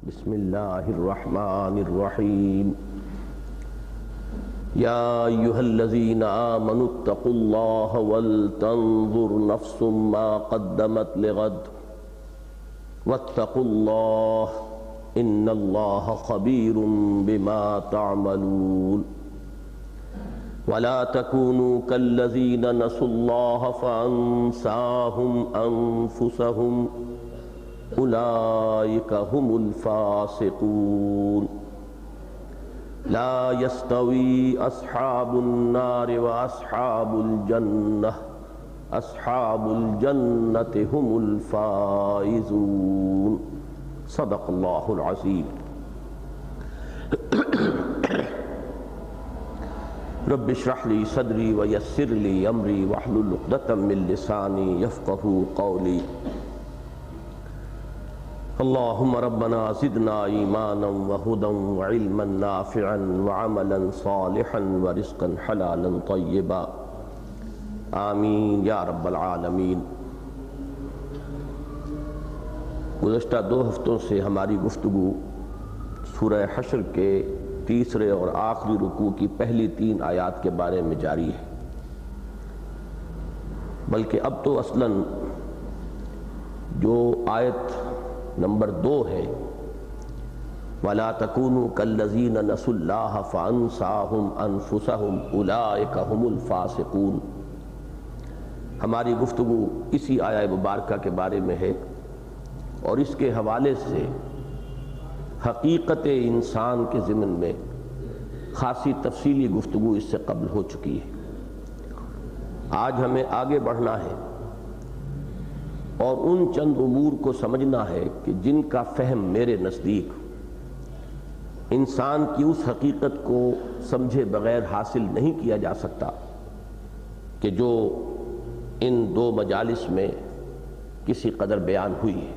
بسم اللہ الرحمن الرحیم یا ایہا الذین آمنوا اتقوا اللہ ولتنظر نفس ما قدمت لغد واتقوا اللہ ان اللہ خبیر بما تعملون ولا تكونوا كالذين نسوا الله فأنساهم أنفسهم أولئك هم الفاسقون لا يستوي أصحاب النار وأصحاب الجنة أصحاب الجنة هم الفائزون صدق الله العظيم رب اشرح لي صدري ويسر لي امري واحلل عقدة من لساني يفقهوا قولي اللهم ربنا زدنا ایمانا وهدى وعلما نافعا وعملا صالحا ورزقا حلالا طیبا آمین یا رب العالمین۔ گزشتہ 2 ہفتوں سے ہماری گفتگو سورہ حشر کے تیسرے اور آخری رکوع کی پہلی 3 آیات کے بارے میں جاری ہے، بلکہ اب تو اصلاً جو آیت نمبر 2 ہے وَلَا تَكُونُوا كَالَّذِينَ نَسُوا اللَّهَ فَأَنسَاهُمْ أَنفُسَهُمْ أُولَئِكَ هُمُ الْفَاسِقُونَ، ہماری گفتگو اسی آیہ مبارکہ کے بارے میں ہے، اور اس کے حوالے سے حقیقت انسان کے ضمن میں خاصی تفصیلی گفتگو اس سے قبل ہو چکی ہے۔ آج ہمیں آگے بڑھنا ہے اور ان چند امور کو سمجھنا ہے کہ جن کا فہم میرے نزدیک انسان کی اس حقیقت کو سمجھے بغیر حاصل نہیں کیا جا سکتا کہ جو ان 2 مجالس میں کسی قدر بیان ہوئی ہے۔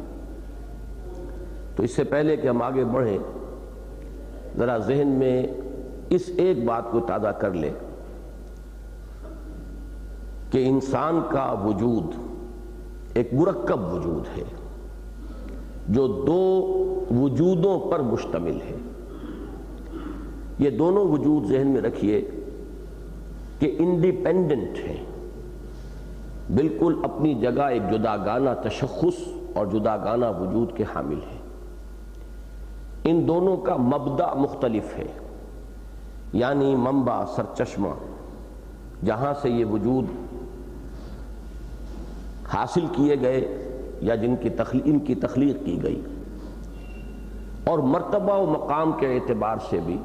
تو اس سے پہلے کہ ہم آگے بڑھیں، ذرا ذہن میں اس ایک بات کو تازہ کر لیں کہ انسان کا وجود ایک مرکب وجود ہے جو 2 وجودوں پر مشتمل ہے۔ یہ دونوں وجود ذہن میں رکھیے کہ انڈیپینڈنٹ ہیں، بالکل اپنی جگہ ایک جداگانہ تشخص اور جداگانہ وجود کے حامل ہیں۔ ان دونوں کا مبدأ مختلف ہے، یعنی منبع، سرچشمہ، جہاں سے یہ وجود حاصل کیے گئے یا ان کی تخلیق کی گئی، اور مرتبہ و مقام کے اعتبار سے بھی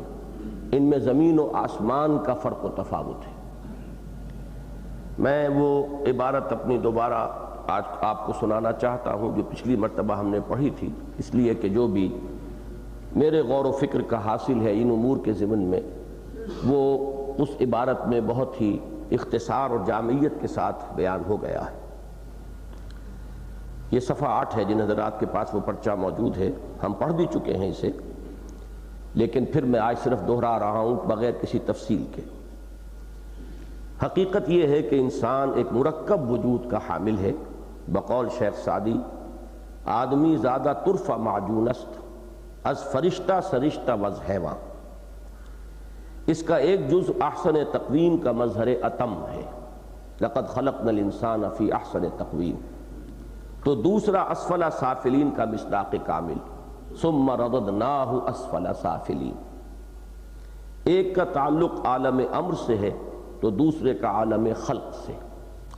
ان میں زمین و آسمان کا فرق و تفاوت ہے۔ میں وہ عبارت اپنی دوبارہ آج آپ کو سنانا چاہتا ہوں جو پچھلی مرتبہ ہم نے پڑھی تھی، اس لیے کہ جو بھی میرے غور و فکر کا حاصل ہے ان امور کے ضمن میں، وہ اس عبارت میں بہت ہی اختصار اور جامعیت کے ساتھ بیان ہو گیا ہے۔ یہ صفحہ 8 ہے، جن حضرات کے پاس وہ پرچہ موجود ہے، ہم پڑھ بھی چکے ہیں اسے، لیکن پھر میں آج صرف دہرا رہا ہوں بغیر کسی تفصیل کے۔ حقیقت یہ ہے کہ انسان ایک مرکب وجود کا حامل ہے، بقول شیخ سعدی آدمی زیادہ طرف معجون است از فرشتہ سرشتہ وز حیواں، اس کا ایک جز احسن تقویم کا مظہر اتم ہے، لقد خلقنا الانسان فی احسن تقویم، تو دوسرا اسفل سافلین کا مصداق کامل، ثم رددناہ اسفل سافلین۔ ایک کا تعلق عالم امر سے ہے تو دوسرے کا عالم خلق سے،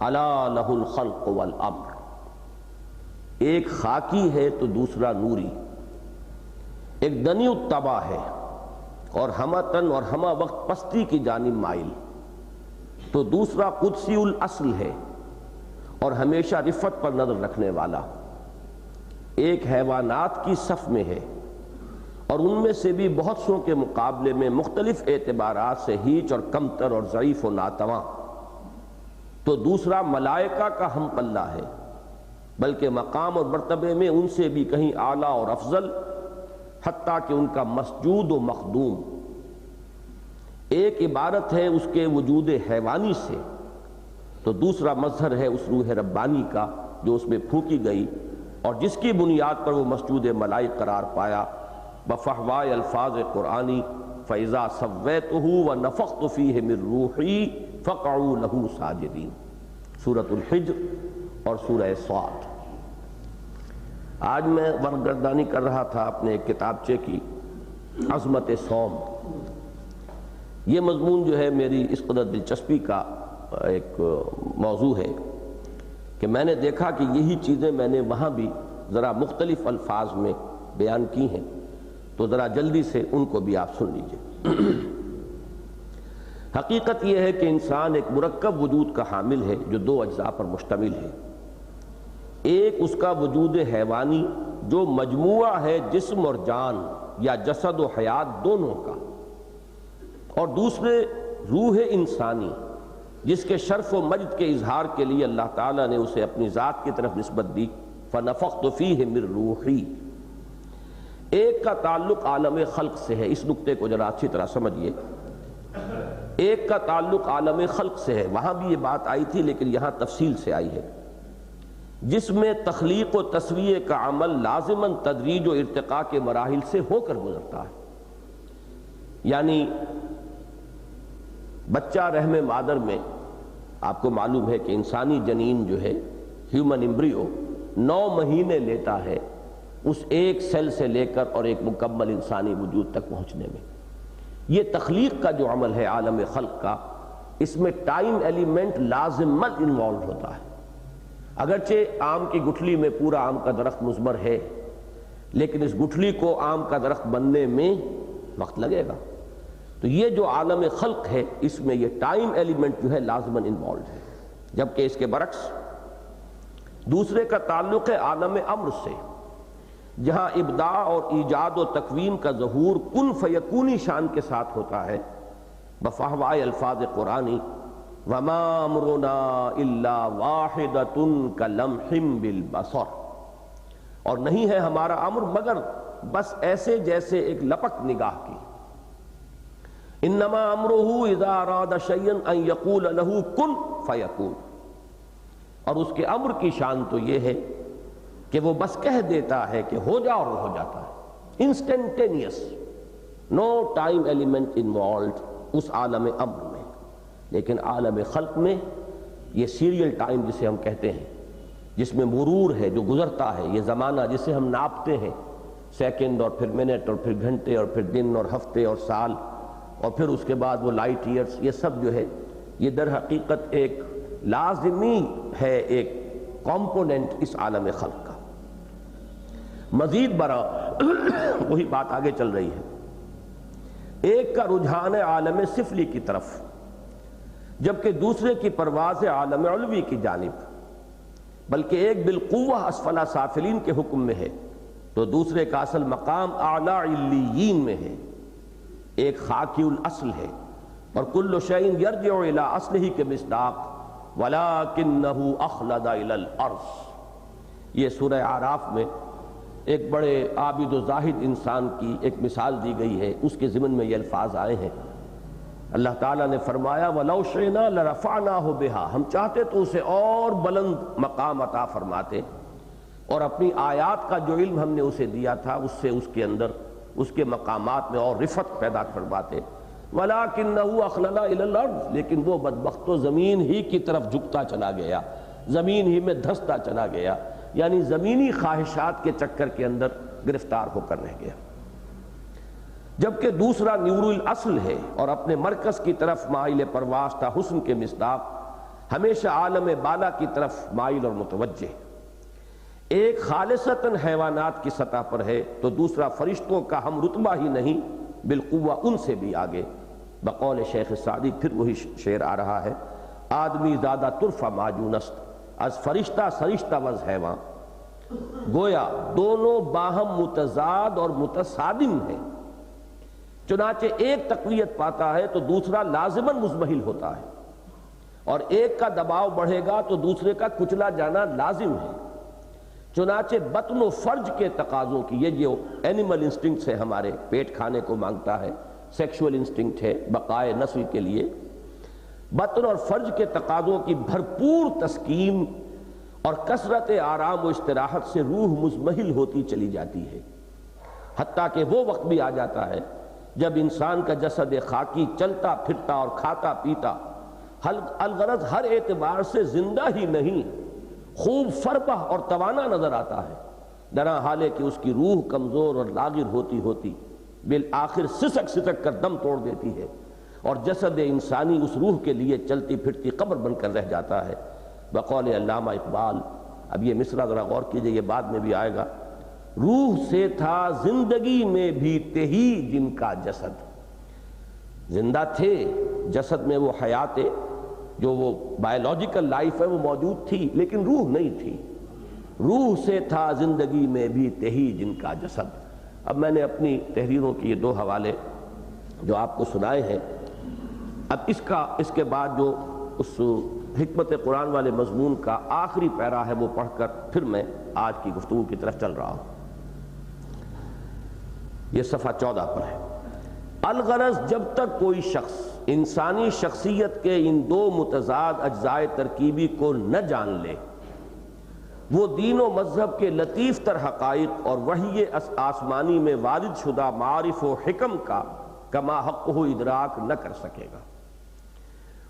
الا لہ الخلق والامر۔ ایک خاکی ہے تو دوسرا نوری، ایک دنی الطبع ہے اور ہمہ تن اور ہمہ وقت پستی کی جانب مائل، تو دوسرا قدسی الاصل ہے اور ہمیشہ رفت پر نظر رکھنے والا۔ ایک حیوانات کی صف میں ہے اور ان میں سے بھی بہت سو کے مقابلے میں مختلف اعتبارات سے ہیچ اور کمتر اور ضعیف و ناتواں، تو دوسرا ملائکہ کا ہم پلہ ہے، بلکہ مقام اور مرتبے میں ان سے بھی کہیں اعلیٰ اور افضل، حتیٰ کہ ان کا مسجود و مخدوم۔ ایک عبارت ہے اس کے وجود حیوانی سے، تو دوسرا مظہر ہے اس روح ربانی کا جو اس میں پھونکی گئی اور جس کی بنیاد پر وہ مسجود ملائک قرار پایا بفحوائے الفاظ قرآنی فَإِذَا سَوَّيْتُهُ وَنَفَخْتُ فِيهِ مِن رُوحِي فَقَعُوا لَهُ سَاجِدِينَ، سورۃ الحجر اور سورہ صاد۔ آج میں ورقگردانی کر رہا تھا اپنے ایک کتابچے کی، عظمت صوم۔ یہ مضمون جو ہے میری اس قدر دلچسپی کا ایک موضوع ہے کہ میں نے دیکھا کہ یہی چیزیں میں نے وہاں بھی ذرا مختلف الفاظ میں بیان کی ہیں، تو ذرا جلدی سے ان کو بھی آپ سن لیجئے۔ حقیقت یہ ہے کہ انسان ایک مرکب وجود کا حامل ہے جو دو اجزاء پر مشتمل ہے۔ ایک اس کا وجود حیوانی جو مجموعہ ہے جسم اور جان یا جسد و حیات دونوں کا، اور دوسرے روح انسانی جس کے شرف و مجد کے اظہار کے لیے اللہ تعالیٰ نے اسے اپنی ذات کی طرف نسبت دی، فَنَفَخْتُ فِيهِ مِن رُوحِي۔ ایک کا تعلق عالم خلق سے ہے، اس نقطے کو ذرا اچھی طرح سمجھیے۔ ایک کا تعلق عالم خلق سے ہے، وہاں بھی یہ بات آئی تھی لیکن یہاں تفصیل سے آئی ہے، جس میں تخلیق و تسویہ کا عمل لازماً تدریج و ارتقاء کے مراحل سے ہو کر گزرتا ہے۔ یعنی بچہ رحم مادر میں، آپ کو معلوم ہے کہ انسانی جنین جو ہے، ہیومن امبریو، 9 مہینے لیتا ہے اس ایک سیل سے لے کر اور ایک مکمل انسانی وجود تک پہنچنے میں۔ یہ تخلیق کا جو عمل ہے عالم خلق کا، اس میں ٹائم ایلیمنٹ لازماً انوالو ہوتا ہے۔ اگرچہ آم کی گٹھلی میں پورا آم کا درخت مثمر ہے، لیکن اس گٹھلی کو آم کا درخت بننے میں وقت لگے گا۔ تو یہ جو عالم خلق ہے، اس میں یہ ٹائم ایلیمنٹ جو ہے لازماً انوالوڈ ہے، جبکہ اس کے برعکس دوسرے کا تعلق ہے عالم امر سے، جہاں ابداع اور ایجاد و تکوین کا ظہور کن فیکونی شان کے ساتھ ہوتا ہے، بفحوائے الفاظ قرآنی وَمَا أَمْرُنَا إِلَّا وَاحِدَةٌ كَلَمْحٍ بِالْبَصَرِ، اور نہیں ہے ہمارا امر مگر بس ایسے جیسے ایک لپک نگاہ کی۔ انما امرہ اذا اراد شیئا ان یقول لہ کن فیکون، اور اس کے امر کی شان تو یہ ہے کہ وہ بس کہہ دیتا ہے کہ ہو جا، اور وہ ہو جاتا ہے، انسٹنٹینیس، نو ٹائم ایلیمنٹ انوالوڈ اس عالم امر میں۔ لیکن عالم خلق میں یہ سیریل ٹائم جسے ہم کہتے ہیں، جس میں مرور ہے، جو گزرتا ہے، یہ زمانہ جسے ہم ناپتے ہیں، سیکنڈ اور پھر منٹ اور پھر گھنٹے اور پھر دن اور ہفتے اور سال، اور پھر اس کے بعد وہ لائٹ ایئرز، یہ سب جو ہے یہ در حقیقت ایک لازمی ہے، ایک کمپوننٹ اس عالم خلق کا۔ مزید برآں وہی بات آگے چل رہی ہے، ایک کا رجحان ہے عالم سفلی کی طرف، جبکہ دوسرے کی پرواز عالم علوی کی جانب، بلکہ ایک بالقوہ اسفل سافلین کے حکم میں ہے تو دوسرے کا اصل مقام اعلی علیین میں ہے۔ ایک خاکی الاصل ہے، اور کل شیء یرجع الی اصلہ کے مصداق ولکنہ اخلد الی الارض۔ یہ سورہ اعراف میں ایک بڑے عابد و زاہد انسان کی ایک مثال دی گئی ہے، اس کے ضمن میں یہ الفاظ آئے ہیں۔ اللہ تعالیٰ نے فرمایا وَلَوْ شِئْنَا لَرَفَعْنَاهُ بِهَا، ہم چاہتے تو اسے اور بلند مقام عطا فرماتے، اور اپنی آیات کا جو علم ہم نے اسے دیا تھا اس سے اس کے اندر اس کے مقامات میں اور رفعت پیدا کرواتے، وَلَكِنَّهُ أَخْلَدَ إِلَى الْأَرْضِ، لیکن وہ بدبخت تو زمین ہی کی طرف جھکتا چلا گیا، زمین ہی میں دھستا چلا گیا، یعنی زمینی خواہشات کے چکر کے اندر گرفتار ہو کر رہ گیا۔ جبکہ دوسرا نور الاصل ہے اور اپنے مرکز کی طرف مائل پرواز تھا، حسن کے مصداق، ہمیشہ عالم بالا کی طرف مائل اور متوجہ۔ ایک خالصتاً حیوانات کی سطح پر ہے تو دوسرا فرشتوں کا ہم رتبہ ہی نہیں، بالقوہ ان سے بھی آگے۔ بقول شیخ سعدی پھر وہی شعر آ رہا ہے، آدمی زیادہ ترفع معجون است از فرشتہ سرشتہ وز حیوان، گویا دونوں باہم متضاد اور متصادم ہیں، چنانچہ ایک تقویت پاتا ہے تو دوسرا لازماً مزمحل ہوتا ہے، اور ایک کا دباؤ بڑھے گا تو دوسرے کا کچلا جانا لازم ہے۔ چنانچہ بطن و فرج کے تقاضوں کی، یہ جو اینیمل انسٹنکٹس ہے ہمارے، پیٹ کھانے کو مانگتا ہے، سیکشول انسٹنکٹ ہے بقائے نسل کے لیے، بطن اور فرج کے تقاضوں کی بھرپور تسکین اور کثرت آرام و استراحت سے روح مزمحل ہوتی چلی جاتی ہے۔ حتیٰ کہ وہ وقت بھی آ جاتا ہے جب انسان کا جسد خاکی چلتا پھرتا اور کھاتا پیتا الغرض ہر اعتبار سے زندہ ہی نہیں، خوب فربہ اور توانا نظر آتا ہے، درا حال ہے کہ اس کی روح کمزور اور لاغر ہوتی ہوتی بالآخر سسک سسک کر دم توڑ دیتی ہے، اور جسد انسانی اس روح کے لیے چلتی پھرتی قبر بن کر رہ جاتا ہے۔ بقول علامہ اقبال، اب یہ مصرع ذرا غور کیجئے، یہ بعد میں بھی آئے گا، روح سے تھا زندگی میں بھی تہی جن کا جسد، زندہ تھے جسد میں، وہ حیات جو وہ بایولوجیکل لائف ہے وہ موجود تھی، لیکن روح نہیں تھی۔ روح سے تھا زندگی میں بھی تہی جن کا جسد۔ اب میں نے اپنی تحریروں کے یہ دو حوالے جو آپ کو سنائے ہیں، اب اس کے بعد جو اس حکمت قرآن والے مضمون کا آخری پیرا ہے وہ پڑھ کر پھر میں آج کی گفتگو کی طرف چل رہا ہوں۔ یہ صفحہ 14 پر ہے۔ الغرض جب تک کوئی شخص انسانی شخصیت کے ان دو متضاد اجزائے ترکیبی کو نہ جان لے، وہ دین و مذہب کے لطیف تر حقائق اور وحی آسمانی میں وارد شدہ معارف و حکم کا کما حق ہو ادراک نہ کر سکے گا،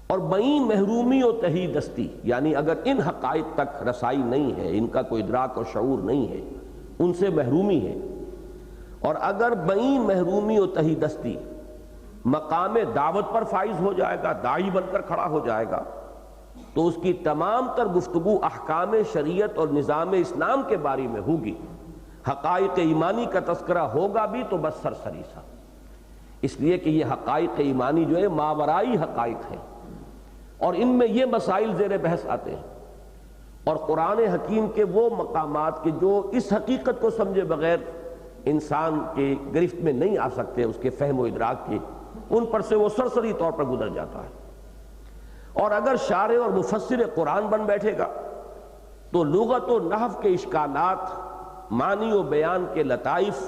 اور بئیں محرومی و تہی دستی، یعنی اگر ان حقائق تک رسائی نہیں ہے، ان کا کوئی ادراک اور شعور نہیں ہے، ان سے محرومی ہے، اور اگر بئیں محرومی و تہی دستی مقام دعوت پر فائز ہو جائے گا، داعی بن کر کھڑا ہو جائے گا، تو اس کی تمام تر گفتگو احکام شریعت اور نظام اسلام کے بارے میں ہوگی، حقائق ایمانی کا تذکرہ ہوگا بھی تو بس سرسری سا، اس لیے کہ یہ حقائق ایمانی جو ہے ماورائی حقائق ہیں، اور ان میں یہ مسائل زیر بحث آتے ہیں، اور قرآن حکیم کے وہ مقامات کے جو اس حقیقت کو سمجھے بغیر انسان کے گرفت میں نہیں آ سکتے، اس کے فہم و ادراک کے، ان پر سے وہ سرسری طور پر گزر جاتا ہے۔ اور اگر شارح اور مفسر قرآن بن بیٹھے گا تو لغت و نحو کے اشکالات، معنی و بیان کے لطائف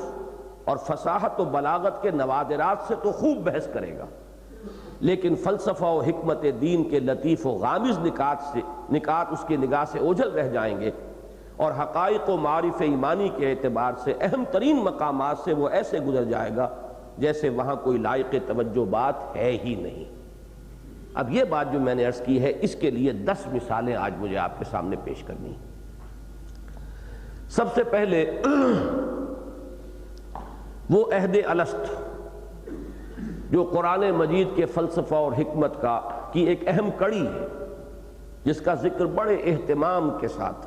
اور فصاحت و بلاغت کے نوادرات سے تو خوب بحث کرے گا، لیکن فلسفہ و حکمت دین کے لطیف و غامض نکات اس کی نگاہ سے اوجھل رہ جائیں گے، اور حقائق و معارف ایمانی کے اعتبار سے اہم ترین مقامات سے وہ ایسے گزر جائے گا جیسے وہاں کوئی لائق توجہ بات ہے ہی نہیں۔ اب یہ بات جو میں نے عرض کی ہے، اس کے لیے 10 مثالیں آج مجھے آپ کے سامنے پیش کرنی ہیں۔ سب سے پہلے وہ عہد الست جو قرآن مجید کے فلسفہ اور حکمت کی ایک اہم کڑی ہے، جس کا ذکر بڑے اہتمام کے ساتھ،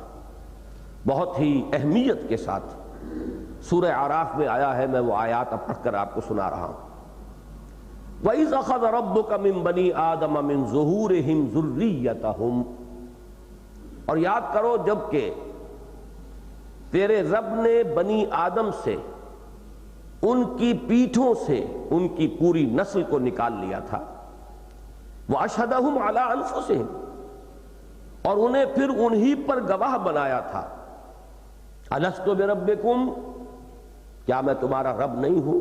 بہت ہی اہمیت کے ساتھ سورہ اعراف میں آیا ہے۔ میں وہ آیات اب پڑھ کر آپ کو سنا رہا ہوں۔ وَإِذْ أَخَذَ رَبُّكَ مِن بَنِي آدَمَ مِن ظُهُورِهِمْ ذُرِّيَّتَهُمْ، اور یاد کرو جب کہ تیرے رب نے بنی آدم سے، ان کی پیٹھوں سے ان کی پوری نسل کو نکال لیا تھا، وَأَشْهَدَهُمْ عَلَىٰ أَنفُسِهِمْ، اور انہیں پھر انہی پر گواہ بنایا تھا، أَلَسْتُ بِرَبِّكُمْ، کیا میں تمہارا رب نہیں ہوں؟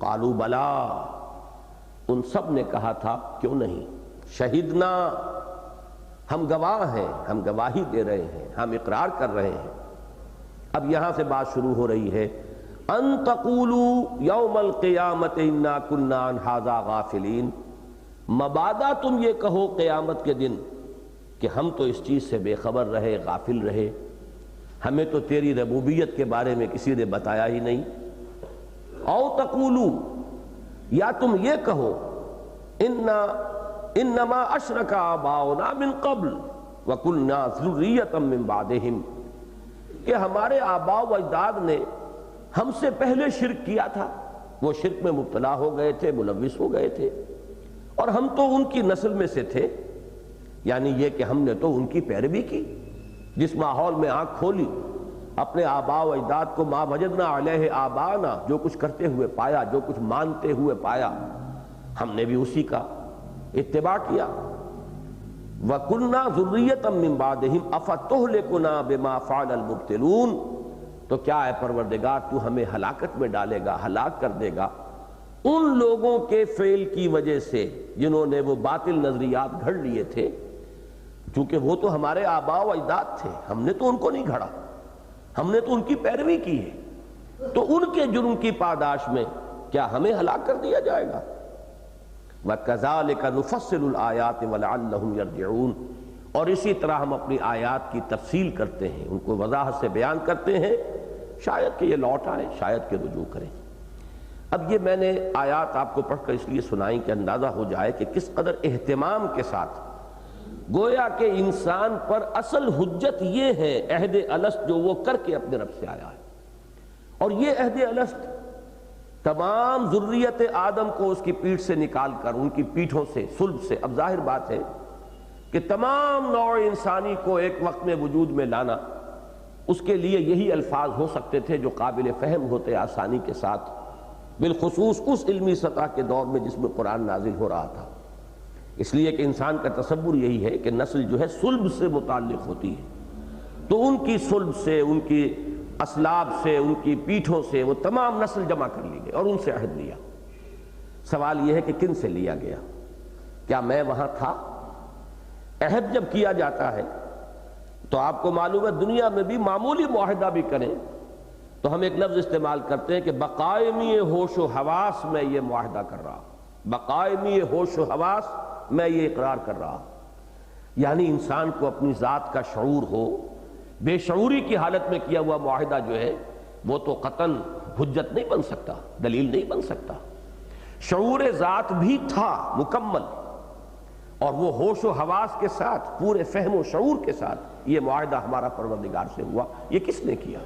قَالُوا بَلَىٰ، ان سب نے کہا تھا کیوں نہیں، شہدنا، ہم گواہ ہیں، ہم گواہی دے رہے ہیں، ہم اقرار کر رہے ہیں۔ اب یہاں سے بات شروع ہو رہی ہے، ان تقولوا یوم القیامت انا کنا عن ھذا غافلین، مبادا تم یہ کہو قیامت کے دن کہ ہم تو اس چیز سے بے خبر رہے، غافل رہے، ہمیں تو تیری ربوبیت کے بارے میں کسی نے بتایا ہی نہیں۔ او تقولوا، یا تم یہ کہو، انما اشرک آباؤنا من قبل وکنا ذریۃ من بعدہم، کہ ہمارے آباء و اجداد نے ہم سے پہلے شرک کیا تھا، وہ شرک میں مبتلا ہو گئے تھے، ملوث ہو گئے تھے، اور ہم تو ان کی نسل میں سے تھے، یعنی یہ کہ ہم نے تو ان کی پیروی کی، جس ماحول میں آنکھ کھولی، اپنے آباء و اجداد کو ما وجدنا علیہ آبانا، جو کچھ کرتے ہوئے پایا، جو کچھ مانتے ہوئے پایا، ہم نے بھی اسی کا اتباع کیا۔ وَكُنَّا ذُرِّيَّةً مِّن بَعْدِهِمْ أَفَتُهْلِكُنَا بِمَا فَعَلَ الْمُبْطِلُونَ، تو کیا ہے پروردگار تو ہمیں ہلاکت میں ڈالے گا، ہلاک کر دے گا ان لوگوں کے فعل کی وجہ سے جنہوں نے وہ باطل نظریات گھڑ لیے تھے، چونکہ وہ تو ہمارے آباء و اجداد تھے، ہم نے تو ان کو نہیں گھڑا، ہم نے تو ان کی پیروی کی ہے۔ تو ان کے جرم کی پاداش میں کیا ہمیں ہلاک کر دیا جائے گا؟ وَكَذَلِكَ نُفَصِّلُ الْآيَاتِ وَلَعَلَّهُمْ يَرْجِعُونَ، اور اسی طرح ہم اپنی آیات کی تفصیل کرتے ہیں، ان کو وضاحت سے بیان کرتے ہیں، شاید کہ یہ لوٹ آئے، شاید کہ رجوع کریں۔ اب یہ میں نے آیات آپ کو پڑھ کر اس لیے سنائی کہ اندازہ ہو جائے کہ کس قدر اہتمام کے ساتھ گویا کہ انسان پر اصل حجت یہ ہے عہد الست جو وہ کر کے اپنے رب سے آیا ہے، اور یہ عہد الست تمام ذریت آدم کو اس کی پیٹھ سے نکال کر، ان کی پیٹھوں سے، صلب سے، اب ظاہر بات ہے کہ تمام نوع انسانی کو ایک وقت میں وجود میں لانا، اس کے لیے یہی الفاظ ہو سکتے تھے جو قابل فہم ہوتے آسانی کے ساتھ، بالخصوص اس علمی سطح کے دور میں جس میں قرآن نازل ہو رہا تھا۔ اس لیے کہ انسان کا تصور یہی ہے کہ نسل جو ہے صلب سے متعلق ہوتی ہے، تو ان کی صلب سے، ان کی اسلاب سے، ان کی پیٹھوں سے وہ تمام نسل جمع کر لی گئی اور ان سے عہد لیا۔ سوال یہ ہے کہ کن سے لیا گیا؟ کیا میں وہاں تھا؟ عہد جب کیا جاتا ہے تو آپ کو معلوم ہے دنیا میں بھی معمولی معاہدہ بھی کریں تو ہم ایک لفظ استعمال کرتے ہیں کہ بقائمی ہوش و حواس میں یہ معاہدہ کر رہا، بقائمی ہوش و حواس میں یہ اقرار کر رہا، یعنی انسان کو اپنی ذات کا شعور ہو، بے شعوری کی حالت میں کیا ہوا معاہدہ جو ہے وہ تو قطعاً حجت نہیں بن سکتا، دلیل نہیں بن سکتا۔ شعور ذات بھی تھا مکمل، اور وہ ہوش و حواس کے ساتھ، پورے فہم و شعور کے ساتھ یہ معاہدہ ہمارا پروردگار سے ہوا۔ یہ کس نے کیا؟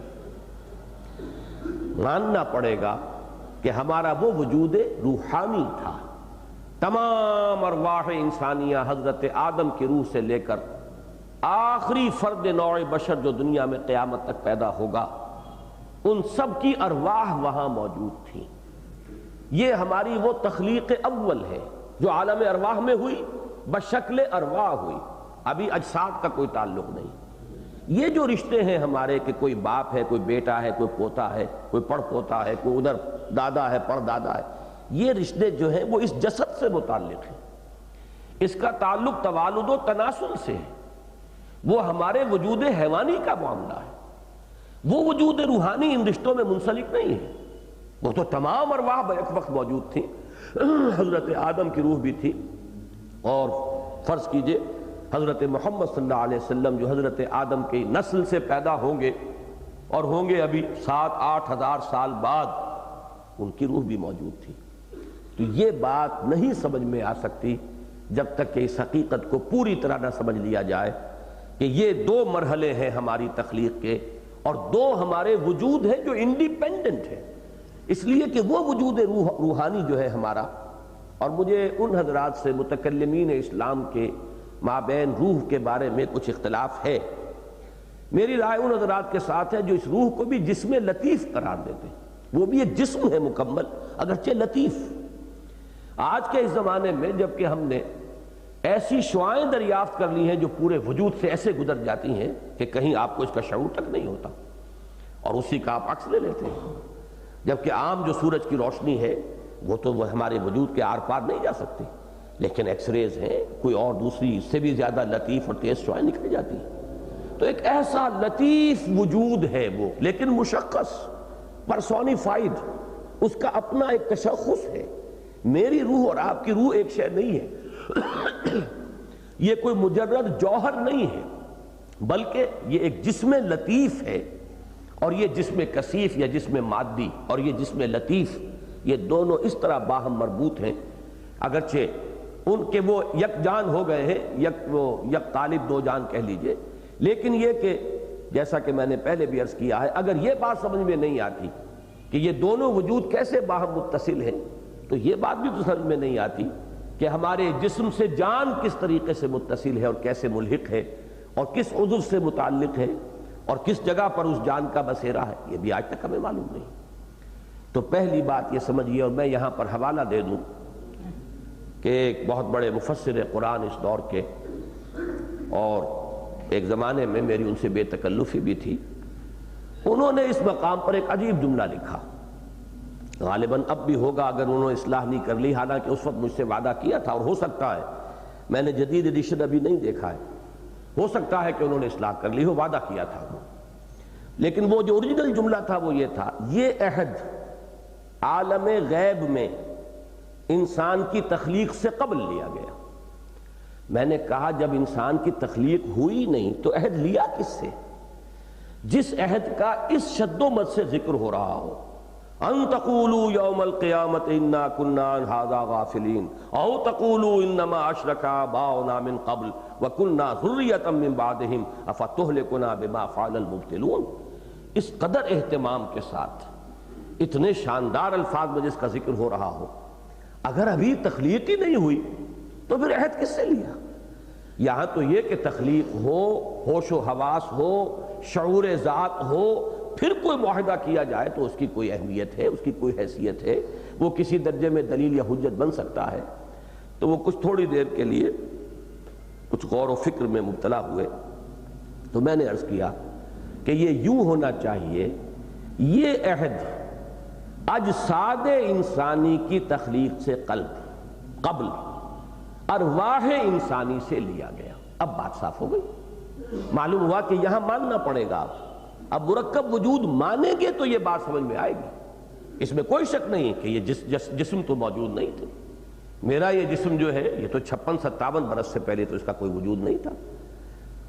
ماننا پڑے گا کہ ہمارا وہ وجود روحانی تھا، تمام ارواح انسانیہ حضرت آدم کی روح سے لے کر آخری فرد نوع بشر جو دنیا میں قیامت تک پیدا ہوگا، ان سب کی ارواح وہاں موجود تھیں۔ یہ ہماری وہ تخلیق اول ہے جو عالم ارواح میں ہوئی، بشکل ارواح ہوئی، ابھی اجساد کا کوئی تعلق نہیں۔ یہ جو رشتے ہیں ہمارے کہ کوئی باپ ہے، کوئی بیٹا ہے، کوئی پوتا ہے، کوئی پڑ پوتا ہے، کوئی ادھر دادا ہے، پڑ دادا ہے، یہ رشتے جو ہیں وہ اس جسد سے متعلق ہیں، اس کا تعلق توالد و تناسل سے ہے، وہ ہمارے وجود حیوانی کا معاملہ ہے، وہ وجود روحانی ان رشتوں میں منسلک نہیں ہے۔ وہ تو تمام ارواح بیک وقت موجود تھیں، حضرت آدم کی روح بھی تھی، اور فرض کیجئے حضرت محمد صلی اللہ علیہ وسلم جو حضرت آدم کی نسل سے پیدا ہوں گے اور ہوں گے ابھی 7-8 ہزار سال بعد، ان کی روح بھی موجود تھی۔ تو یہ بات نہیں سمجھ میں آ سکتی جب تک کہ اس حقیقت کو پوری طرح نہ سمجھ لیا جائے کہ یہ دو مرحلے ہیں ہماری تخلیق کے، اور دو ہمارے وجود ہیں جو انڈیپینڈنٹ ہیں، اس لیے کہ وہ وجود روحانی جو ہے ہمارا، اور مجھے ان حضرات سے متکلمین اسلام کے مابین روح کے بارے میں کچھ اختلاف ہے، میری رائے ان حضرات کے ساتھ ہے جو اس روح کو بھی جسم لطیف قرار دیتے ہیں، وہ بھی ایک جسم ہے مکمل اگرچہ لطیف۔ آج کے اس زمانے میں جبکہ ہم نے ایسی شعائیں دریافت کر لی ہیں جو پورے وجود سے ایسے گزر جاتی ہیں کہ کہیں آپ کو اس کا شعور تک نہیں ہوتا، اور اسی کا آپ عکس لے لیتے ہیں، جبکہ عام جو سورج کی روشنی ہے وہ تو وہ ہمارے وجود کے آر پار نہیں جا سکتی، لیکن ایکس ریز ہیں، کوئی اور دوسری اس سے بھی زیادہ لطیف اور تیز شعائیں نکل جاتی ہیں۔ تو ایک ایسا لطیف وجود ہے وہ، لیکن مشخص، پرسونیفائیڈ، اس کا اپنا ایک تشخص ہے۔ میری روح اور آپ کی روح ایک شے نہیں ہے، یہ کوئی مجرد جوہر نہیں ہے، بلکہ یہ ایک جسم لطیف ہے، اور یہ جسم کثیف یا جسم مادی اور یہ جسم لطیف، یہ دونوں اس طرح باہم مربوط ہیں، اگرچہ ان کے وہ یک جان ہو گئے ہیں، یک طالب دو جان کہہ لیجئے، لیکن یہ کہ جیسا کہ میں نے پہلے بھی عرض کیا ہے، اگر یہ بات سمجھ میں نہیں آتی کہ یہ دونوں وجود کیسے باہم متصل ہیں، تو یہ بات بھی تو سمجھ میں نہیں آتی کہ ہمارے جسم سے جان کس طریقے سے متصل ہے اور کیسے ملحق ہے، اور کس عضو سے متعلق ہے، اور کس جگہ پر اس جان کا بسیرا ہے، یہ بھی آج تک ہمیں معلوم نہیں۔ تو پہلی بات یہ سمجھیے، اور میں یہاں پر حوالہ دے دوں کہ ایک بہت بڑے مفسر قرآن اس دور کے، اور ایک زمانے میں میری ان سے بے تکلفی بھی تھی، انہوں نے اس مقام پر ایک عجیب جملہ لکھا، غالباً اب بھی ہوگا اگر انہوں نے اصلاح نہیں کر لی، حالانکہ اس وقت مجھ سے وعدہ کیا تھا، اور ہو سکتا ہے میں نے جدید ایڈیشن ابھی نہیں دیکھا ہے، ہو سکتا ہے کہ انہوں نے اصلاح کر لی ہو، وعدہ کیا تھا۔ لیکن وہ جو اوریجنل جملہ تھا وہ یہ تھا، یہ عہد عالم غیب میں انسان کی تخلیق سے قبل لیا گیا۔ میں نے کہا جب انسان کی تخلیق ہوئی نہیں تو عہد لیا کس سے؟ جس عہد کا اس شد و مد سے ذکر ہو رہا ہو، ان تقولوا یوم القیامت انا کنا عن ھذا غافلین او تقولوا انما اشرک آباؤنا من قبل وکنا ذریۃ من بعدہم افتہلکنا بما فعل المبطلون۔ اس قدر اہتمام کے ساتھ اتنے شاندار الفاظ میں جس کا ذکر ہو رہا ہو، اگر ابھی تخلیق ہی نہیں ہوئی تو پھر عہد کس سے لیا؟ یہاں تو یہ کہ تخلیق ہو، ہوش و حواس ہو، شعور ذات ہو، پھر کوئی معاہدہ کیا جائے تو اس کی کوئی اہمیت ہے، اس کی کوئی حیثیت ہے، وہ کسی درجے میں دلیل یا حجت بن سکتا ہے۔ تو وہ کچھ تھوڑی دیر کے لیے کچھ غور و فکر میں مبتلا ہوئے تو میں نے عرض کیا کہ یہ یوں ہونا چاہیے، یہ عہد اجساد انسانی کی تخلیق سے قبل ارواح انسانی سے لیا گیا۔ اب بات صاف ہو گئی، معلوم ہوا کہ یہاں ماننا پڑے گا۔ اب مرکب وجود مانیں گے تو یہ بات سمجھ میں آئے گی، اس میں کوئی شک نہیں کہ یہ جسم تو موجود نہیں تھے۔ میرا یہ جسم جو ہے یہ تو 56-57 برس سے پہلے تو اس کا کوئی وجود نہیں تھا۔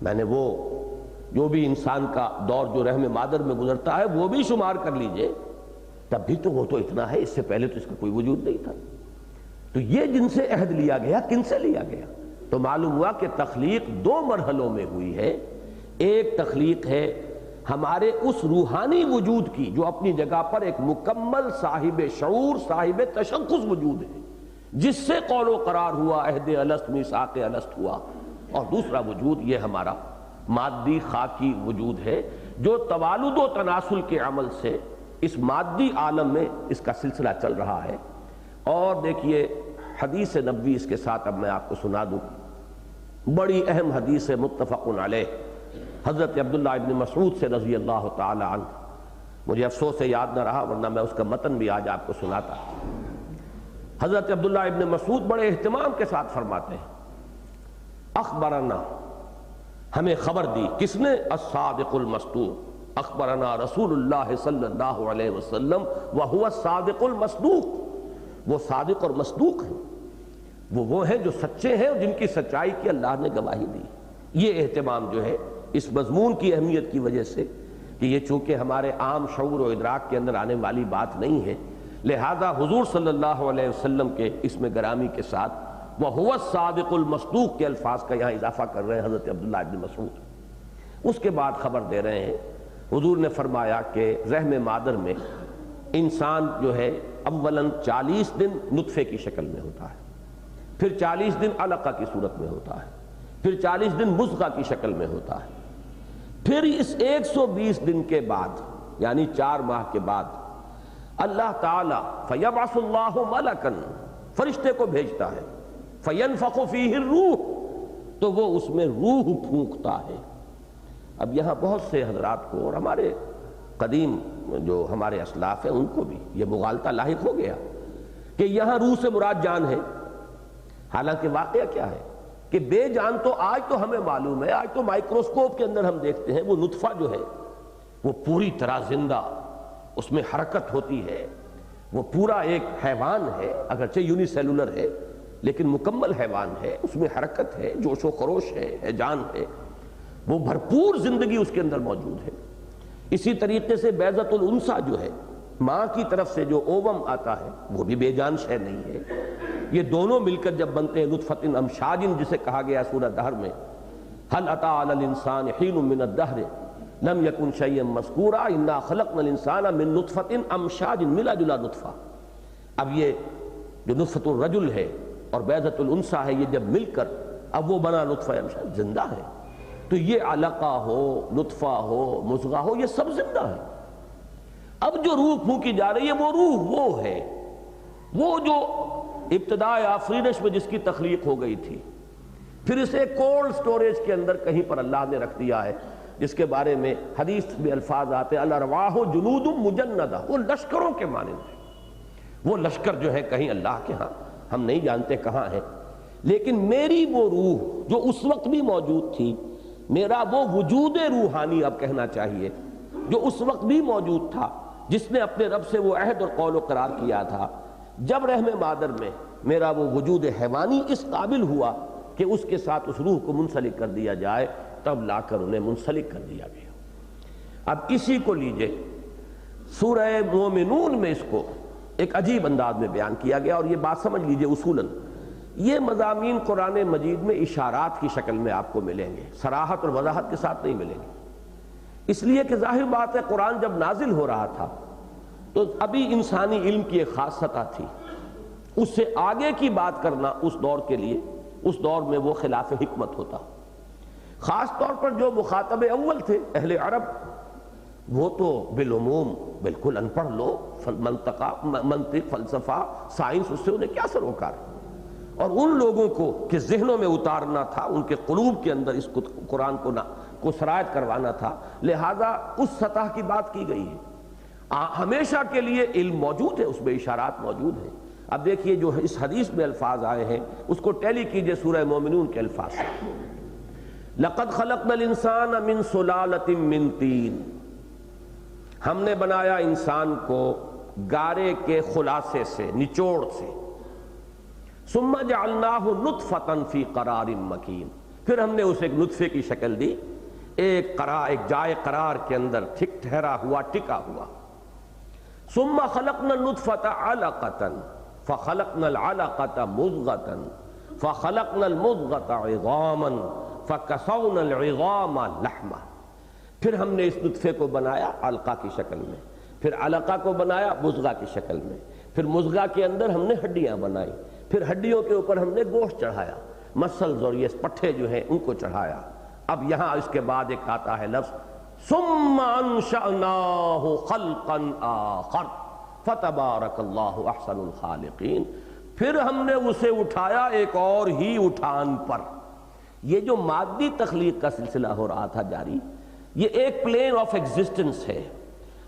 میں نے وہ جو بھی انسان کا دور جو رحم مادر میں گزرتا ہے وہ بھی شمار کر لیجئے، تب بھی تو وہ تو اتنا ہے، اس سے پہلے تو اس کا کوئی وجود نہیں تھا۔ تو یہ جن سے عہد لیا گیا، کن سے لیا گیا؟ تو معلوم ہوا کہ تخلیق دو مرحلوں میں ہوئی ہے۔ ایک تخلیق ہے ہمارے اس روحانی وجود کی جو اپنی جگہ پر ایک مکمل صاحب شعور، صاحب تشخص وجود ہے، جس سے قول و قرار ہوا، عہد الست، میثاق الست ہوا۔ اور دوسرا وجود یہ ہمارا مادی خاکی وجود ہے جو توالد و تناسل کے عمل سے اس مادی عالم میں اس کا سلسلہ چل رہا ہے۔ اور دیکھیے حدیث نبوی اس کے ساتھ اب میں آپ کو سنا دوں، بڑی اہم حدیث متفق علیہ، حضرت عبداللہ ابن مسعود سے رضی اللہ تعالی عنہ۔ مجھے افسوس سے یاد نہ رہا ورنہ میں اس کا متن بھی آج آپ کو سناتا۔ حضرت عبداللہ ابن مسعود بڑے اہتمام کے ساتھ فرماتے ہیں، اخبرنا، ہمیں خبر دی، کس نے؟ الصادق المصدوق، اخبرنا رسول اللہ صلی اللہ علیہ وسلم وہو الصادق المصدوق۔ وہ صادق اور مصدوق ہیں، وہ ہیں جو سچے ہیں اور جن کی سچائی کی اللہ نے گواہی دی۔ یہ اہتمام جو ہے اس مضمون کی اہمیت کی وجہ سے کہ یہ چونکہ ہمارے عام شعور و ادراک کے اندر آنے والی بات نہیں ہے، لہذا حضور صلی اللہ علیہ وسلم کے اسم گرامی کے ساتھ وَهُوَ الصَّادِقُ الْمَصْدُوقُ کے الفاظ کا یہاں اضافہ کر رہے ہیں حضرت عبداللہ ابن مسعود۔ اس کے بعد خبر دے رہے ہیں، حضور نے فرمایا کہ رحم مادر میں انسان جو ہے اولاً 40 دن نطفے کی شکل میں ہوتا ہے، پھر 40 دن علقہ کی صورت میں ہوتا ہے، پھر 40 دن مضغہ کی شکل میں ہوتا ہے، پھر اس 120 دن کے بعد یعنی 4 ماہ کے بعد اللہ تعالیٰ فَيَبْعَثُ اللَّهُ مَلَكًا، فرشتے کو بھیجتا ہے، فَيَنْفَخُ فِيهِ الرُّوحُ، تو وہ اس میں روح پھونکتا ہے۔ اب یہاں بہت سے حضرات کو اور ہمارے قدیم جو ہمارے اسلاف ہیں ان کو بھی یہ مغالطہ لاحق ہو گیا کہ یہاں روح سے مراد جان ہے، حالانکہ واقعہ کیا ہے کہ بے جان تو آج تو ہمیں معلوم ہے، آج تو مائکروسکوپ کے اندر ہم دیکھتے ہیں وہ نطفہ جو ہے وہ پوری طرح زندہ، اس میں حرکت ہوتی ہے، وہ پورا ایک حیوان ہے، اگرچہ یونی سیلولر ہے لیکن مکمل حیوان ہے، اس میں حرکت ہے، جوش و خروش ہے جان ہے، وہ بھرپور زندگی اس کے اندر موجود ہے۔ اسی طریقے سے بیضۃ الانثیٰ جو ہے، ماں کی طرف سے جو اووم آتا ہے وہ بھی بے جان شے نہیں ہے۔ یہ دونوں مل کر جب بنتے ہیں نطفۃ امشاج جسے کہا گیا سورہ دہر میں، هل اتى على الانسان حين من الدهر لم يكن شيئا مذكورا انا خلقنا الانسان من نطفۃ امشاج، ملا جلا نطفہ۔ اب یہ جو نطفۃ الرجل ہے اور بیضۃ الانثیٰ ہے یہ جب مل کر اب وہ بنا نطفہ امشاج، زندہ ہے۔ تو یہ علقہ ہو، نطفہ ہو، مضغہ ہو، یہ سب زندہ ہے۔ اب جو روح پھونکی جا رہی ہے وہ روح وہ ہے، وہ جو ابتداء آفرینش میں جس کی تخلیق ہو گئی تھی، پھر اسے کولڈ سٹوریج کے اندر کہیں پر اللہ نے رکھ دیا ہے، جس کے بارے میں حدیث میں الفاظ آتے ہیں الارواح جنود مجندہ، وہ لشکروں کے مانند ہے۔ وہ لشکر جو ہے کہیں اللہ کے ہاں، ہم نہیں جانتے کہاں ہے، لیکن میری وہ روح جو اس وقت بھی موجود تھی، میرا وہ وجود روحانی اب کہنا چاہیے، جو اس وقت بھی موجود تھا، جس نے اپنے رب سے وہ عہد اور قول و قرار کیا تھا، جب رحم مادر میں میرا وہ وجود حیوانی اس قابل ہوا کہ اس کے ساتھ اس روح کو منسلک کر دیا جائے، تب لا کر انہیں منسلک کر دیا گیا۔ اب اسی کو لیجئے سورہ مومنون میں اس کو ایک عجیب انداز میں بیان کیا گیا، اور یہ بات سمجھ لیجئے اصولاً یہ مضامین قرآن مجید میں اشارات کی شکل میں آپ کو ملیں گے، صراحت اور وضاحت کے ساتھ نہیں ملیں گے، اس لیے کہ ظاہر بات ہے قرآن جب نازل ہو رہا تھا تو ابھی انسانی علم کی ایک خاص سطح تھی، اس سے آگے کی بات کرنا اس دور کے لیے، اس دور میں وہ خلاف حکمت ہوتا، خاص طور پر جو مخاطب اول تھے اہل عرب، وہ تو بالعموم بالکل ان پڑھ لوگ، منطق، فلسفہ، سائنس، اس سے انہیں کیا سروکار، اور ان لوگوں کو ذہنوں میں اتارنا تھا، ان کے قلوب کے اندر اس قرآن کو سرایت کروانا تھا، لہذا اس سطح کی بات کی گئی ہے۔ ہمیشہ کے لیے علم موجود ہے، اس میں اشارات موجود ہیں۔ اب دیکھیے جو اس حدیث میں الفاظ آئے ہیں اس کو ٹیلی کیجئے سورہ مومنون کے الفاظ سے۔ لَقَدْ خَلَقْنَا الْإِنسَانَ مِنْ صُلَالَةٍ مِّن طِينٍ، ہم نے بنایا انسان کو گارے کے خلاصے سے، نچوڑ سے۔ ثُمَّ جَعَلْنَاهُ نُطْفَةً فِي قَرَارٍ مَّكِينٍ، پھر ہم نے اسے ایک نطفے کی شکل دی، ایک جائے قرار کے اندر ٹھہرا ہوا، ٹکا ہوا۔ ثُمَّ خَلَقْنَا النُّطْفَةَ عَلَقَةً فَخَلَقْنَا الْعَلَقَةَ مُضْغَةً فَخَلَقْنَا الْمُضْغَةَ عِظَامًا فَكَسَوْنَا الْعِظَامَ لَحْمًا، پھر ہم نے اس نطفے کو بنایا علقہ کی شکل میں، پھر علقہ کو بنایا مضغہ کی شکل میں، پھر مضغہ کے اندر ہم نے ہڈیاں بنائی، پھر ہڈیوں کے اوپر ہم نے گوشت چڑھایا، مسلز اور یہ پٹھے جو ہیں ان کو چڑھایا۔ اب یہاں اس کے بعد ایک آتا ہے لفظ ثم انشأناه خلقا آخر فتبارک اللہ احسن الخالقین، پھر ہم نے اسے اٹھایا ایک اور ہی اٹھان پر۔ یہ جو مادی تخلیق کا سلسلہ ہو رہا تھا جاری، یہ ایک پلین آف ایگزسٹنس ہے،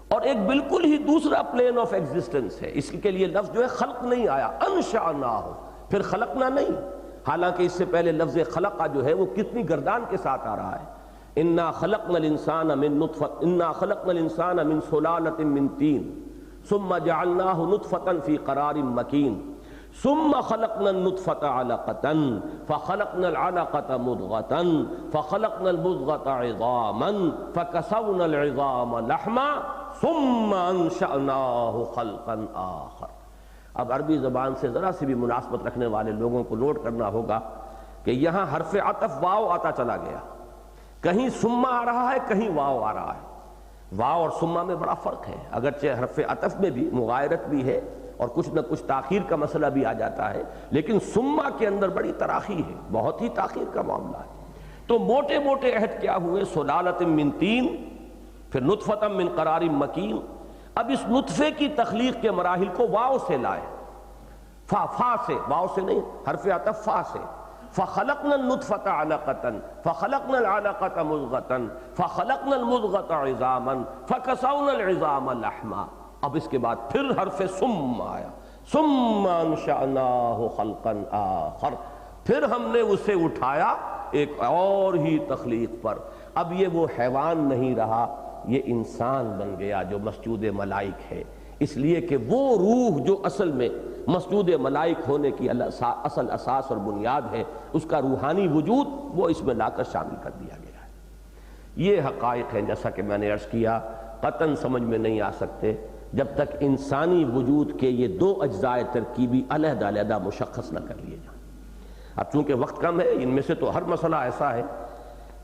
اور ایک بالکل ہی دوسرا پلین آف ایگزسٹنس ہے۔ اس کے لیے لفظ جو ہے خلق نہیں آیا، انشأناہ، پھر خلقنا نہیں، حالانکہ اس سے پہلے لفظ خلقہ جو ہے وہ کتنی گردان کے ساتھ آ رہا ہے۔ انا خلقنا الانسان من نطفۃ، انا خلقنا الانسان من صلالۃ من طین ثم جعلناہ نطفۃ فی قرار مکین ثم خلقنا النطفۃ علقۃ فخلقنا العلقۃ مضغۃ فخلقنا المضغۃ عظاما فکسونا العظام لحما ثم انشأناہ خلقا آخر۔ اب عربی زبان سے ذرا سی بھی مناسبت رکھنے والے لوگوں کو نوٹ کرنا ہوگا کہ یہاں حرف عطف واو آتا چلا گیا، کہیں سما آ رہا ہے، کہیں واو آ رہا ہے۔ واو اور سما میں بڑا فرق ہے، اگرچہ حرف عطف میں بھی مغایرت بھی ہے اور کچھ نہ کچھ تاخیر کا مسئلہ بھی آ جاتا ہے، لیکن سما کے اندر بڑی تراخی ہے، بہت ہی تاخیر کا معاملہ ہے۔ تو موٹے موٹے عہد کیا ہوئے، صلالۃ من طین، پھر نطفۃ من قرار مکین۔ اب اس نطفے کی تخلیق کے مراحل کو واو سے لائے، فا سے، واو سے نہیں، حرف عطف فا سے۔ فخلقنا النطفۃ علقۃ فخلقنا العلقۃ مضغۃ فخلقنا المضغۃ عظاما فکسونا العظام لحما۔ اب اس کے بعد پھر حرف ثم آیا، ثم انشأناہ خلقا آخر، پھر ہم نے اسے اٹھایا ایک اور ہی تخلیق پر۔ اب یہ وہ حیوان نہیں رہا، یہ انسان بن گیا جو مسجود ملائک ہے، اس لیے کہ وہ روح جو اصل میں مسجود ملائک ہونے کی اصل اساس اور بنیاد ہے، اس کا روحانی وجود وہ اس میں لا کر شامل کر دیا گیا ہے۔ یہ حقائق ہیں جیسا کہ میں نے عرض کیا، قطعاً سمجھ میں نہیں آ سکتے جب تک انسانی وجود کے یہ دو اجزاء ترکیبی علیحدہ علیحدہ مشخص نہ کر لیے جائیں۔ اب چونکہ وقت کم ہے، ان میں سے تو ہر مسئلہ ایسا ہے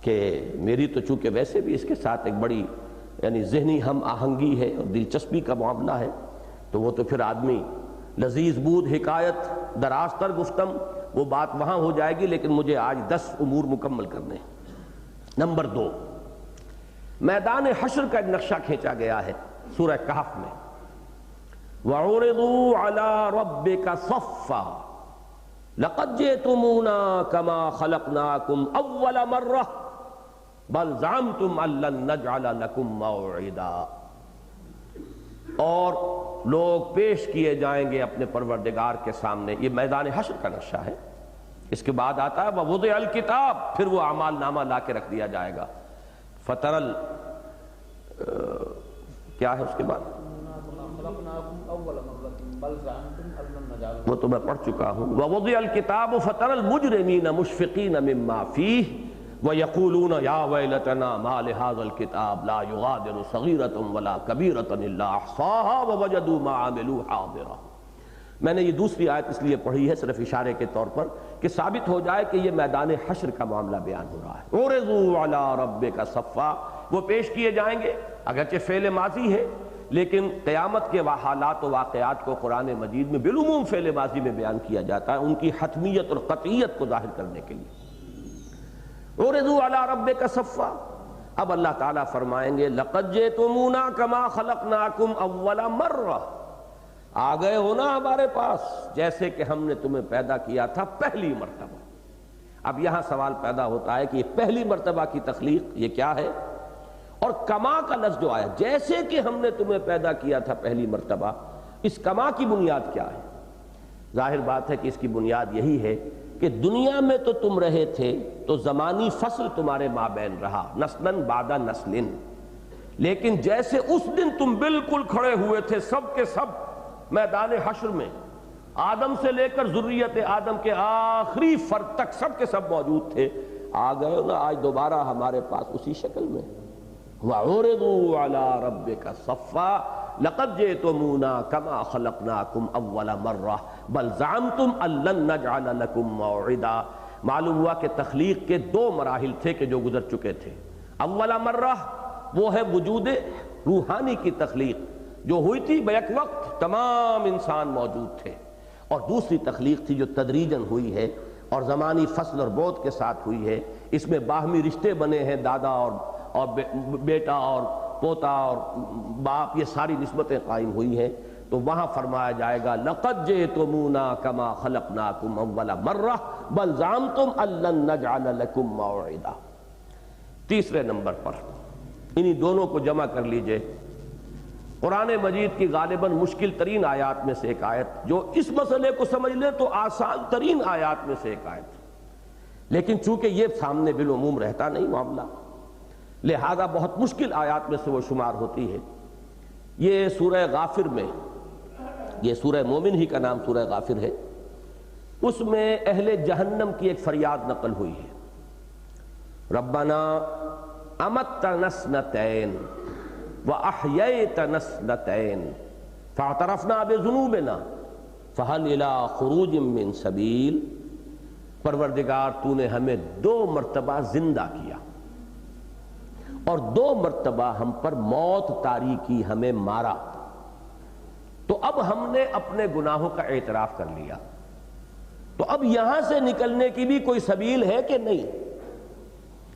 کہ میری تو چونکہ ویسے بھی اس کے ساتھ ایک بڑی یعنی ذہنی ہم آہنگی ہے اور دلچسپی کا معاملہ ہے، تو وہ تو پھر آدمی لذیذ بود حکایت دراز تر گفتم، وہ بات وہاں ہو جائے گی، لیکن مجھے آج 10 امور مکمل کرنے ہیں۔ نمبر 2، میدان حشر کا ایک نقشہ کھینچا گیا ہے سورہ کہف میں۔ وَعُرِضُوا عَلَىٰ رَبِّكَ صَفًّا لَقَدْ جِئْتُمُونَا كَمَا خَلَقْنَاكُمْ أَوَّلَ مَرَّةٍ بل زعمتم ان لن نجعل لكم موعدا، اور لوگ پیش کیے جائیں گے اپنے پروردگار کے سامنے۔ یہ میدان حشر کا نقشہ ہے۔ اس کے بعد آتا ہے ووضع الکتاب، پھر وہ اعمال نامہ لا کے رکھ دیا جائے گا۔ فترل کیا ہے اس کے بعد؟ وہ تو میں پڑھ چکا ہوں. وَوُضِعَ الْكِتَابُ فَتَرَى الْمُجْرِمِينَ مُشْفِقِينَ مِمَّا فِيهِ وَيَقُولُونَ يَا وَيْلَتَنَا مَا لِهَذَا الْكِتَابِ لَا يُغَادِرُ صَغِيرَةً وَلَا كَبِيرَةً إِلَّا أَحْصَاهَا وَوَجَدُوا مَا عَمِلُوا حَاضِرًا. میں نے یہ دوسری آیت اس لیے پڑھی ہے صرف اشارے کے طور پر کہ ثابت ہو جائے کہ یہ میدان حشر کا معاملہ بیان ہو رہا ہے. عُرِضُوا عَلَىٰ رَبِّكَ صَفًّا، وہ پیش کیے جائیں گے، اگرچہ فعل ماضی ہے لیکن قیامت کے حالات و واقعات کو قرآن مجید میں بالعموم فعل ماضی میں بیان کیا جاتا ہے ان کی حتمیت اور قطعیت کو ظاہر کرنے کے لیے. عُرِضُوا عَلَىٰ رَبِّكَ صَفًّا. اب اللہ تعالیٰ فرمائیں گے لَقَدْ جِئْتُمُونَا كَمَا خَلَقْنَاكُمْ أَوَّلَ مَرَّةٍ، آ گئے ہو نا ہمارے پاس جیسے کہ ہم نے تمہیں پیدا کیا تھا پہلی مرتبہ. اب یہاں سوال پیدا ہوتا ہے کہ یہ پہلی مرتبہ کی تخلیق یہ کیا ہے، اور کما کا لفظ جو آیا جیسے کہ ہم نے تمہیں پیدا کیا تھا پہلی مرتبہ، اس کما کی بنیاد کیا ہے؟ ظاہر بات ہے کہ اس کی بنیاد یہی ہے کہ دنیا میں تو تم رہے تھے تو زمانی فصل تمہارے مابین رہا، نسلاً بعد نسلن، لیکن جیسے اس دن تم بالکل کھڑے ہوئے تھے سب کے سب میدان حشر میں، آدم سے لے کر ذریت آدم کے آخری فرد تک سب کے سب موجود تھے، آ گئے نا آج دوبارہ ہمارے پاس اسی شکل میں. وَعُرِضُوا عَلَىٰ رَبِّكَ صَفًّا لَقَدْ جِئْتُمُونَا كَمَا خَلَقْنَاكُمْ أَوَّلَ مَرَّةٍ بَلْ زَعَمْتُمْ أَن لَّن نَّجْعَلَ لَكُم مَّوْعِدًا. معلوم ہوا کہ تخلیق کے دو مراحل تھے کہ جو گزر چکے تھے. اول مرہ وہ ہے وجود روحانی کی تخلیق جو ہوئی تھی بیک وقت تمام انسان موجود تھے، اور دوسری تخلیق تھی جو تدریجاً ہوئی ہے اور زمانی فصل اور بعد کے ساتھ ہوئی ہے. اس میں باہمی رشتے بنے ہیں، دادا اور بیٹا اور پوتا اور باپ، یہ ساری نسبتیں قائم ہوئی ہیں. تو وہاں فرمایا جائے گا لَقَدْ جِئْتُمُونَا كَمَا خَلَقْنَاكُمْ أَوَّلَ مَرَّةٍ بَلْ زَعَمْتُمْ أَن لَّن نَّجْعَلَ لَكُم مَّوْعِدًا. تیسرے نمبر پر انہی دونوں کو جمع کر لیجئے. قرآن مجید کی غالباً مشکل ترین آیات میں سے ایک آیت، جو اس مسئلے کو سمجھ لیں تو آسان ترین آیات میں سے ایک آیت، لیکن چونکہ یہ سامنے بالعموم رہتا نہیں معاملہ، لہذا بہت مشکل آیات میں سے وہ شمار ہوتی ہے. یہ سورہ غافر میں، یہ سورہ مومن ہی کا نام سورہ غافر ہے، اس میں اہل جہنم کی ایک فریاد نقل ہوئی ہے. ربنا امتنا اثنتین وَأَحْيَيْتَنَا اثْنَتَيْنِ فَاعْتَرَفْنَا بِذُنُوبِنَا فَهَلْ إِلَىٰ خُرُوجٍ مِّن سَبِيلٍ. پروردگار تو نے ہمیں 2 مرتبہ زندہ کیا اور 2 مرتبہ ہم پر موت طاری کی، ہمیں مارا، تو اب ہم نے اپنے گناہوں کا اعتراف کر لیا، تو اب یہاں سے نکلنے کی بھی کوئی سبیل ہے کہ نہیں؟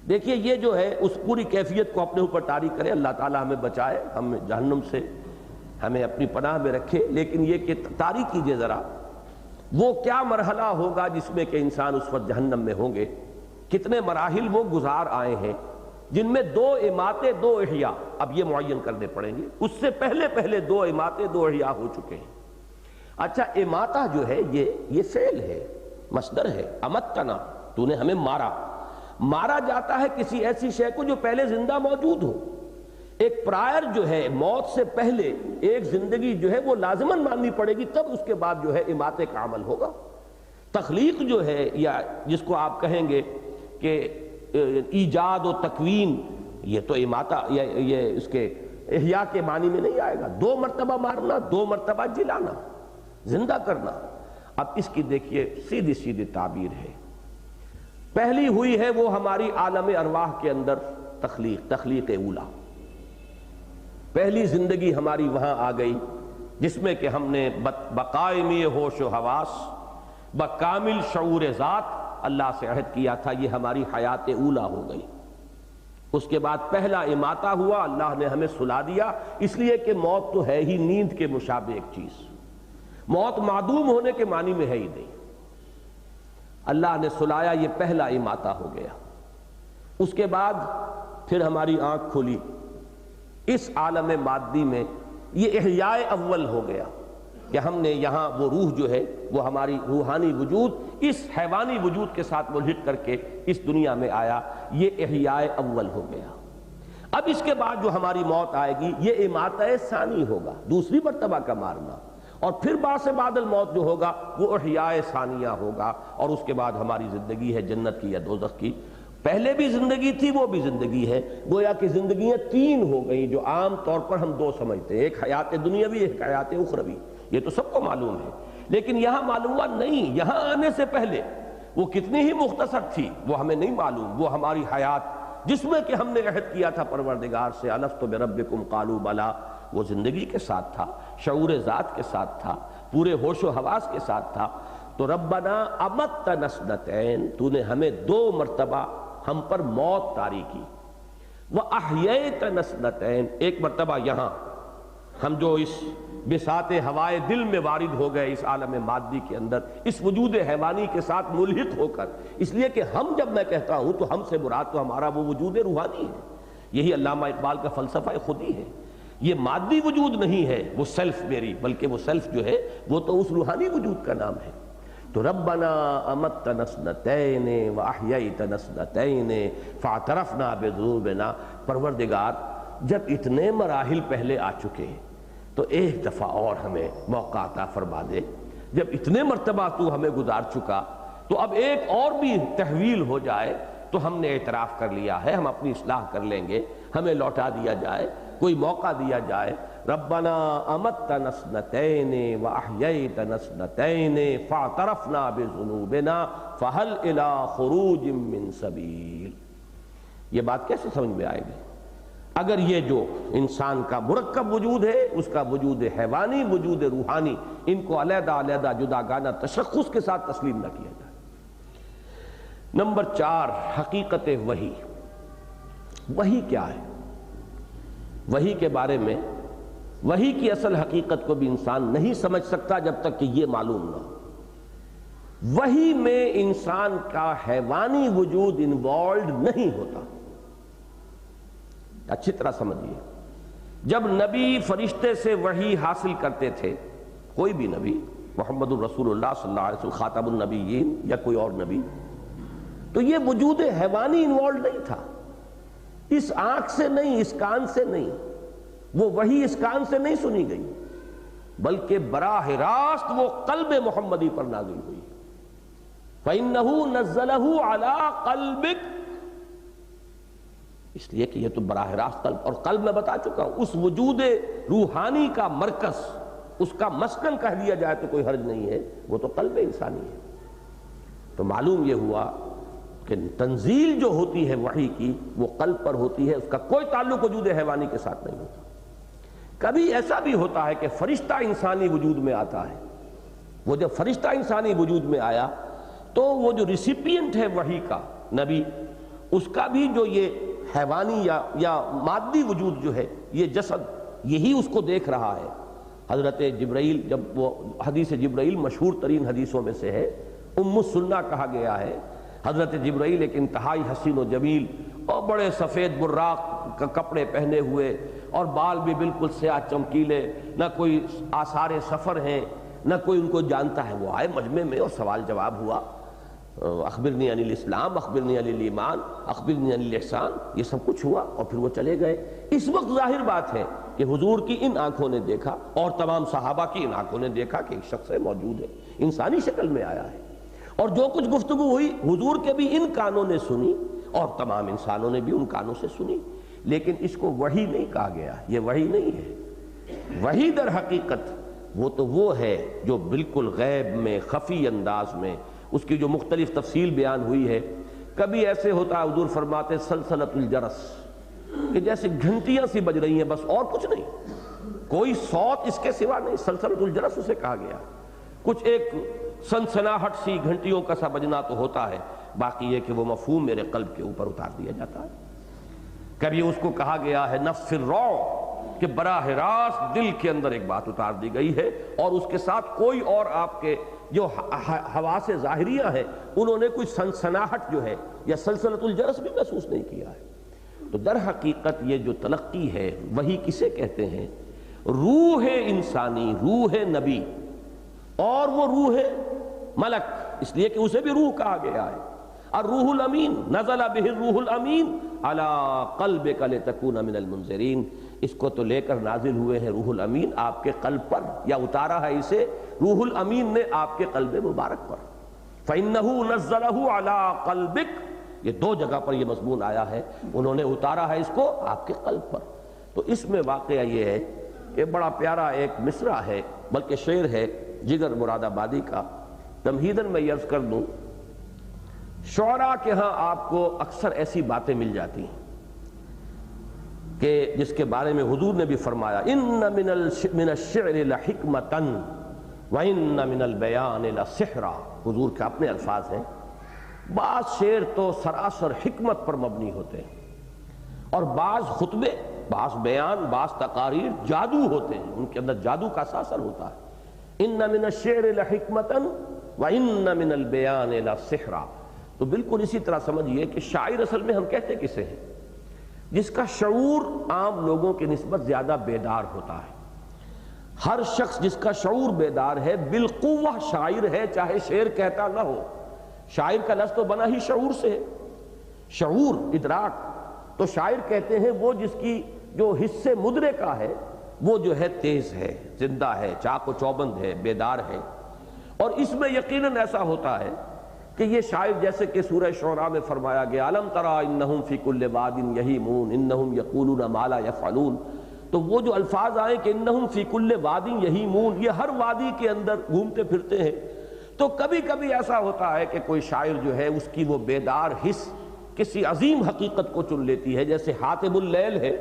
دیکھیے یہ جو ہے اس پوری کیفیت کو اپنے اوپر طاری کرے، اللہ تعالی ہمیں بچائے، ہم جہنم سے ہمیں اپنی پناہ میں رکھے. لیکن یہ کہ طاری کیجئے ذرا وہ کیا مرحلہ ہوگا جس میں کہ انسان اس وقت جہنم میں ہوں گے. کتنے مراحل وہ گزار آئے ہیں جن میں 2 اماتے 2 احیاء اب یہ معین کرنے پڑیں گے. اس سے پہلے 2 اماتے 2 احیاء ہو چکے ہیں. اچھا اماتہ جو ہے یہ فعل ہے، مصدر ہے. امتنا، تو نے ہمیں مارا. مارا جاتا ہے کسی ایسی شے کو جو پہلے زندہ موجود ہو. ایک پرائر جو ہے موت سے پہلے ایک زندگی جو ہے وہ لازماً ماننی پڑے گی، تب اس کے بعد جو ہے اماتے کا عمل ہوگا. تخلیق جو ہے یا جس کو آپ کہیں گے کہ ایجاد و تکوین، یہ تو اماتہ یہ اس کے احیاء کے معنی میں نہیں آئے گا. 2 مرتبہ مارنا، 2 مرتبہ جلانا، زندہ کرنا. اب اس کی دیکھیے سیدھی تعبیر ہے. پہلی ہوئی ہے وہ ہماری عالم ارواح کے اندر تخلیق اولا. پہلی زندگی ہماری وہاں آ گئی جس میں کہ ہم نے بقائمی ہوش و حواس، بکامل شعور ذات اللہ سے عہد کیا تھا، یہ ہماری حیات اولا ہو گئی. اس کے بعد پہلا اماتہ ہوا، اللہ نے ہمیں سلا دیا، اس لیے کہ موت تو ہے ہی نیند کے مشابہ ایک چیز، موت معدوم ہونے کے معنی میں ہے ہی نہیں. اللہ نے سلایا، یہ پہلا اماتہ ہو گیا. اس کے بعد پھر ہماری آنکھ کھلی، اس عالم مادی میں یہ احیاء اول ہو گیا کہ ہم نے یہاں وہ روح جو ہے وہ ہماری روحانی وجود اس حیوانی وجود کے ساتھ ملحق کر کے اس دنیا میں آیا، یہ احیاء اول ہو گیا. اب اس کے بعد جو ہماری موت آئے گی یہ اماتہ ثانی ہوگا، دوسری مرتبہ کا مارنا، اور پھر بعد سے بعد الموت جو ہوگا وہ احیاء ثانیہ ہوگا، اور اس کے بعد ہماری زندگی ہے جنت کی یا دوزخ کی۔ پہلے بھی زندگی تھی، وہ بھی زندگی ہے، گویا کہ زندگیاں تین ہو گئیں جو عام طور پر ہم دو سمجھتے ہیں، ایک حیات دنیاوی، ایک حیات اخروی، یہ تو سب کو معلوم ہے، لیکن یہاں معلوم ہوا نہیں، یہاں آنے سے پہلے وہ کتنی ہی مختصر تھی وہ ہمیں نہیں معلوم۔ وہ ہماری حیات جس میں کہ ہم نے عہد کیا تھا پروردگار سے، الست بربکم قالوا بلا، وہ زندگی کے ساتھ تھا، شعور ذات کے ساتھ تھا، پورے ہوش و حواس کے ساتھ تھا۔ تو ربنا امتنا اثنتین، تو نے ہمیں دو مرتبہ ہم پر موت طاری کی، وَأَحْيَيْتَنَا اثْنَتَيْنِ، ایک مرتبہ یہاں ہم جو اس بساط ہوائے دل میں وارد ہو گئے اس عالم مادی کے اندر، اس وجود حیوانی کے ساتھ ملحق ہو کر، اس لیے کہ ہم جب میں کہتا ہوں تو ہم سے مراد تو ہمارا وہ وجود روحانی ہے، یہی علامہ اقبال کا فلسفہ خودی ہے، یہ مادی وجود نہیں ہے وہ سیلف میری، بلکہ وہ سیلف جو ہے وہ تو اس روحانی وجود کا نام ہے۔ تو ربنا امتنا اثنتین واحییتنا اثنتین فاعترفنا بذنوبنا، پروردگار جب اتنے مراحل پہلے آ چکے تو ایک دفعہ اور ہمیں موقع عطا فرما دے، جب اتنے مرتبہ تو ہمیں گزار چکا تو اب ایک اور بھی تحویل ہو جائے تو ہم نے اعتراف کر لیا ہے، ہم اپنی اصلاح کر لیں گے، ہمیں لوٹا دیا جائے، کوئی موقع دیا جائے۔ ربنا امتنا اثنتین واحییتنا اثنتین فاعترفنا بذنوبنا فہل الی خروج من سبیل، یہ بات کیسے سمجھ میں آئے گی اگر یہ جو انسان کا مرکب وجود ہے، اس کا وجود حیوانی، وجود روحانی، ان کو علیحدہ علیحدہ جداگانہ تشخص کے ساتھ تسلیم نہ کیا جائے۔ نمبر 4، حقیقت وحی۔ وحی کیا ہے؟ وحی کے بارے میں، وحی کی اصل حقیقت کو بھی انسان نہیں سمجھ سکتا جب تک کہ یہ معلوم نہ ہو۔ وحی میں انسان کا حیوانی وجود انوالوڈ نہیں ہوتا، اچھی طرح سمجھیے۔ جب نبی فرشتے سے وحی حاصل کرتے تھے، کوئی بھی نبی، محمد الرسول اللہ صلی اللہ علیہ وسلم خاتم النبیین یا کوئی اور نبی، تو یہ وجود حیوانی انوالوڈ نہیں تھا، اس آنکھ سے نہیں، اس کان سے نہیں، وہ وحی اس کان سے نہیں سنی گئی، بلکہ براہ راست وہ قلب محمدی پر نازل ہوئی۔ فَإِنَّهُ نَزَّلَهُ عَلَىٰ قَلْبِكَ، اس لیے کہ یہ تو براہ راست قلب، اور قلب میں بتا چکا ہوں اس وجود روحانی کا مرکز، اس کا مسکن کہہ دیا جائے تو کوئی حرج نہیں ہے، وہ تو قلب انسانی ہے۔ تو معلوم یہ ہوا کہ تنزیل جو ہوتی ہے وحی کی وہ قلب پر ہوتی ہے، اس کا کوئی تعلق وجود حیوانی کے ساتھ نہیں ہوتا۔ کبھی ایسا بھی ہوتا ہے کہ فرشتہ انسانی وجود میں آتا ہے، وہ جب فرشتہ انسانی وجود میں آیا تو وہ جو ریسیپینٹ ہے وحی کا، نبی، اس کا بھی جو یہ حیوانی یا مادی وجود جو ہے، یہ جسد، یہی اس کو دیکھ رہا ہے۔ حضرت جبرائیل، جب وہ حدیث جبرائیل مشہور ترین حدیثوں میں سے ہے، ام السنہ کہا گیا ہے، حضرت جبرائیل ایک انتہائی حسین و جمیل اور بڑے سفید براق کپڑے پہنے ہوئے اور بال بھی بالکل سیاہ چمکیلے، نہ کوئی آثار سفر ہیں، نہ کوئی ان کو جانتا ہے، وہ آئے مجمع میں اور سوال جواب ہوا، اخبرنی عن الاسلام، اخبرنی عن الایمان، اخبرنی عن الاحسان، یہ سب کچھ ہوا اور پھر وہ چلے گئے۔ اس وقت ظاہر بات ہے کہ حضور کی ان آنکھوں نے دیکھا اور تمام صحابہ کی ان آنکھوں نے دیکھا کہ ایک شخص موجود ہے، انسانی شکل میں آیا ہے، اور جو کچھ گفتگو ہوئی حضور کے بھی ان کانوں نے سنی اور تمام انسانوں نے بھی ان کانوں سے سنی، لیکن اس کو وحی نہیں کہا گیا، یہ وحی نہیں ہے۔ وحی در حقیقت وہ ہے جو بالکل غیب میں، خفی انداز میں، اس کی جو مختلف تفصیل بیان ہوئی ہے۔ کبھی ایسے ہوتا ہے، حضور فرماتے سلسلۃ الجرس، کہ جیسے گھنٹیاں سی بج رہی ہیں بس، اور کچھ نہیں، کوئی صوت اس کے سوا نہیں، سلسلۃ الجرس اسے کہا گیا۔ کچھ ایک سنسناہٹ سی گھنٹیوں کا سا بجنا تو ہوتا ہے، باقی یہ کہ وہ مفہوم میرے قلب کے اوپر اتار دیا جاتا ہے۔ کبھی اس کو کہا گیا ہے نفس الروع، کہ براہ راست دل کے اندر ایک بات اتار دی گئی ہے، اور اس کے ساتھ کوئی اور آپ کے جو حواس ظاہریہ ہیں انہوں نے کوئی سنسناہٹ جو ہے یا سلسلۃ الجرس بھی محسوس نہیں کیا ہے۔ تو در حقیقت یہ جو تلقی ہے وہی کسے کہتے ہیں؟ روح انسانی، روح نبی، اور وہ روح ملک، اس لیے کہ اسے بھی روح کہا گیا ہے۔ الروح الامین نزل بہ الروح الامین علی قلبک لتکون من المنذرین، اس کو تو لے کر نازل ہوئے ہیں روح الامین آپ کے قلب پر، یا اتارا ہے اسے روح الامین نے آپ کے قلب مبارک پر۔ فَإِنَّهُ نَزَّلَهُ عَلَىٰ قَلْبِكَ، یہ دو جگہ پر یہ مضمون آیا ہے، انہوں نے اتارا ہے اس کو آپ کے قلب پر۔ تو اس میں واقعہ یہ ہے کہ بڑا پیارا ایک مصرع ہے، بلکہ شعر ہے جگر مراد آبادی کا، تمہیداً میں عرض کر دوں، شعراء کے ہاں آپ کو اکثر ایسی باتیں مل جاتی ہیں کہ جس کے بارے میں حضور نے بھی فرمایا اِنَّ مِنَ الشِّعْرِ لَحِکْمَةً وَإِنَّ مِنَ الْبَيَانِ لَسِحْرًا، حضور کے اپنے الفاظ ہیں، بعض شعر تو سراسر حکمت پر مبنی ہوتے ہیں، اور بعض خطبے، بعض بیان، بعض تقاریر جادو ہوتے ہیں، ان کے اندر جادو کا اثر ہوتا ہے۔ اِنَّ مِنَ الشِّعْرِ لَحِکْمَةً وَإِنَّ مِنَ الْبَيَانِ لَسِحْرًا، تو بالکل اسی طرح سمجھئے کہ شاعر اصل میں ہم کہتے کسے ہیں؟ جس کا شعور عام لوگوں کی نسبت زیادہ بیدار ہوتا ہے۔ ہر شخص جس کا شعور بیدار ہے بالقوہ شاعر ہے، چاہے شعر کہتا نہ ہو۔ شاعر کا لفظ تو بنا ہی شعور سے ہے، شعور، ادراک، تو شاعر کہتے ہیں وہ جس کی جو حصے مدرکہ ہے وہ جو ہے تیز ہے، زندہ ہے، چاق و چوبند ہے، بیدار ہے۔ اور اس میں یقیناً ایسا ہوتا ہے کہ یہ شاعر جیسے کہ سورہ شعراء میں فرمایا گیا الم تری انہم فی کل واد یہیمون انہم یقولون ما لا یفعلون، تو وہ جو الفاظ آئے کہ انہم فی کل واد یہیمون، یہ ہر وادی کے اندر گھومتے پھرتے ہیں، تو کبھی کبھی ایسا ہوتا ہے کہ کوئی شاعر جو ہے اس کی وہ بیدار حس کسی عظیم حقیقت کو چن لیتی ہے، جیسے حاطب اللیل ہے،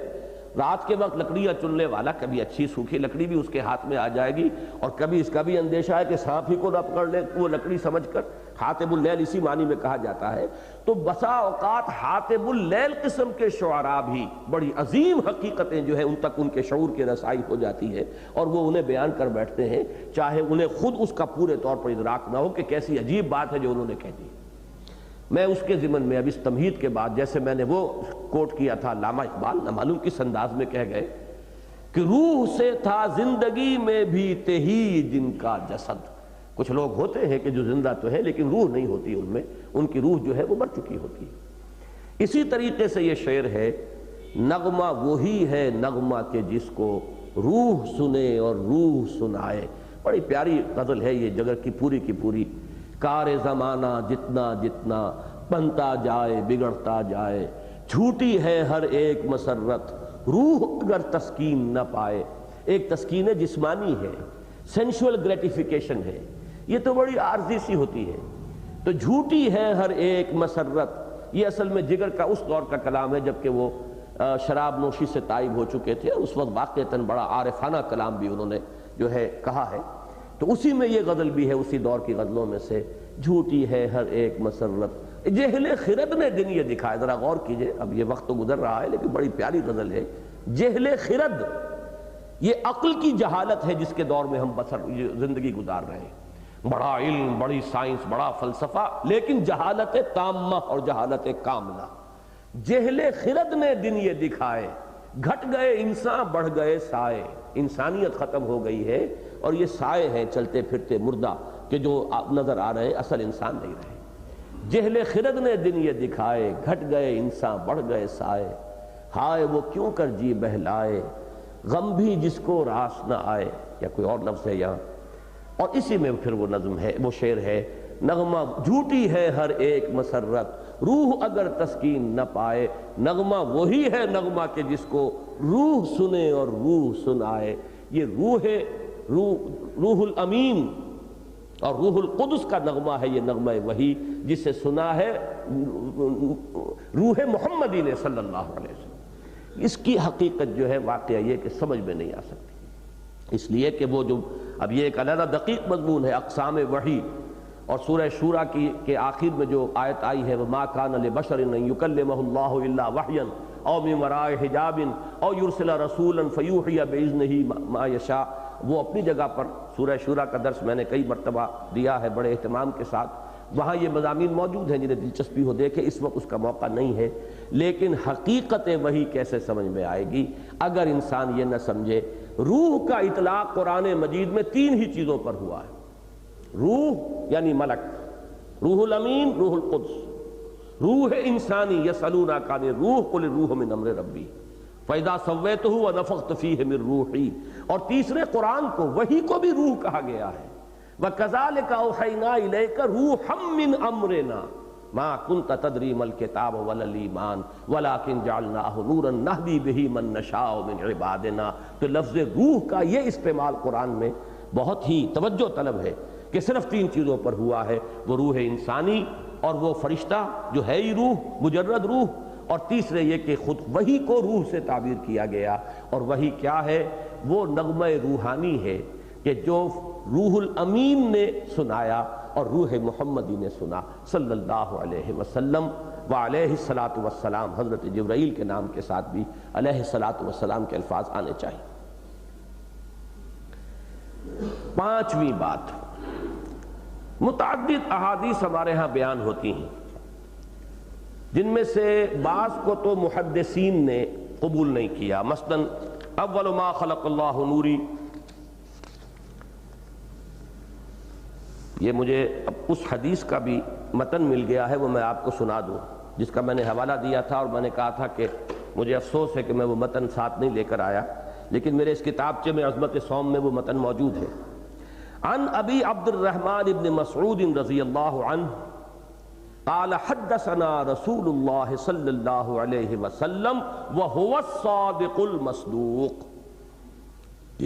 رات کے وقت لکڑیاں چننے والا، کبھی اچھی سوکھی لکڑی بھی اس کے ہاتھ میں آ جائے گی، اور کبھی اس کا بھی اندیشہ ہے کہ سانپ ہی کو نہ پکڑ لے وہ لکڑی سمجھ کر، حاطب اللیل اسی معنی میں کہا جاتا ہے۔ تو بسا اوقات حاطب اللیل قسم کے شعراء بھی بڑی عظیم حقیقتیں جو ہیں ان تک ان کے شعور کی رسائی ہو جاتی ہے، اور وہ انہیں بیان کر بیٹھتے ہیں، چاہے انہیں خود اس کا پورے طور پر ادراک نہ ہو کہ کیسی عجیب بات ہے جو انہوں نے کہہ دی۔ میں اس کے ضمن میں اب اس تمہید کے بعد، جیسے میں نے وہ کوٹ کیا تھا علامہ اقبال نہ معلوم کس انداز میں کہہ گئے کہ روح سے تھا زندگی میں بھی تہی جن کا جسد، کچھ لوگ ہوتے ہیں کہ جو زندہ تو ہے لیکن روح نہیں ہوتی ان میں، ان کی روح جو ہے وہ مر چکی ہوتی ہے۔ اسی طریقے سے یہ شعر ہے نغمہ وہی ہے نغمہ کہ جس کو روح سنے اور روح سنائے، بڑی پیاری غزل ہے یہ جگر کی پوری، کار زمانہ جتنا جتنا بنتا جائے بگڑتا جائے، جھوٹی ہے ہر ایک مسرت روح اگر تسکین نہ پائے۔ ایک تسکین جسمانی ہے، سینشول گریٹیفیکیشن ہے، یہ تو بڑی عارضی سی ہوتی ہے۔ تو جھوٹی ہے ہر ایک مسرت، یہ اصل میں جگر کا اس دور کا کلام ہے جبکہ وہ شراب نوشی سے تائب ہو چکے تھے، اور اس وقت واقعتاً بڑا عارفانہ کلام بھی انہوں نے جو ہے کہا ہے، تو اسی میں یہ غزل بھی ہے، اسی دور کی غزلوں میں سے، جھوٹی ہے ہر ایک مسرت جہل خرد نے دن یہ دکھائے۔ ذرا غور کیجئے، اب یہ وقت تو گزر رہا ہے لیکن بڑی پیاری غزل ہے، جہل خرد، یہ عقل کی جہالت ہے جس کے دور میں ہم زندگی گزار رہے ہیں، بڑا علم، بڑی سائنس، بڑا فلسفہ، لیکن جہالت تامہ اور جہالت کاملہ۔ جہل خرد نے دن یہ دکھائے، گھٹ گئے انسان بڑھ گئے سائے، انسانیت ختم ہو گئی ہے اور یہ سائے ہیں چلتے پھرتے مردہ کہ جو نظر آ رہے اصل انسان نہیں رہے۔ جہل خرد نے دن یہ دکھائے، گھٹ گئے انسان بڑھ گئے سائے، ہائے وہ کیوں کر جی بہلائے، غم بھی جس کو راس نہ آئے، یا کوئی اور لفظ ہے یہاں۔ اور اسی میں پھر وہ نظم ہے، وہ شعر ہے نغمہ جھوٹی ہے ہر ایک مسرت روح اگر تسکین نہ پائے، نغمہ وہی ہے نغمہ کہ جس کو روح سنے اور روح سنائے۔ یہ روح الامین اور روح القدس کا نغمہ ہے، یہ نغمہ وحی جسے سنا ہے روح محمدی نے صلی اللہ علیہ وسلم۔ اس کی حقیقت جو ہے واقعہ یہ کہ سمجھ میں نہیں آ سکتی، اس لیے کہ وہ جو اب یہ ایک علیحدہ دقیق مضمون ہے اقسام وحی، اور سورہ شورى کے آخر میں جو آیت آئی ہے وَمَا كَانَ لِبَشَرٍ أَن يُكَلِّمَهُ اللَّهُ إِلَّا وَحْيًا أَوْ مِن وَرَاءِ حِجَابٍ أَوْ يُرْسِلَ رَسُولًا فَيُوحِيَ بِإِذْنِهِ مَا يَشَاءُ، وہ اپنی جگہ پر سورہ شورى کا درس میں نے کئی مرتبہ دیا ہے بڑے اہتمام کے ساتھ، وہاں یہ مضامین موجود ہیں جنہیں دلچسپی ہو دیکھیں، اس وقت اس کا موقع نہیں ہے۔ لیکن حقیقت وحی کیسے سمجھ میں آئے گی اگر انسان یہ نہ سمجھے؟ روح کا اطلاق قرآن مجید میں تین ہی چیزوں پر ہوا ہے، روح یعنی ملک، روح الامین، روح القدس، روح انسانی یسألونک عن الروح قل الروح من امر ربی فَإِذَا سَوَّيْتُهُ وَنَفَخْتُ فِيهِ مِن رُوحِي، اور تیسرے قرآن کو وحی کو بھی روح کہا گیا ہے، وَكَذَلِكَ أَوْحَيْنَا إِلَيْكَ رُوحًا مِّنْ أَمْرِنَا مَا كُنْتَ تَدْرِي مَا الْكِتَابُ وَلَا الْإِيمَانُ وَلَكِنْ جَعَلْنَاهُ نُورًا نَهْدِي بِهِ مَن نَّشَاءُ مِنْ عِبَادِنَا۔ تو لفظ روح کا یہ استعمال قرآن میں بہت ہی توجہ طلب ہے کہ صرف تین چیزوں پر ہوا ہے، وہ روح انسانی اور وہ فرشتہ جو ہے ہی روح، مجرد روح، اور تیسرے یہ کہ خود وحی کو روح سے تعبیر کیا گیا۔ اور وحی کیا ہے؟ وہ نغمہ روحانی ہے کہ جو روح الامین نے سنایا اور روح محمدی نے سنا صلی اللہ علیہ وسلم۔ وعلیہ الصلاۃ والسلام، حضرت جبرائیل کے نام کے ساتھ بھی علیہ الصلاۃ والسلام کے الفاظ آنے چاہیے۔ پانچویں بات، متعدد احادیث ہمارے ہاں بیان ہوتی ہیں، جن میں سے بعض کو تو محدثین نے قبول نہیں کیا۔ مثلا اول ما خلق اللہ نوری، یہ مجھے اب اس حدیث کا بھی متن مل گیا ہے، وہ میں آپ کو سنا دوں، جس کا میں نے حوالہ دیا تھا اور میں نے کہا تھا کہ مجھے افسوس ہے کہ میں وہ متن ساتھ نہیں لے کر آیا، لیکن میرے اس کتابچے میں عظمت صوم میں وہ متن موجود ہے۔ عن ابی عبد الرحمن ابن مسعود رضی اللہ عنہ قال حدثنا رسول اللہ صلی اللہ علیہ وسلم وهو الصادق المصدوق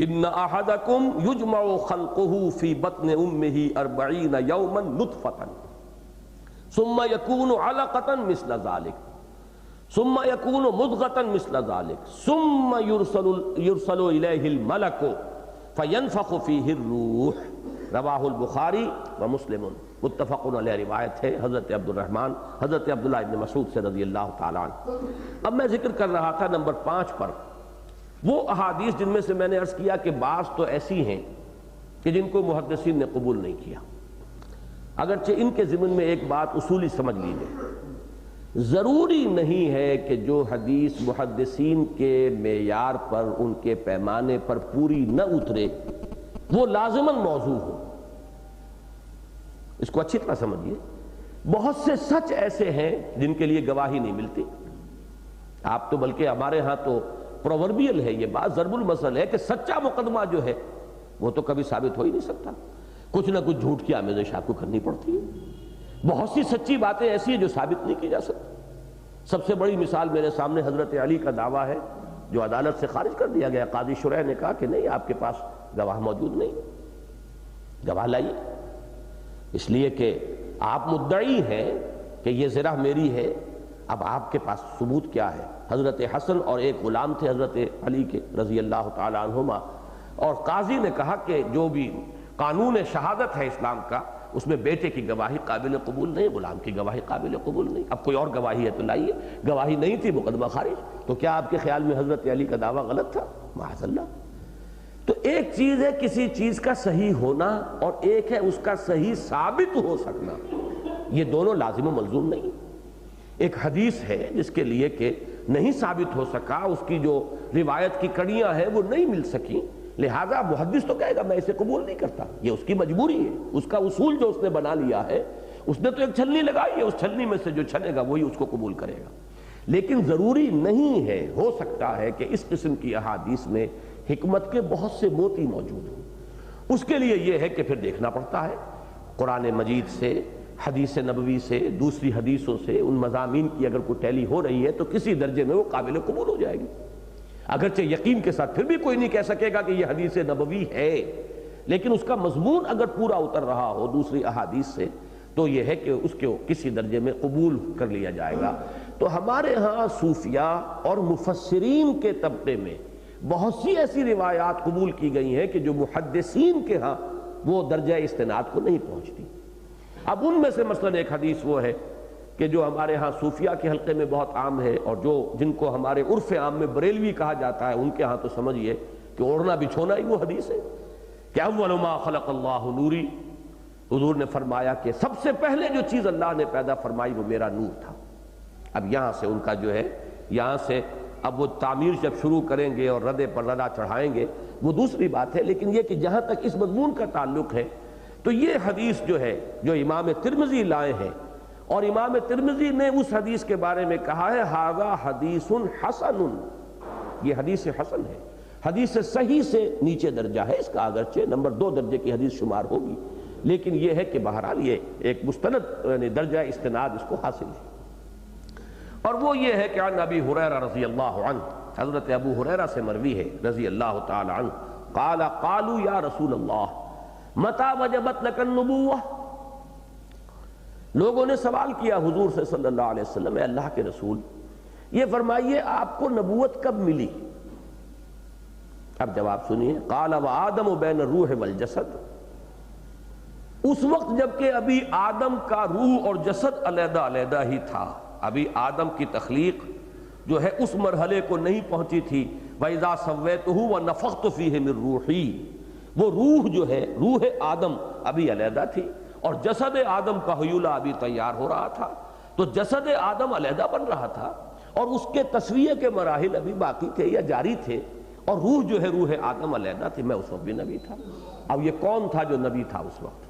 ان احدکم یجمع خلقه فی بطن امه 40 یوما نطفة ثم یکون علقة مثل ذلك ثم یکون مضغة مثل ذلك ثم یرسل الیہ الملک فینفخ فیہ الروح، رواہ البخاری و مسلم، متفق علیہ روایت ہے حضرت عبد الرحمن حضرت عبداللہ ابن مسعود سے رضی اللہ تعالیٰ عنہ۔ اب میں ذکر کر رہا تھا نمبر 5 پر وہ احادیث جن میں سے میں نے عرض کیا کہ بعض تو ایسی ہیں کہ جن کو محدثین نے قبول نہیں کیا، اگرچہ ان کے ضمن میں ایک بات اصولی سمجھ لیجیے، ضروری نہیں ہے کہ جو حدیث محدثین کے معیار پر، ان کے پیمانے پر پوری نہ اترے وہ لازماً موضوع ہو۔ اس کو اچھی طرح سمجھیے، بہت سے سچ ایسے ہیں جن کے لیے گواہی نہیں ملتی۔ آپ تو بلکہ ہمارے ہاں تو پرووربیل ہے یہ بات، ضرب المثل ہے کہ سچا مقدمہ جو ہے وہ تو کبھی ثابت ہو ہی نہیں سکتا، کچھ نہ کچھ جھوٹ کی آمیزش آپ کو کرنی پڑتی ہے۔ بہت سی سچی باتیں ایسی ہیں جو ثابت نہیں کی جا سکتی۔ سب سے بڑی مثال میرے سامنے حضرت علی کا دعویٰ ہے جو عدالت سے خارج کر دیا گیا۔ قاضی شرح نے کہا کہ نہیں، آپ کے پاس گواہ موجود نہیں، گواہ لائیے، اس لیے کہ آپ مدعی ہیں کہ یہ زرہ میری ہے، اب آپ کے پاس ثبوت کیا ہے؟ حضرت حسن اور ایک غلام تھے حضرت علی کے رضی اللہ تعالی عنہما، اور قاضی نے کہا کہ جو بھی قانون شہادت ہے اسلام کا، اس میں بیٹے کی گواہی قابل قبول نہیں، غلام کی گواہی قابل قبول نہیں، اب کوئی اور گواہی ہے تو لائیے۔ گواہی نہیں تھی، مقدمہ خارج۔ تو کیا آپ کے خیال میں حضرت علی کا دعویٰ غلط تھا؟ معاذ اللہ۔ تو ایک چیز ہے کسی چیز کا صحیح ہونا اور ایک ہے اس کا صحیح ثابت ہو سکنا، یہ دونوں لازم و ملزوم نہیں۔ ایک حدیث ہے جس کے لیے کہ نہیں ثابت ہو سکا، اس کی جو روایت کی کڑیاں ہیں وہ نہیں مل سکیں، لہذا محدث تو کہے گا میں اسے قبول نہیں کرتا، یہ اس کی مجبوری ہے، اس کا اصول جو اس نے بنا لیا ہے، اس نے تو ایک چھلنی لگائی ہے، اس چھلنی میں سے جو چھنے گا وہی اس کو قبول کرے گا۔ لیکن ضروری نہیں ہے، ہو سکتا ہے کہ اس قسم کی احادیث میں حکمت کے بہت سے موتی موجود ہوں، اس کے لیے یہ ہے کہ پھر دیکھنا پڑتا ہے قرآن مجید سے، حدیث نبوی سے، دوسری حدیثوں سے، ان مضامین کی اگر کوئی ٹیلی ہو رہی ہے تو کسی درجے میں وہ قابل قبول ہو جائے گی، اگرچہ یقین کے ساتھ پھر بھی کوئی نہیں کہہ سکے گا کہ یہ حدیث نبوی ہے، لیکن اس کا مضمون اگر پورا اتر رہا ہو دوسری احادیث سے تو یہ ہے کہ اس کو کسی درجے میں قبول کر لیا جائے گا۔ تو ہمارے ہاں صوفیاء اور مفسرین کے طبقے میں بہت سی ایسی روایات قبول کی گئی ہیں کہ جو محدثین کے ہاں وہ درجہ استناد کو نہیں پہنچتی۔ اب ان میں سے مثلا ایک حدیث وہ ہے کہ جو ہمارے ہاں صوفیاء کے حلقے میں بہت عام ہے، اور جو جن کو ہمارے عرف عام میں بریلوی کہا جاتا ہے، ان کے ہاں تو سمجھیے کہ اوڑھنا بچھونا ہی وہ حدیث ہے کہ اول ما خلق اللہ نوری، حضور نے فرمایا کہ سب سے پہلے جو چیز اللہ نے پیدا فرمائی وہ میرا نور تھا۔ اب یہاں سے ان کا جو ہے، یہاں سے اب وہ تعمیر جب شروع کریں گے اور ردے پر ردہ چڑھائیں گے وہ دوسری بات ہے، لیکن یہ کہ جہاں تک اس مضمون کا تعلق ہے تو یہ حدیث جو ہے جو امام ترمذی لائے ہیں اور امام ترمذی نے اس حدیث کے بارے میں کہا ہے ھذا حدیث حسن، یہ حدیث حسن ہے، حدیث صحیح سے نیچے درجہ ہے، اس کا اگرچہ نمبر 2 درجے کی حدیث شمار ہوگی، لیکن یہ ہے کہ بہرحال یہ ایک مستند یعنی درجہ استناد اس کو حاصل ہے۔ اور وہ یہ ہے کہ عن ابی ہریرہ رضی اللہ عنہ، حضرت ابو ہریرہ سے مروی ہے رضی اللہ تعالی عنہ، قال قالوا یا رسول اللہ متى وجبت لك النبوہ، لوگوں نے سوال کیا حضور سے صلی اللہ علیہ وسلم، اے اللہ کے رسول یہ فرمائیے آپ کو نبوت کب ملی؟ اب جواب سنیے، قال وآدم بین الروح والجسد، اس وقت جبکہ ابھی آدم کا روح اور جسد علیحدہ علیحدہ ہی تھا، ابھی آدم کی تخلیق جو ہے اس مرحلے کو نہیں پہنچی تھی، وَإِذَا سَوَّيْتُهُ وَنَفَخْتُ فِيهِ مِن رُوحِي، وہ روح جو ہے روح آدم ابھی علیحدہ تھی اور جسد آدم کا حیولہ ابھی تیار ہو رہا تھا، تو جسد آدم علیحدہ بن رہا تھا اور اس کے تصفیہ کے مراحل ابھی باقی تھے یا جاری تھے، اور روح جو ہے روح آدم علیحدہ تھی، میں اس وقت بھی نبی تھا۔ اب یہ کون تھا جو نبی تھا اس وقت؟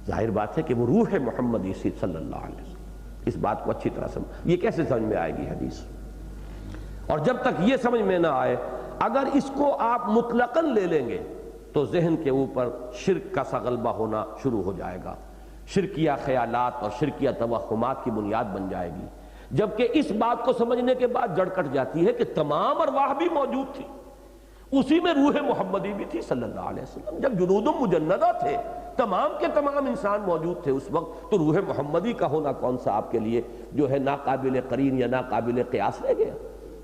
ظاہر بات ہے کہ وہ روح محمدی صلی اللہ علیہ وسلم، اس بات کو اچھی طرح سمجھ، یہ کیسے سمجھ میں آئے گی حدیث؟ اور جب تک یہ سمجھ میں نہ آئے، اگر اس کو آپ مطلقاً لے لیں گے تو ذہن کے اوپر شرک کا سا غلبہ ہونا شروع ہو جائے گا، شرکیہ خیالات اور شرکیہ توہمات کی بنیاد بن جائے گی، جبکہ اس بات کو سمجھنے کے بعد جڑ کٹ جاتی ہے کہ تمام ارواح بھی موجود تھی، اسی میں روح محمدی بھی تھی صلی اللہ علیہ وسلم، جب جنود مجندہ تھے تمام کے تمام انسان موجود تھے اس وقت، تو روح محمدی کا ہونا کون سا آپ کے لیے جو ہے ناقابل قرین یا ناقابل قیاس رہ گیا؟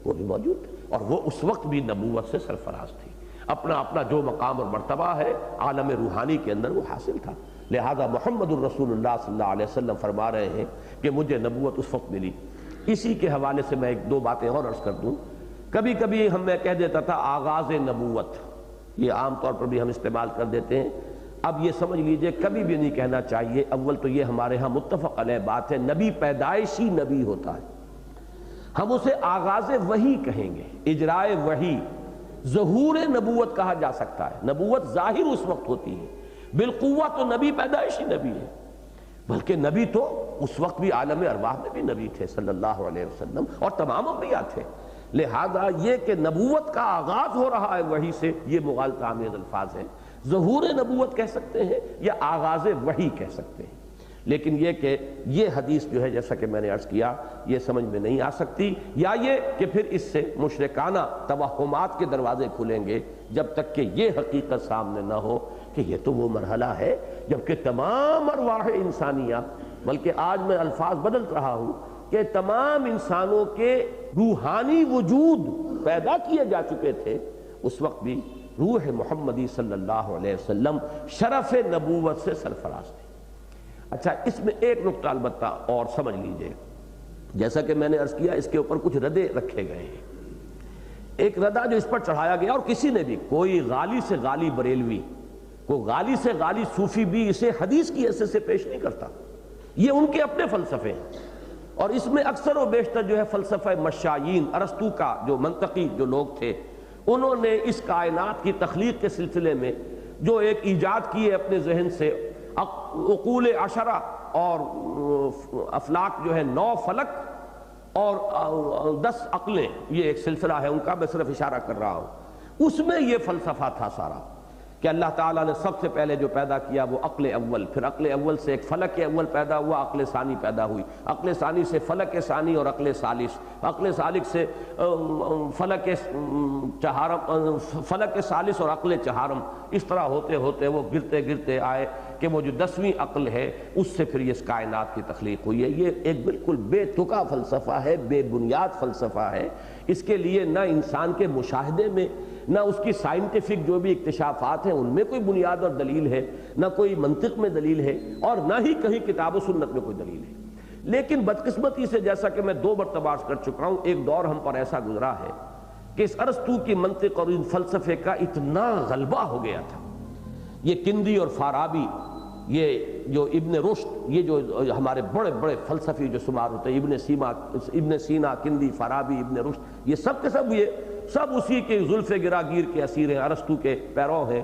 وہ بھی موجود تھے، اور وہ اس وقت بھی نبوت سے سرفراز تھی، اپنا اپنا جو مقام اور مرتبہ ہے عالم روحانی کے اندر وہ حاصل تھا۔ لہذا محمد الرسول اللہ صلی اللہ علیہ وسلم فرما رہے ہیں کہ مجھے نبوت اس وقت ملی۔ اسی کے حوالے سے میں ایک دو باتیں اور عرض کر دوں، کبھی کبھی میں کہہ دیتا تھا آغاز نبوت، یہ عام طور پر بھی ہم استعمال کر دیتے ہیں، اب یہ سمجھ لیجئے کبھی بھی نہیں کہنا چاہیے، اول تو یہ ہمارے ہاں متفق علیہ بات ہے، نبی پیدائشی نبی ہوتا ہے، ہم اسے آغاز وحی کہیں گے، اجرائے وحی، ظہور نبوت کہا جا سکتا ہے، نبوت ظاہر اس وقت ہوتی ہے، بالقوہ تو نبی پیدائشی نبی ہے، بلکہ نبی تو اس وقت بھی عالم ارواح میں بھی نبی تھے صلی اللہ علیہ وسلم، اور تمام انبیاء تھے۔ لہذا یہ کہ نبوت کا آغاز ہو رہا ہے وحی سے، یہ مغالطہ آمیز الفاظ ہے، ظہور نبوت کہہ سکتے ہیں یا آغاز وحی کہہ سکتے ہیں، لیکن یہ کہ یہ حدیث جو ہے جیسا کہ میں نے عرض کیا یہ سمجھ میں نہیں آ سکتی، یا یہ کہ پھر اس سے مشرکانہ توہمات کے دروازے کھلیں گے جب تک کہ یہ حقیقت سامنے نہ ہو کہ یہ تو وہ مرحلہ ہے جبکہ تمام ارواح انسانیہ، بلکہ آج میں الفاظ بدل رہا ہوں کہ تمام انسانوں کے روحانی وجود پیدا کیے جا چکے تھے، اس وقت بھی روح محمدی صلی اللہ علیہ وسلم شرف نبوت سے سرفراز تھے۔ اچھا، اس میں ایک نقطہ البتہ اور سمجھ لیجئے، جیسا کہ میں نے عرض کیا اس کے اوپر کچھ ردے رکھے گئے ہیں، ایک ردا جو اس پر چڑھایا گیا، اور کسی نے بھی، کوئی غالی سے غالی بریلوی، کوئی غالی سے غالی صوفی بھی اسے حدیث کی حیثیت سے پیش نہیں کرتا، یہ ان کے اپنے فلسفے ہیں، اور اس میں اکثر و بیشتر جو ہے فلسفہ مشائین، ارسطو کا جو منطقی جو لوگ تھے، انہوں نے اس کائنات کی تخلیق کے سلسلے میں جو ایک ایجاد کیے اپنے ذہن سے، عقول عشرہ اور افلاک جو ہے 9 فلک اور 10 عقلیں، یہ ایک سلسلہ ہے ان کا، میں صرف اشارہ کر رہا ہوں، اس میں یہ فلسفہ تھا سارا کہ اللہ تعالیٰ نے سب سے پہلے جو پیدا کیا وہ عقل اول، پھر عقل اول سے ایک فلک اول پیدا ہوا، عقل ثانی پیدا ہوئی، عقل ثانی سے فلک ثانی اور عقل ثالث، عقل ثالث سے فلک چہارم، فلک ثالث اور عقل چہارم، اس طرح ہوتے ہوتے وہ گرتے گرتے آئے کہ وہ جو 10ویں عقل ہے اس سے پھر یہ کائنات کی تخلیق ہوئی ہے۔ یہ ایک بالکل بے تکا فلسفہ ہے، بے بنیاد فلسفہ ہے، اس کے لیے نہ انسان کے مشاہدے میں، نہ اس کی سائنٹیفک جو بھی اکتشافات ہیں ان میں کوئی بنیاد اور دلیل ہے، نہ کوئی منطق میں دلیل ہے، اور نہ ہی کہیں کتاب و سنت میں کوئی دلیل ہے۔ لیکن بدقسمتی سے، جیسا کہ میں 2 مرتبہ عرض کر چکا ہوں، ایک دور ہم پر ایسا گزرا ہے کہ اس ارسطو کی منطق اور ان فلسفے کا اتنا غلبہ ہو گیا تھا، یہ کندی اور فارابی، یہ جو ابن رشد، یہ جو ہمارے بڑے بڑے فلسفی جو شمار ہوتے ہیں، ابن سینا، کندی، فارابی، ابن رشد، یہ سب کے سب یہ سب اسی کے زلف گراگیر کے اسیر ہیں، ارسطو کے پیرو ہیں،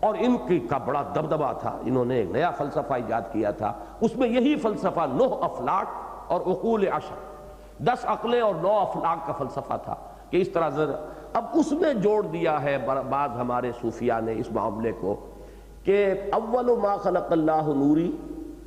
اور ان کا بڑا دبدبہ تھا، انہوں نے ایک نیا فلسفہ ایجاد کیا تھا، اس میں یہی فلسفہ 9 افلاک اور عقول 10، 10 عقلیں اور 9 افلاک کا فلسفہ تھا کہ اس طرح اب اس میں جوڑ دیا ہے بعض ہمارے صوفیاء نے اس معاملے کو کہ اول ما خلق اللہ نوری،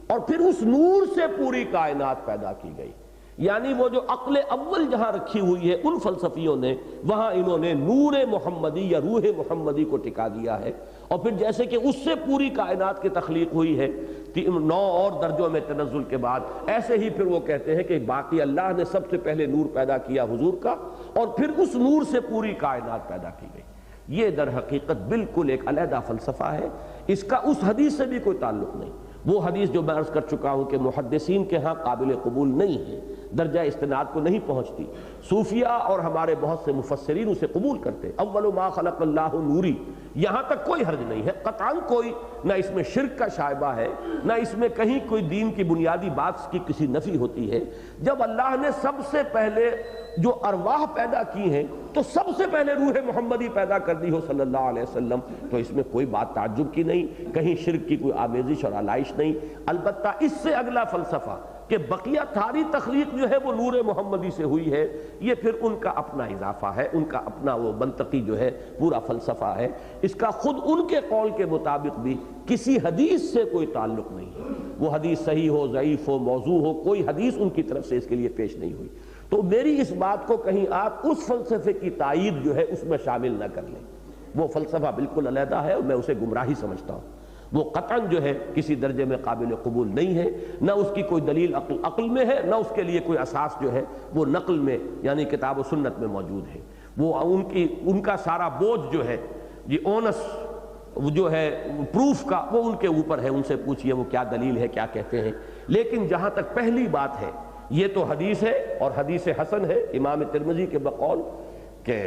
اور پھر اس نور سے پوری کائنات پیدا کی گئی، یعنی وہ جو عقل اول جہاں رکھی ہوئی ہے ان فلسفیوں نے وہاں انہوں نے نور محمدی یا روح محمدی کو ٹکا دیا ہے، اور پھر جیسے کہ اس سے پوری کائنات کی تخلیق ہوئی ہے 9 اور درجوں میں تنزل کے بعد، ایسے ہی پھر وہ کہتے ہیں کہ باقی اللہ نے سب سے پہلے نور پیدا کیا حضور کا، اور پھر اس نور سے پوری کائنات پیدا کی گئی۔ یہ در حقیقت بالکل ایک علیحدہ فلسفہ ہے، اس کا اس حدیث سے بھی کوئی تعلق نہیں۔ وہ حدیث جو میں عرض کر چکا ہوں کہ محدثین کے ہاں قابل قبول نہیں ہے، درجہ استناد کو نہیں پہنچتی، صوفیاء اور ہمارے بہت سے مفسرین اسے قبول کرتے، اول ما خلق اللہ نوری، یہاں تک کوئی حرج نہیں ہے قطعاً، کوئی نہ اس میں شرک کا شائبہ ہے، نہ اس میں کہیں کوئی دین کی بنیادی بات کی کسی نفی ہوتی ہے۔ جب اللہ نے سب سے پہلے جو ارواح پیدا کی ہیں تو سب سے پہلے روح محمدی پیدا کر دی ہو صلی اللہ علیہ وسلم، تو اس میں کوئی بات تعجب کی نہیں، کہیں شرک کی کوئی آمیزش اور آلائش نہیں۔ البتہ اس سے اگلا فلسفہ کہ بقیہ ساری تخلیق جو ہے وہ نور محمدی سے ہوئی ہے، یہ پھر ان کا اپنا اضافہ ہے، ان کا اپنا وہ منطقی جو ہے پورا فلسفہ ہے، اس کا خود ان کے قول کے مطابق بھی کسی حدیث سے کوئی تعلق نہیں ہے، وہ حدیث صحیح ہو ضعیف ہو موضوع ہو، کوئی حدیث ان کی طرف سے اس کے لیے پیش نہیں ہوئی۔ تو میری اس بات کو کہیں آپ اس فلسفے کی تائید جو ہے اس میں شامل نہ کر لیں، وہ فلسفہ بالکل علیحدہ ہے اور میں اسے گمراہی سمجھتا ہوں، وہ قطعاً جو ہے کسی درجے میں قابل قبول نہیں ہے، نہ اس کی کوئی دلیل عقل میں ہے، نہ اس کے لیے کوئی اساس جو ہے وہ نقل میں یعنی کتاب و سنت میں موجود ہے۔ وہ ان کا سارا بوجھ جو ہے اونس جو ہے پروف کا وہ ان کے اوپر ہے، ان سے پوچھئے وہ کیا دلیل ہے کیا کہتے ہیں۔ لیکن جہاں تک پہلی بات ہے یہ تو حدیث ہے اور حدیث حسن ہے امام ترمذی کے بقول کہ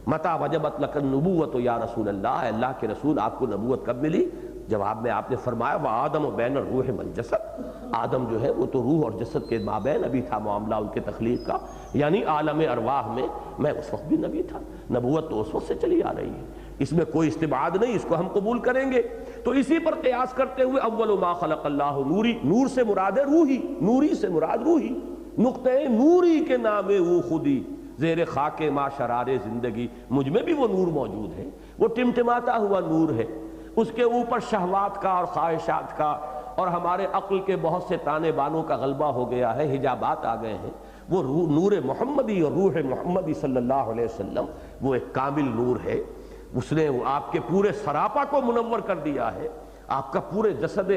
متى وجبت لک النبوۃ یا رسول اللہ، اللہ کے رسول آپ کو نبوت کب ملی؟ جواب میں آپ نے فرمایا وآدم بین الروح والجسد، آدم جو ہے وہ تو روح اور جسد کے مابین ابھی تھا معاملہ ان کے تخلیق کا، یعنی عالم ارواح میں اس وقت بھی نبی تھا، نبوت تو اس وقت سے چلی آ رہی ہے، اس میں کوئی استبعاد نہیں، اس کو ہم قبول کریں گے۔ تو اسی پر قیاس کرتے ہوئے اول ما خلق اللہ نوری، نور سے مراد ہے روحی، نوری سے مراد روحی، نقطۂ نوری کے نام وہ خودی زیر خاک ما شرار زندگی، مجھ میں بھی وہ نور موجود ہے، وہ ٹمٹماتا ہوا نور ہے، اس کے اوپر شہوات کا اور خواہشات کا اور ہمارے عقل کے بہت سے تانے بانوں کا غلبہ ہو گیا ہے، حجابات آ گئے ہیں، وہ نور محمدی اور روح محمدی صلی اللہ علیہ وسلم وہ ایک کامل نور ہے، اس نے آپ کے پورے سراپا کو منور کر دیا ہے، آپ کا پورے جسد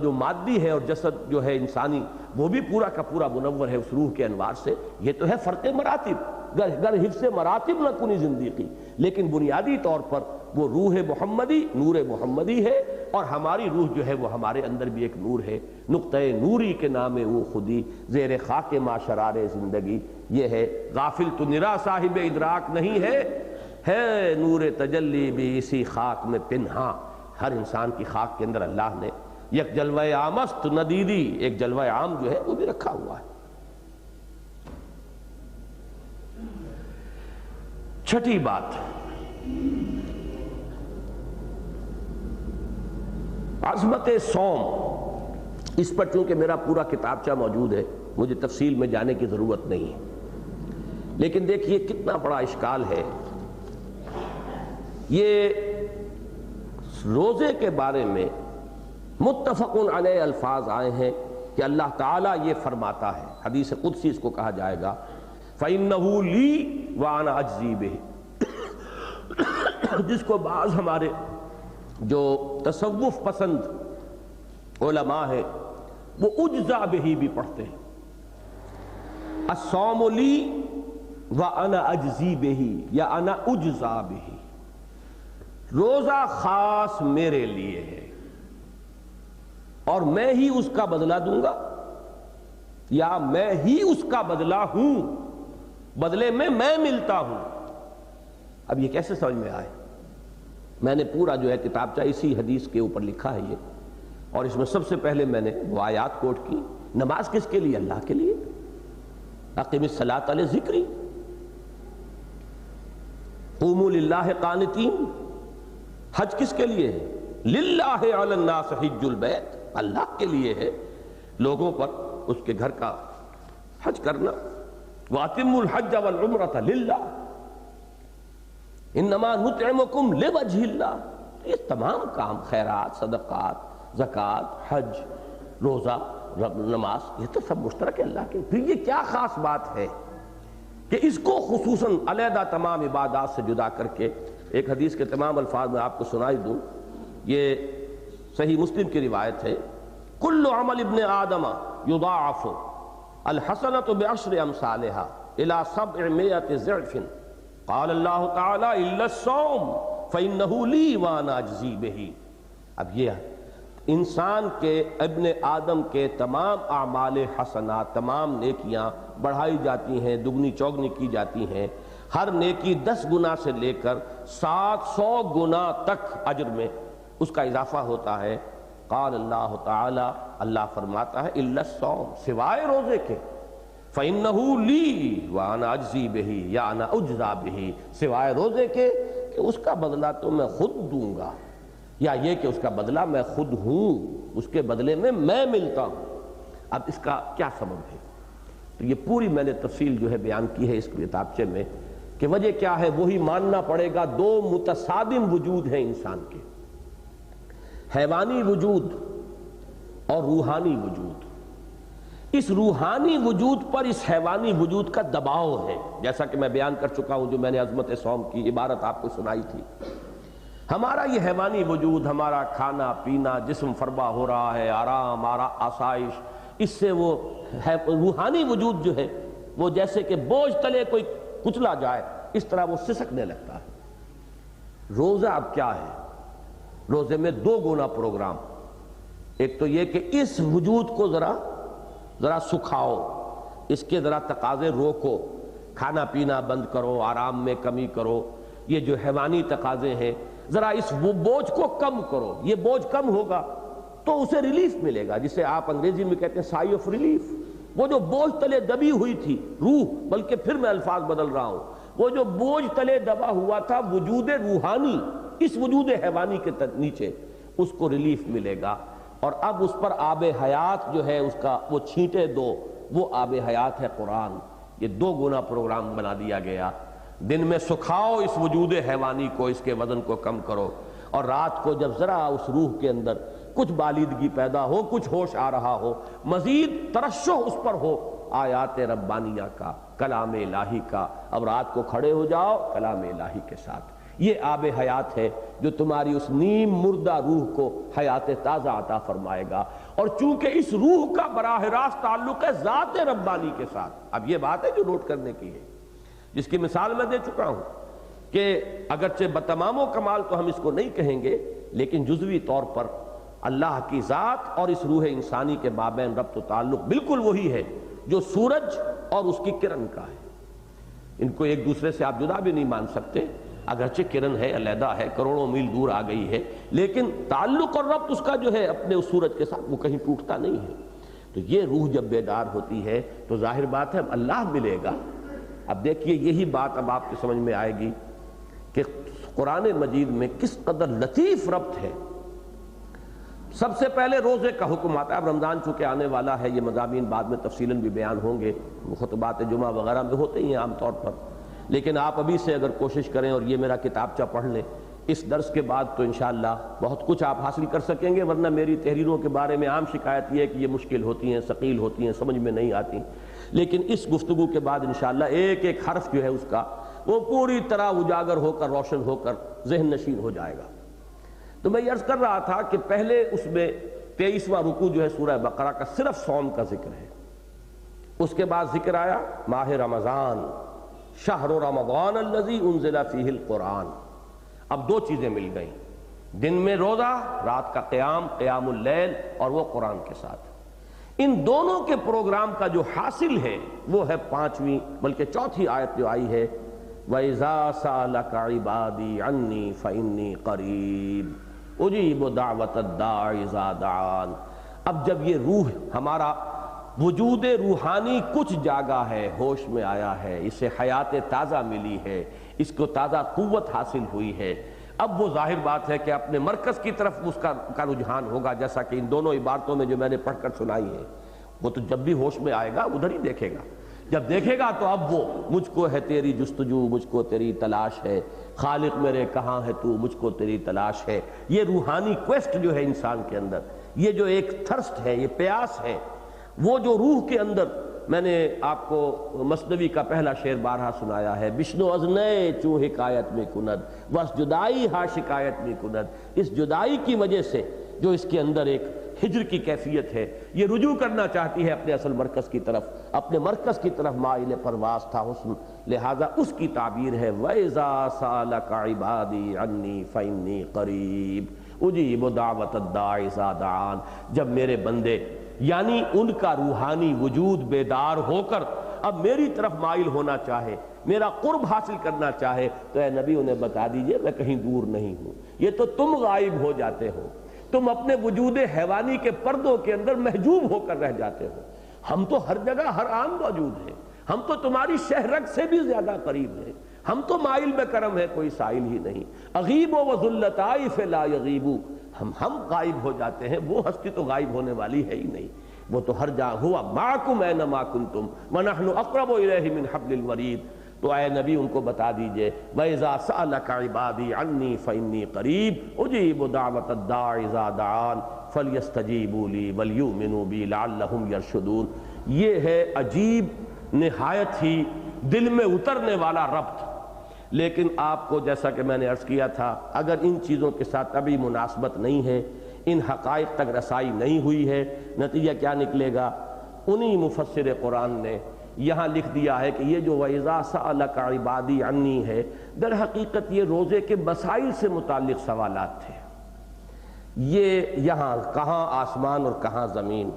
جو مادی ہے اور جسد جو ہے انسانی وہ بھی پورا کا پورا منور ہے اس روح کے انوار سے۔ یہ تو ہے فرق مراتب، گر حفظ مراتب نہ کنی زندگی، لیکن بنیادی طور پر وہ روح محمدی نور محمدی ہے، اور ہماری روح جو ہے وہ ہمارے اندر بھی ایک نور ہے، نقطۂ نوری کے نام وہ خودی زیر خاک ما شرار زندگی، یہ ہے۔ غافل تو نرا صاحب ادراک نہیں ہے نور تجلی بھی اسی خاک میں پنہاں، ہر انسان کی خاک کے اندر اللہ نے یک جلوہ عامست ندیدی، ایک جلوہ عام جو ہے وہ بھی رکھا ہوا ہے۔ چھٹی بات، عظمت صوم، اس پر چونکہ میرا پورا کتابچہ موجود ہے مجھے تفصیل میں جانے کی ضرورت نہیں ہے، لیکن دیکھیے کتنا بڑا اشکال ہے۔ یہ روزے کے بارے میں متفق علیہ الفاظ آئے ہیں کہ اللہ تعالیٰ یہ فرماتا ہے، حدیث قدسی اس کو کہا جائے گا، فَإِنَّهُ لِي وَأَنَا أَجْزِي بِهِ، جس کو بعض ہمارے جو تصوف پسند علماء ہیں وہ اجزا بہی بھی پڑھتے ہیں، الصوم لی وَأَنَا أَجْزِي بِهِ یا أَنَا أُجْزَا بِهِ، روزہ خاص میرے لیے ہے اور میں ہی اس کا بدلہ دوں گا، یا میں ہی اس کا بدلہ ہوں، بدلے میں ملتا ہوں۔ اب یہ کیسے سمجھ میں آئے؟ میں نے پورا جو ہے کتابچہ اسی حدیث کے اوپر لکھا ہے یہ، اور اس میں سب سے پہلے میں نے وہ آیات کوٹ کی۔ نماز کس کے لیے؟ اللہ کے لیے، اقیم الصلاۃ لذکری، قوموا للہ قانتین، حج کس کے لیے ہے؟ للہ علی الناس حج البیت، اللہ کے لیے ہے لوگوں پر اس کے گھر کا حج کرنا۔ وَأَتِمُّوا الْحَجَّ وَالْعُمْرَةَ لِلَّهِ إِنَّمَا نُطْعِمُكُمْ لِوَجْهِ اللَّهِ۔ یہ تمام کام، خیرات، صدقات، زکوٰۃ، حج، روزہ، نماز، یہ تو سب مشترک ہے اللہ کے۔ پھر یہ کیا خاص بات ہے کہ اس کو خصوصاً علیحدہ تمام عبادات سے جدا کر کے؟ ایک حدیث کے تمام الفاظ میں آپ کو سنائی دوں، یہ صحیح مسلم کی روایت ہے، کل عمل ابن آدم یضاعف الحسنۃ بعشر امثالها الى 700 ضعف قال اللہ تعالی الا الصوم فانه لی وانا اجزی بہ۔ اب یہ انسان کے، ابن آدم کے تمام اعمال حسنات، تمام نیکیاں بڑھائی جاتی ہیں، دگنی چوگنی کی جاتی ہیں، ہر نیکی 10 گنا سے لے کر 700 گنا تک اجر میں اس کا اضافہ ہوتا ہے۔ قال اللہ تعالی، اللہ فرماتا ہے الا الصوم، سوائے روزے کے، فإنه لی وانا اجزی بہ، یا انا اجزا بہ، سوائے روزے کے کہ اس کا بدلہ تو میں خود دوں گا، یا یہ کہ اس کا بدلہ میں خود ہوں، اس کے بدلے میں ملتا ہوں۔ اب اس کا کیا سبب ہے؟ تو یہ پوری میں نے تفصیل جو ہے بیان کی ہے اس کتابچے میں، کہ وجہ کیا ہے؟ وہی ماننا پڑے گا، دو متصادم وجود ہیں انسان کے، حیوانی وجود اور روحانی وجود۔ اس روحانی وجود پر اس حیوانی وجود کا دباؤ ہے، جیسا کہ میں بیان کر چکا ہوں، جو میں نے عظمت صوم کی عبارت آپ کو سنائی تھی۔ ہمارا یہ حیوانی وجود، ہمارا کھانا پینا، جسم فربا ہو رہا ہے، آرام آسائش، اس سے وہ روحانی وجود جو ہے وہ جیسے کہ بوجھ تلے کوئی کچلا جائے اس طرح وہ سسکنے لگتا ہے۔ روزہ اب کیا ہے؟ روزے میں 2 گنا پروگرام، ایک تو یہ کہ اس وجود کو ذرا سکھاؤ، اس کے ذرا تقاضے روکو، کھانا پینا بند کرو، آرام میں کمی کرو، یہ جو حیوانی تقاضے ہیں ذرا اس بوجھ کو کم کرو، یہ بوجھ کم ہوگا تو اسے ریلیف ملے گا، جسے آپ انگریزی میں کہتے ہیں سائی آف ریلیف۔ وہ جو بوجھ تلے دبی ہوئی تھی روح، بلکہ پھر میں الفاظ بدل رہا ہوں، وہ جو بوجھ تلے دبا ہوا تھا وجود روحانی، اس وجود حیوانی کے نیچے، اس کو ریلیف ملے گا، اور اب اس پر آب حیات جو ہے اس کا وہ چھینٹے دو، وہ آب حیات ہے قرآن۔ یہ 2 گنا پروگرام بنا دیا گیا، دن میں سکھاؤ اس وجود حیوانی کو، اس کے وزن کو کم کرو، اور رات کو جب ذرا اس روح کے اندر کچھ بالیدگی پیدا ہو، کچھ ہوش آ رہا ہو، مزید ترشح اس پر ہو آیات ربانیہ کا، کلام الہی کا، اب رات کو کھڑے ہو جاؤ کلام الہی کے ساتھ۔ یہ آب حیات ہے جو تمہاری اس نیم مردہ روح کو حیات تازہ عطا فرمائے گا، اور چونکہ اس روح کا براہ راست تعلق ہے ذات ربانی کے ساتھ۔ اب یہ بات ہے جو نوٹ کرنے کی ہے، جس کی مثال میں دے چکا ہوں کہ اگرچہ بتمام و کمال تو ہم اس کو نہیں کہیں گے، لیکن جزوی طور پر اللہ کی ذات اور اس روح انسانی کے مابین ربط و تعلق بالکل وہی ہے جو سورج اور اس کی کرن کا ہے۔ ان کو ایک دوسرے سے آپ جدا بھی نہیں مان سکتے، اگرچہ کرن ہے، علیحدہ ہے، کروڑوں میل دور آ گئی ہے، لیکن تعلق اور ربط اس کا جو ہے اپنے اس سورج کے ساتھ وہ کہیں ٹوٹتا نہیں ہے۔ تو یہ روح جب بیدار ہوتی ہے تو ظاہر بات ہے اب اللہ ملے گا۔ اب دیکھیے یہی بات اب آپ کی سمجھ میں آئے گی کہ قرآن مجید میں کس قدر لطیف ربط ہے۔ سب سے پہلے روزے کا حکم آتا ہے، اب رمضان چونکہ آنے والا ہے، یہ مضامین بعد میں تفصیلاً بھی بیان ہوں گے، خطبات جمعہ وغیرہ میں ہوتے ہی ہیں عام طور پر، لیکن آپ ابھی سے اگر کوشش کریں اور یہ میرا کتابچہ پڑھ لیں، اس درس کے بعد تو انشاءاللہ بہت کچھ آپ حاصل کر سکیں گے، ورنہ میری تحریروں کے بارے میں عام شکایت یہ ہے کہ یہ مشکل ہوتی ہیں، ثقیل ہوتی ہیں، سمجھ میں نہیں آتی، لیکن اس گفتگو کے بعد انشاءاللہ ایک ایک حرف جو ہے اس کا وہ پوری طرح اجاگر ہو کر، روشن ہو کر ذہن نشین ہو جائے گا۔ تو میں یہ عرض کر رہا تھا کہ پہلے اس میں 23واں رکوع جو ہے سورہ بقرہ کا صرف صوم کا ذکر ہے، اس کے بعد ذکر آیا ماہ رمضان، شہر رمضان الذی انزل فیہ القرآن۔ اب 2 چیزیں مل گئیں، دن میں روزہ، رات کا قیام اللیل، اور وہ قرآن کے ساتھ۔ ان دونوں کے پروگرام کا جو حاصل ہے وہ ہے 5ویں بلکہ 4تھی آیت جو آئی ہے وَإِذَا سَأَلَكَ عِبَادِي عَنِّي فَإِنِّي قَرِيبٌ اُجِيبُ دَعْوَةَ الدَّاعِ إِذَا دَعَانِ۔ اب جب یہ روح، ہمارا وجود روحانی کچھ جاگا ہے، ہوش میں آیا ہے، اسے حیات تازہ ملی ہے، اس کو تازہ قوت حاصل ہوئی ہے، اب وہ ظاہر بات ہے کہ اپنے مرکز کی طرف اس کا رجحان ہوگا، جیسا کہ ان دونوں عبارتوں میں جو میں نے پڑھ کر سنائی ہے، وہ تو جب بھی ہوش میں آئے گا ادھر ہی دیکھے گا، جب دیکھے گا تو اب وہ مجھ کو ہے تیری جستجو، مجھ کو تیری تلاش ہے، خالق میرے کہاں ہے تو، مجھ کو تیری تلاش ہے۔ یہ روحانی کویسٹ جو ہے انسان کے اندر، یہ جو ایک تھرسٹ ہے، یہ پیاس ہے، وہ جو روح کے اندر، میں نے آپ کو مثنوی کا پہلا شعر بارہا سنایا ہے، بشنو از نئے چوں حکایت میں کند بس جدائی ہا شکایت میں کند، اس جدائی کی وجہ سے جو اس کے اندر ایک ہجر کی کیفیت ہے، یہ رجوع کرنا چاہتی ہے اپنے اصل مرکز کی طرف، اپنے مرکز کی طرف مائل پرواز تھا حسن، لہذا اس کی تعبیر ہے وَإِذَا سَأَلَكَ عِبَادِي عَنِّي فَإِنِّي قَرِيبٌ أُجِيبُ دَعْوَةَ الدَّاعِ إِذَا دَعَانِ، جب میرے بندے یعنی ان کا روحانی وجود بیدار ہو کر اب میری طرف مائل ہونا چاہے، میرا قرب حاصل کرنا چاہے، تو اے نبی انہیں بتا دیجئے میں کہیں دور نہیں ہوں، یہ تو تم غائب ہو جاتے ہو، تم اپنے وجود حیوانی کے پردوں کے اندر محجوب ہو کر رہ جاتے ہو، ہم تو ہر جگہ ہر آن موجود ہیں، ہم تو تمہاری شہرگ سے بھی زیادہ قریب ہیں، ہم تو مائل میں کرم ہے کوئی سائل ہی نہیں، اغیب و ذلطائف لا یغیب، ہم غائب ہو جاتے ہیں، وہ ہستی تو غائب ہونے والی ہے ہی نہیں، وہ تو ہر جگہ ہوا معکم اینما کنتم ونحن اقرب الیہ من حبل الورید۔ تو اے نبی ان کو بتا دیجئے وَإِذَا سَأَلَكَ عِبَادِي عَنِّي فَإِنِّي قَرِيبٌ أُجِيبُ دَعْوَةَ الدَّاعِ إِذَا دَعَانِ فَلْيَسْتَجِيبُوا لِي وَلْيُؤْمِنُوا بِي لَعَلَّهُمْ يَرْشُدُونَ۔ یہ ہے عجیب، نہایت ہی دل میں اترنے والا ربط، لیکن آپ کو جیسا کہ میں نے عرض کیا تھا، اگر ان چیزوں کے ساتھ ابھی مناسبت نہیں ہے، ان حقائق تک رسائی نہیں ہوئی ہے، نتیجہ کیا نکلے گا؟ انہی مفسر قرآن نے یہاں لکھ دیا ہے کہ یہ جو وَإِذَا سَأَلَكَ عِبَادِي عَنِّي ہے، در حقیقت یہ روزے کے مسائل سے متعلق سوالات تھے۔ یہ یہاں کہاں آسمان اور کہاں زمین،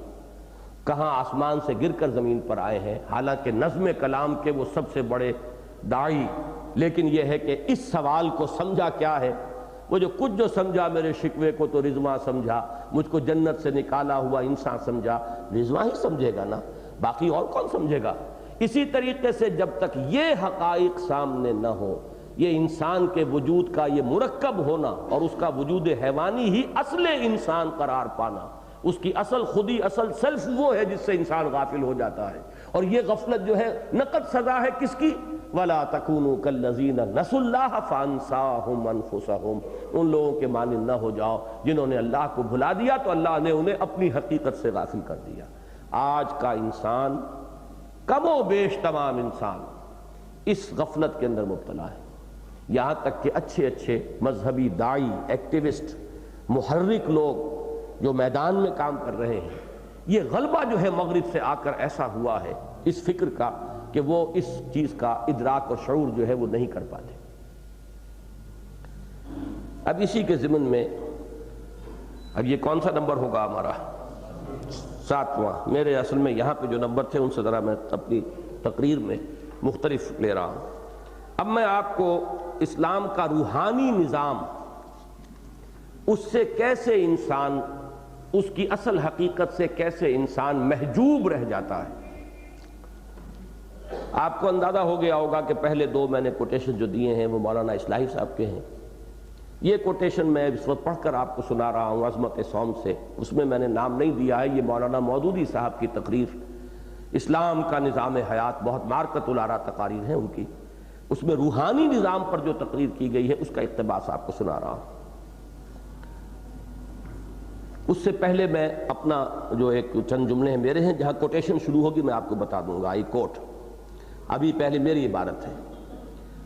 کہاں آسمان سے گر کر زمین پر آئے ہیں، حالانکہ نظم کلام کے وہ سب سے بڑے داعی، لیکن یہ ہے کہ اس سوال کو سمجھا کیا ہے؟ وہ جو کچھ جو سمجھا میرے شکوے کو تو رضواں سمجھا، مجھ کو جنت سے نکالا ہوا انسان سمجھا، رضواں ہی سمجھے گا نا، باقی اور کون سمجھے گا؟ اسی طریقے سے جب تک یہ حقائق سامنے نہ ہو، یہ انسان کے وجود کا یہ مرکب ہونا اور اس کا وجود حیوانی ہی اصل انسان قرار پانا، اس کی اصل خودی، اصل سیلف وہ ہے جس سے انسان غافل ہو جاتا ہے، اور یہ غفلت جو ہے نقد سزا ہے کس کی؟ وَلَا تَكُونُوا كَالَّذِينَ نَسُوا اللَّهَ فَأَنسَاهُمْ أَنفُسَهُمْ، ان لوگوں کے مانند نہ ہو جاؤ جنہوں نے اللہ کو بھلا دیا تو اللہ نے انہیں اپنی حقیقت سے غافل کر دیا۔ آج کا انسان، کم و بیش تمام انسان اس غفلت کے اندر مبتلا ہے، یہاں تک کہ اچھے اچھے مذہبی داعی، ایکٹیوسٹ، محرک لوگ جو میدان میں کام کر رہے ہیں، یہ غلبہ جو ہے مغرب سے آ کر ایسا ہوا ہے اس فکر کا کہ وہ اس چیز کا ادراک اور شعور جو ہے وہ نہیں کر پاتے۔ اب اسی کے ضمن میں اب یہ کون سا نمبر ہوگا ہمارا؟ 7واں۔ میرے اصل میں یہاں پہ جو نمبر تھے ان سے ذرا میں اپنی تقریر میں مختلف لے رہا ہوں۔ اب میں آپ کو اسلام کا روحانی نظام، اس سے کیسے انسان، اس کی اصل حقیقت سے کیسے انسان محجوب رہ جاتا ہے۔ آپ کو اندازہ ہو گیا ہوگا کہ پہلے دو میں نے کوٹیشن جو دیے ہیں وہ مولانا اصلاحی صاحب کے ہیں۔ یہ کوٹیشن میں اس وقت پڑھ کر آپ کو سنا رہا ہوں عظمت صوم سے، اس میں میں نے نام نہیں دیا ہے، یہ مولانا مودودی صاحب کی تقریر، اسلام کا نظام حیات، بہت مارکت الارا تقاریر ہیں ان کی، اس میں روحانی نظام پر جو تقریر کی گئی ہے اس کا اقتباس آپ کو سنا رہا ہوں۔ اس سے پہلے میں اپنا جو ایک چند جملے ہیں میرے ہیں، جہاں کوٹیشن شروع ہوگی میں آپ کو بتا دوں گا، آئی کوٹ۔ ابھی پہلے میری عبارت ہے،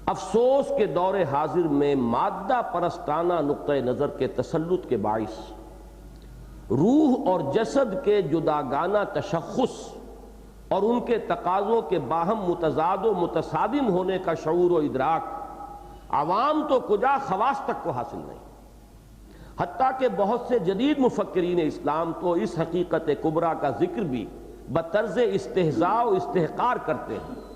افسوس کے دور حاضر میں مادہ پرستانہ نقطہ نظر کے تسلط کے باعث روح اور جسد کے جداگانہ تشخص اور ان کے تقاضوں کے باہم متضاد و متصادم ہونے کا شعور و ادراک عوام تو کجا خواص تک کو حاصل نہیں، حتیٰ کہ بہت سے جدید مفکرین اسلام تو اس حقیقت کبریٰ کا ذکر بھی بطرز استہزاء و استحقار کرتے ہیں۔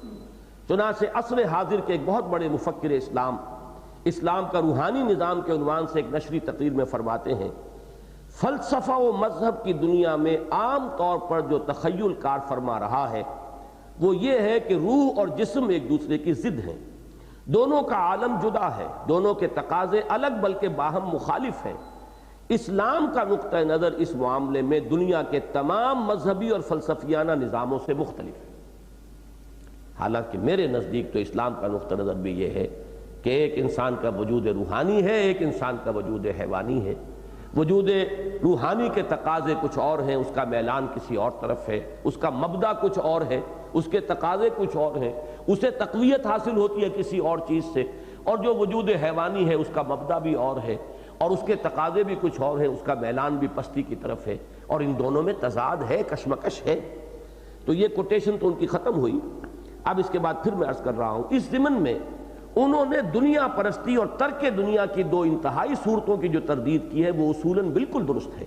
چنانچہ عصر حاضر کے ایک بہت بڑے مفکر اسلام کا روحانی نظام کے عنوان سے ایک نشری تقریر میں فرماتے ہیں، فلسفہ و مذہب کی دنیا میں عام طور پر جو تخیل کار فرما رہا ہے وہ یہ ہے کہ روح اور جسم ایک دوسرے کی ضد ہیں، دونوں کا عالم جدا ہے، دونوں کے تقاضے الگ بلکہ باہم مخالف ہیں۔ اسلام کا نقطہ نظر اس معاملے میں دنیا کے تمام مذہبی اور فلسفیانہ نظاموں سے مختلف ہے۔ حالانکہ میرے نزدیک تو اسلام کا نقطہ نظر بھی یہ ہے کہ ایک انسان کا وجود روحانی ہے، ایک انسان کا وجود حیوانی ہے۔ وجود روحانی کے تقاضے کچھ اور ہیں، اس کا میلان کسی اور طرف ہے، اس کا مبدا کچھ اور ہے، اس کے تقاضے کچھ اور ہیں، اسے تقویت حاصل ہوتی ہے کسی اور چیز سے۔ اور جو وجود حیوانی ہے اس کا مبدا بھی اور ہے اور اس کے تقاضے بھی کچھ اور ہیں، اس کا میلان بھی پستی کی طرف ہے، اور ان دونوں میں تضاد ہے، کشمکش ہے۔ تو یہ کوٹیشن تو ان کی ختم ہوئی۔ اب اس کے بعد پھر میں عرض کر رہا ہوں، اس ضمن میں انہوں نے دنیا پرستی اور ترک دنیا کی دو انتہائی صورتوں کی جو تردید کی ہے وہ اصولاً بالکل درست ہے۔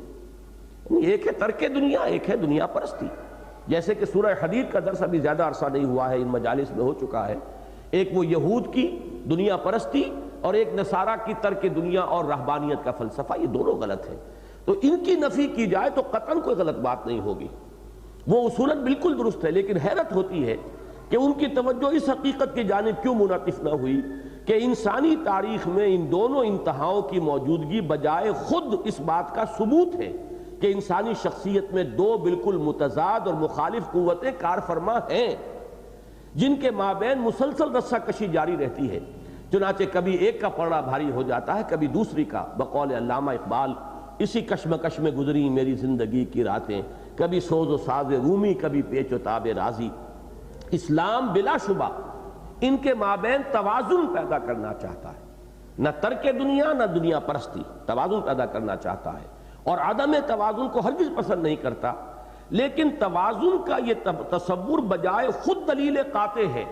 ایک ہے ترک دنیا، ایک ہے دنیا پرستی۔ جیسے کہ سورہ حدید کا درس ابھی زیادہ عرصہ نہیں ہوا ہے، ان مجالس میں ہو چکا ہے۔ ایک وہ یہود کی دنیا پرستی اور ایک نصارہ کی ترک دنیا اور رہبانیت کا فلسفہ، یہ دونوں غلط ہیں۔ تو ان کی نفی کی جائے تو قطعاً کوئی غلط بات نہیں ہوگی، وہ اصولاً بالکل درست ہے۔ لیکن حیرت ہوتی ہے کہ ان کی توجہ اس حقیقت کی جانب کیوں منعطف نہ ہوئی کہ انسانی تاریخ میں ان دونوں انتہاؤں کی موجودگی بجائے خود اس بات کا ثبوت ہے کہ انسانی شخصیت میں دو بالکل متضاد اور مخالف قوتیں کار فرما ہیں، جن کے مابین مسلسل رسہ کشی جاری رہتی ہے۔ چنانچہ کبھی ایک کا پڑا بھاری ہو جاتا ہے، کبھی دوسری کا۔ بقول علامہ اقبال، اسی کشمکش میں گزری میری زندگی کی راتیں، کبھی سوز و ساز رومی، کبھی پیچ و تاب رازی۔ اسلام بلا شبہ ان کے مابین توازن پیدا کرنا چاہتا ہے، نہ ترک دنیا نہ دنیا پرستی، توازن پیدا کرنا چاہتا ہے، اور عدم توازن کو ہرگز پسند نہیں کرتا۔ لیکن توازن کا یہ تصور بجائے خود دلیل قاطع ہے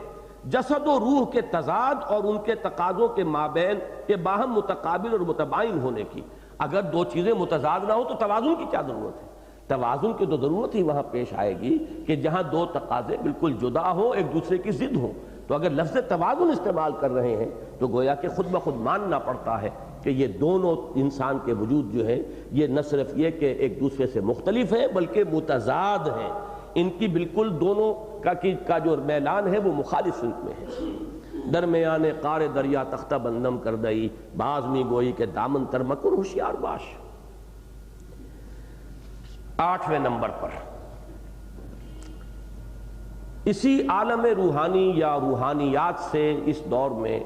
جسد و روح کے تضاد اور ان کے تقاضوں کے مابین کے باہم متقابل اور متباین ہونے کی۔ اگر دو چیزیں متضاد نہ ہو تو توازن کی کیا ضرورت ہے؟ توازن کی تو ضرورت ہی وہاں پیش آئے گی کہ جہاں دو تقاضے بالکل جدا ہوں، ایک دوسرے کی ضد ہوں۔ تو اگر لفظ توازن استعمال کر رہے ہیں تو گویا کہ خود بخود ماننا پڑتا ہے کہ یہ دونوں انسان کے وجود جو ہے یہ نہ صرف یہ کہ ایک دوسرے سے مختلف ہیں بلکہ متضاد ہیں، ان کی بالکل دونوں کا جو میلان ہے وہ مخالف سمت میں ہے۔ درمیان قار دریا تختہ بندم کر دئی، باز می گوئی کے دامن تر مکن ہوشیار باش۔ 8ویں نمبر پر اسی عالم روحانی یا روحانیات سے اس دور میں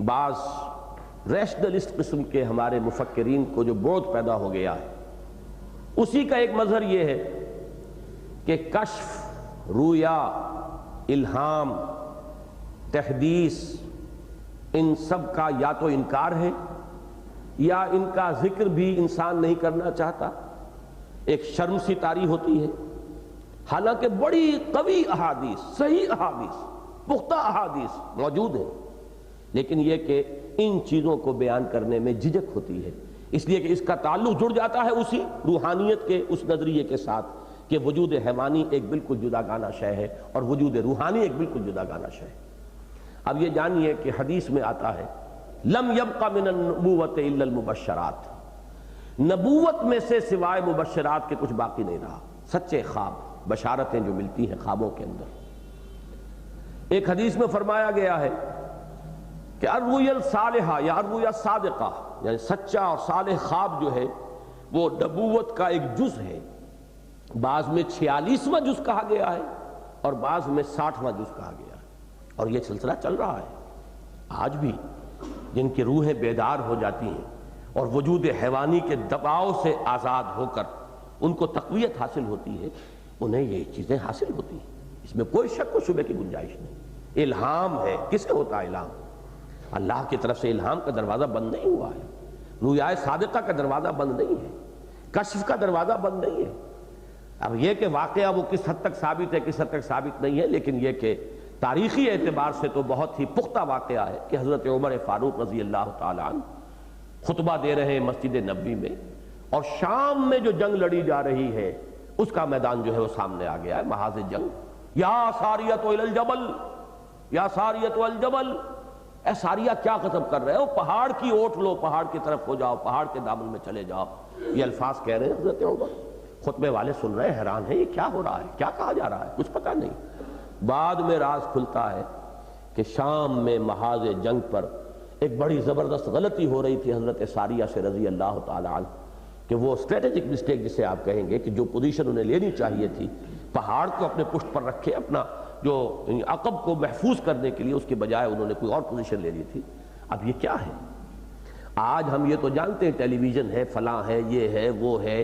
بعض ریشنلسٹ قسم کے ہمارے مفکرین کو جو بودھ پیدا ہو گیا ہے، اسی کا ایک مظہر یہ ہے کہ کشف، رویا، الہام، تحدیث، ان سب کا یا تو انکار ہے یا ان کا ذکر بھی انسان نہیں کرنا چاہتا۔ ایک شرم سی طاری ہوتی ہے، حالانکہ بڑی قوی احادیث، صحیح احادیث، پختہ احادیث موجود ہیں، لیکن یہ کہ ان چیزوں کو بیان کرنے میں جھجک ہوتی ہے، اس لیے کہ اس کا تعلق جڑ جاتا ہے اسی روحانیت کے اس نظریے کے ساتھ کہ وجود حیوانی ایک بالکل جدا گانا شے ہے اور وجود روحانی ایک بالکل جدا گانا شے ہے۔ اب یہ جانیے کہ حدیث میں آتا ہے لم یبق من النبوۃ الا المبشرات، نبوت میں سے سوائے مبشرات کے کچھ باقی نہیں رہا، سچے خواب، بشارتیں جو ملتی ہیں خوابوں کے اندر۔ ایک حدیث میں فرمایا گیا ہے کہ الرؤیا الصالحہ یا الرؤیا الصادقہ، یعنی سچا اور صالح خواب جو ہے وہ نبوت کا ایک جز ہے۔ بعض میں 46واں جز کہا گیا ہے اور بعض میں 60واں جز کہا گیا ہے، اور یہ سلسلہ چل رہا ہے آج بھی۔ جن کی روحیں بیدار ہو جاتی ہیں اور وجود حیوانی کے دباؤ سے آزاد ہو کر ان کو تقویت حاصل ہوتی ہے، انہیں یہ چیزیں حاصل ہوتی ہیں، اس میں کوئی شک و شبہ کی گنجائش نہیں۔ الہام ہے، کسے ہوتا ہے الہام؟ اللہ کی طرف سے الہام کا دروازہ بند نہیں ہوا ہے، رویا صادقہ کا دروازہ بند نہیں ہے، کشف کا دروازہ بند نہیں ہے۔ اب یہ کہ واقعہ وہ کس حد تک ثابت ہے کس حد تک ثابت نہیں ہے، لیکن یہ کہ تاریخی اعتبار سے تو بہت ہی پختہ واقعہ ہے کہ حضرت عمر فاروق رضی اللہ تعالیٰ عنہ خطبہ دے رہے ہیں مسجد نبوی میں، اور شام میں جو جنگ لڑی جا رہی ہے اس کا میدان جو ہے وہ سامنے آ گیا ہے، محاذ جنگ۔ یا ساریۃ الی الجبل، یا ساریۃ الجبل، اے ساریہ کیا قسم کر رہے ہو؟ پہاڑ کی اوٹ لو، پہاڑ کی طرف ہو جاؤ، پہاڑ کے دامن میں چلے جاؤ۔ یہ الفاظ کہہ رہے ہیں حضرت عمر، خطبے والے سن رہے ہیں، حیران ہیں یہ کیا ہو رہا ہے، کیا کہا جا رہا ہے، کچھ پتہ نہیں۔ بعد میں راز کھلتا ہے کہ شام میں محاذ جنگ پر ایک بڑی زبردست غلطی ہو رہی تھی حضرت ساریہ سے رضی اللہ تعالی عنہ، کہ وہ اسٹریٹجک مسٹیک جسے آپ کہیں گے کہ جو پوزیشن انہیں لینی چاہیے تھی، پہاڑ کو اپنے پشت پر رکھے اپنا جو عقب کو محفوظ کرنے کے لیے، اس کے بجائے انہوں نے کوئی اور پوزیشن لے لی تھی۔ اب یہ کیا ہے؟ آج ہم یہ تو جانتے ہیں ٹیلی ویژن ہے، فلاں ہے، یہ ہے، وہ ہے،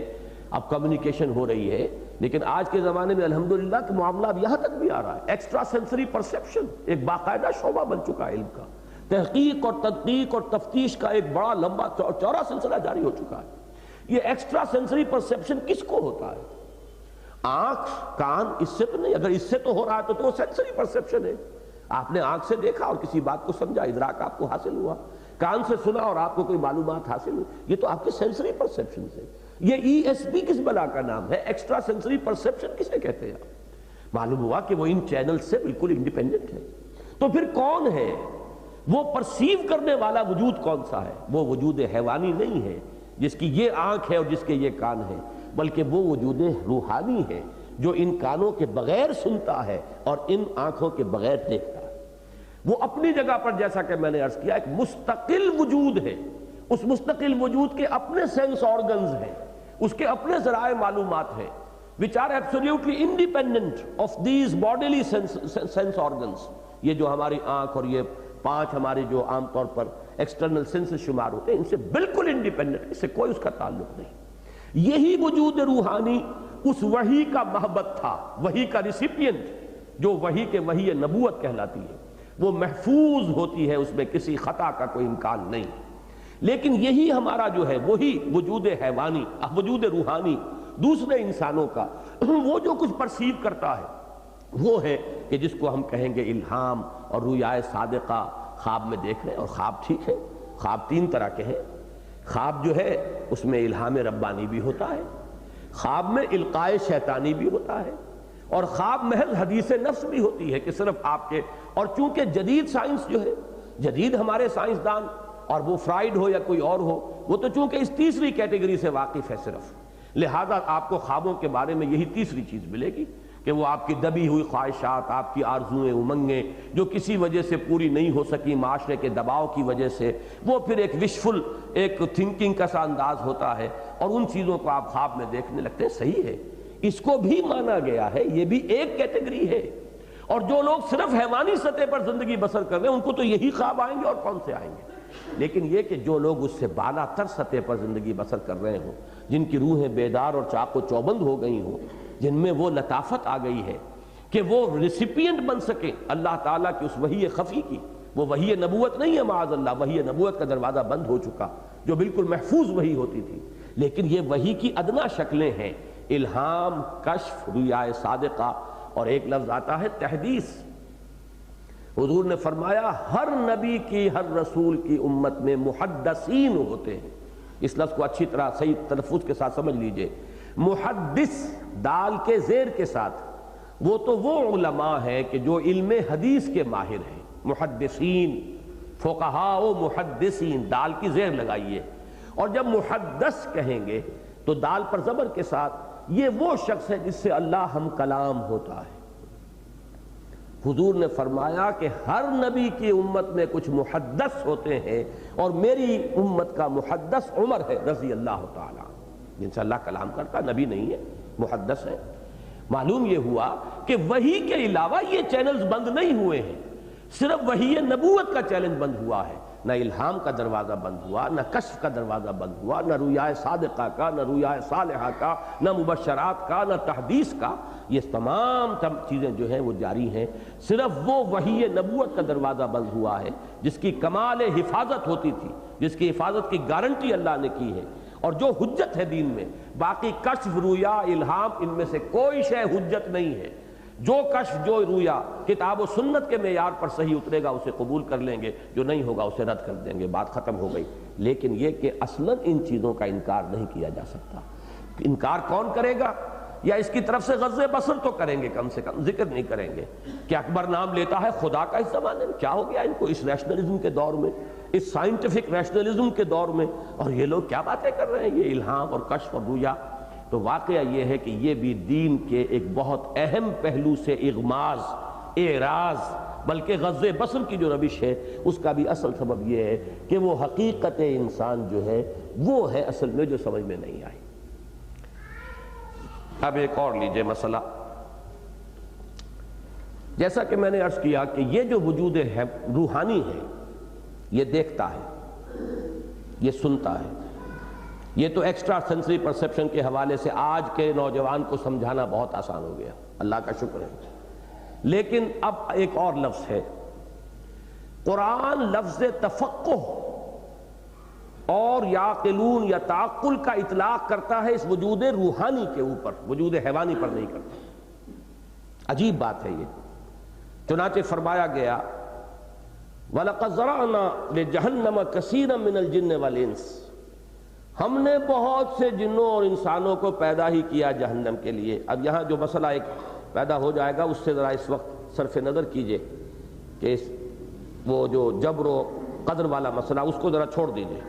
اب کمیونیکیشن ہو رہی ہے، لیکن آج کے زمانے میں الحمدللہ کہ معاملہ اب یہاں تک بھی آ رہا ہے۔ ایکسٹرا سینسری پرسیپشن ایک باقاعدہ شعبہ بن چکا ہے علم کا، تحقیق اور تدقیق اور تفتیش کا ایک بڑا لمبا چوڑا سلسلہ جاری ہو چکا ہے۔ یہ ایکسٹرا سینسری پرسیپشن کس کو ہوتا ہے؟ آنکھ، کان، اس سے تو نہیں۔ اگر اس سے تو ہو رہا ہے تو وہ سینسری پرسیپشن ہے، آپ نے آنکھ سے دیکھا اور کسی بات کو سمجھا، ادراک آپ کو حاصل ہوا، کان سے سنا اور آپ کو کوئی معلومات حاصل ہوئی، یہ تو آپ کے سینسری پرسیپشن سے۔ یہ ای ایس پی کس بلا کا نام ہے؟ ایکسٹرا سینسری پرسیپشن کسے کہتے ہیں؟ معلوم ہوا کہ وہ ان چینل سے بالکل انڈیپینڈنٹ ہے۔ تو پھر کون ہے وہ پرسیو کرنے والا وجود؟ کون سا ہے؟ وہ وجود حیوانی نہیں ہے جس کی یہ آنکھ ہے اور جس کے یہ کان ہے، بلکہ وہ وجود روحانی ہے جو ان کانوں کے بغیر سنتا ہے اور ان آنکھوں کے بغیر دیکھتا ہے۔ وہ اپنی جگہ پر، جیسا کہ میں نے عرض کیا، ایک مستقل وجود ہے۔ اس مستقل وجود کے اپنے سینس آرگنز ہیں، اس کے اپنے ذرائع معلومات ہیں، which are absolutely independent of these bodily sense organs۔ یہ جو ہماری آنکھ اور یہ 5 ہمارے جو عام طور پر ایکسٹرنل سینسز شمار ہوتے ہیں، ان سے بالکل انڈیپینڈنٹ، اس سے کوئی اس کا تعلق نہیں۔ یہی وجود روحانی اس وحی کا محبت تھا، وحی کا ریسیپینٹ، جو وحی کے وحی نبوت کہلاتی ہے، وہ محفوظ ہوتی ہے، اس میں کسی خطا کا کوئی امکان نہیں۔ لیکن یہی ہمارا جو ہے وہی وجود حیوانی، وجود روحانی دوسرے انسانوں کا، وہ جو کچھ پرسیو کرتا ہے وہ ہے کہ جس کو ہم کہیں گے الہام اور رؤیا صادقہ۔ خواب میں دیکھ رہے ہیں، اور خواب ٹھیک ہے، خواب 3 طرح کے ہیں۔ خواب جو ہے اس میں الہام ربانی بھی ہوتا ہے، خواب میں القائے شیطانی بھی ہوتا ہے، اور خواب محض حدیث نفس بھی ہوتی ہے کہ صرف آپ کے۔ اور چونکہ جدید سائنس جو ہے، جدید ہمارے سائنسدان، اور وہ فرائیڈ ہو یا کوئی اور ہو، وہ تو چونکہ اس تیسری کیٹیگری سے واقف ہے صرف، لہذا آپ کو خوابوں کے بارے میں یہی تیسری چیز ملے گی کہ وہ آپ کی دبی ہوئی خواہشات، آپ کی آرزویں، امنگیں جو کسی وجہ سے پوری نہیں ہو سکی، معاشرے کے دباؤ کی وجہ سے، وہ پھر ایک وشفل ایک تھنکنگ کا سا انداز ہوتا ہے، اور ان چیزوں کو آپ خواب میں دیکھنے لگتے ہیں۔ صحیح ہے، اس کو بھی مانا گیا ہے، یہ بھی ایک کیٹیگری ہے۔ اور جو لوگ صرف حیوانی سطح پر زندگی بسر کر رہے ہیں، ان کو تو یہی خواب آئیں گے، اور کون سے آئیں گے؟ لیکن یہ کہ جو لوگ اس سے بالا تر سطح پر زندگی بسر کر رہے ہوں، جن کی روحیں بیدار اور چاق و چوبند ہو گئی ہوں، جن میں وہ لطافت آ گئی ہے کہ وہ ریسیپینٹ بن سکیں اللہ تعالیٰ کی اس وحی خفی کی۔ وہ وحی نبوت نہیں ہے معاذ اللہ، وحی نبوت کا دروازہ بند ہو چکا، جو بالکل محفوظ وحی ہوتی تھی، لیکن یہ وحی کی ادنا شکلیں ہیں، الہام، کشف، رؤیا صادقہ، اور ایک لفظ آتا ہے تحدیث۔ حضور نے فرمایا ہر نبی کی، ہر رسول کی امت میں محدثین ہوتے ہیں۔ اس لفظ کو اچھی طرح صحیح تلفظ کے ساتھ سمجھ لیجئے۔ محدث دال کے زیر کے ساتھ، وہ تو وہ علماء ہیں کہ جو علم حدیث کے ماہر ہیں، محدثین، فقہاء و محدثین، دال کی زیر لگائیے۔ اور جب محدث کہیں گے تو دال پر زبر کے ساتھ، یہ وہ شخص ہے جس سے اللہ ہم کلام ہوتا ہے۔ حضور نے فرمایا کہ ہر نبی کی امت میں کچھ محدث ہوتے ہیں، اور میری امت کا محدث عمر ہے رضی اللہ تعالیٰ، جن سے اللہ کلام کرتا، نبی نہیں ہے، محدث ہے۔ معلوم یہ ہوا کہ وحی کے علاوہ یہ چینلز بند نہیں ہوئے ہیں، صرف وحی نبوت کا چیلنج بند ہوا ہے۔ نہ الہام کا دروازہ بند ہوا، نہ کشف کا دروازہ بند ہوا، نہ رؤیا صادقہ کا، نہ رؤیا صالحہ کا، نہ مبشرات کا، نہ تحدیث کا۔ یہ تمام چیزیں جو ہیں وہ جاری ہیں، صرف وہ وحی نبوت کا دروازہ بند ہوا ہے جس کی کمال حفاظت ہوتی تھی، جس کی حفاظت کی گارنٹی اللہ نے کی ہے، اور جو حجت ہے دین میں۔ باقی کشف، رؤیا، الہام، ان میں سے کوئی شے حجت نہیں ہے۔ جو کشف، جو رؤیا کتاب و سنت کے معیار پر صحیح اترے گا اسے قبول کر لیں گے، جو نہیں ہوگا اسے رد کر دیں گے، بات ختم ہو گئی۔ لیکن یہ کہ اصلاً ان چیزوں کا انکار نہیں کیا جا سکتا۔ انکار کون کرے گا؟ یا اس کی طرف سے غض بصر تو کریں گے، کم سے کم ذکر نہیں کریں گے کہ اکبر نام لیتا ہے خدا کا اس زمانے میں۔ کیا ہو گیا ان کو اس ریشنلزم کے دور میں، اس سائنٹیفک ریشنلزم کے دور میں، اور یہ لوگ کیا باتیں کر رہے ہیں، یہ الہام اور کشف اور رؤیا۔ تو واقعہ یہ ہے کہ یہ بھی دین کے ایک بہت اہم پہلو سے اغماز، اعراض بلکہ غض بصر کی جو روش ہے اس کا بھی اصل سبب یہ ہے کہ وہ حقیقت انسان جو ہے وہ ہے اصل میں جو سمجھ میں نہیں آئی۔ اب ایک اور لیجئے مسئلہ، جیسا کہ میں نے عرض کیا کہ یہ جو وجود روحانی ہے یہ دیکھتا ہے، یہ سنتا ہے، یہ تو ایکسٹرا سینسری پرسیپشن کے حوالے سے آج کے نوجوان کو سمجھانا بہت آسان ہو گیا، اللہ کا شکر ہے۔ لیکن اب ایک اور لفظ ہے، قرآن لفظ تفقہ اور یعقلون یا تعقل کا اطلاق کرتا ہے اس وجود روحانی کے اوپر، وجود حیوانی پر نہیں کرتا۔ عجیب بات ہے یہ، چنانچہ فرمایا گیا وَلَقَدْ ذَرَعْنَا لِجَهَنَّمَ كَثِيرًا مِنَ الْجِنِّ وَالْإِنسِ، ہم نے بہت سے جنوں اور انسانوں کو پیدا ہی کیا جہنم کے لیے۔ اب یہاں جو مسئلہ ایک پیدا ہو جائے گا اس سے ذرا اس وقت صرف نظر کیجئے کہ وہ جو جبر و قدر والا مسئلہ اس کو ذرا چھوڑ دیجئے،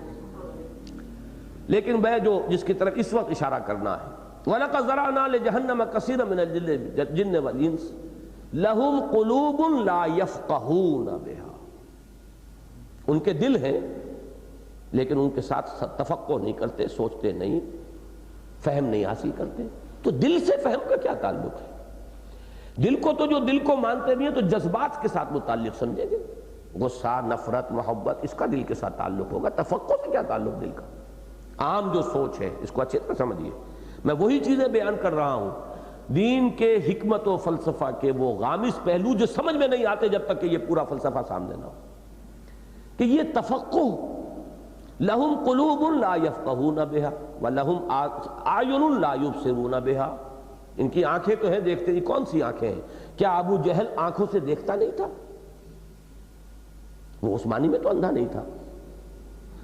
لیکن میں جو جس کی طرف اس وقت اشارہ کرنا ہے وَلَقَدْ ذَرَعْنَا لِجَهَنَّمَ كَثِيرًا مِنَ الْجِنِّ وَالْإِنسِ لَهُمْ قُلُوبٌ لَا يَفْقَهُونَ بِهَا، ان کے دل ہیں لیکن ان کے ساتھ تفقہ نہیں کرتے، سوچتے نہیں، فہم نہیں حاصل کرتے۔ تو دل سے فہم کا کیا تعلق ہے؟ دل کو تو جو دل کو مانتے بھی ہیں تو جذبات کے ساتھ متعلق سمجھیں گے، غصہ، نفرت، محبت، اس کا دل کے ساتھ تعلق ہوگا۔ تفقہ سے کیا تعلق دل کا؟ عام جو سوچ ہے اس کو اچھی طرح سمجھیے، میں وہی چیزیں بیان کر رہا ہوں، دین کے حکمت و فلسفہ کے وہ غامض پہلو جو سمجھ میں نہیں آتے جب تک کہ یہ پورا فلسفہ سامنے نہ ہو، کہ یہ تفقہ لہم قلوب لا یفقہون بہا ولہم اعین لا یبصرون بہا، ان کی آنکھیں تو ہیں دیکھتے، یہ کون سی آنکھیں ہیں؟ کیا ابو جہل آنکھوں سے دیکھتا نہیں تھا؟ وہ عثمانی میں تو اندھا نہیں تھا۔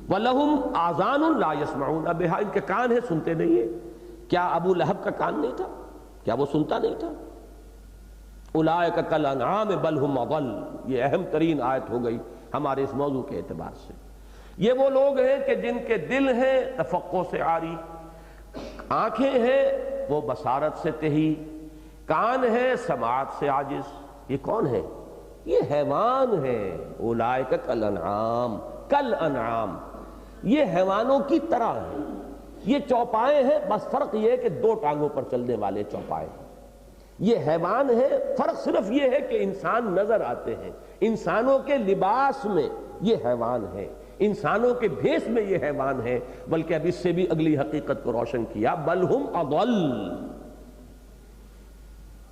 وَلَهُمْ آذَانٌ لَا يَسْمَعُونَ بِهَا، ان کے کان ہیں سنتے نہیں ہیں۔ کیا ابو لہب کا کان نہیں تھا؟ کیا وہ سنتا نہیں تھا؟ اولئک کالانعام بل هم اضل، یہ اہم ترین آیت ہو گئی ہمارے اس موضوع کے اعتبار سے۔ یہ وہ لوگ ہیں کہ جن کے دل ہیں تفقہ سے عاری، آنکھیں ہیں وہ بصارت سے تہی، کان ہے سماعت سے عاجز۔ یہ کون ہے؟ یہ حیوان ہے۔ اولئک کالانعام، کالانعام، یہ حیوانوں کی طرح ہیں، یہ چوپائے ہیں، بس فرق یہ ہے کہ دو ٹانگوں پر چلنے والے چوپائے ہیں۔ یہ حیوان ہے، فرق صرف یہ ہے کہ انسان نظر آتے ہیں، انسانوں کے لباس میں یہ حیوان ہے، انسانوں کے بھیس میں یہ حیوان ہے، بلکہ اب اس سے بھی اگلی حقیقت کو روشن کیا، بل ہم اضل،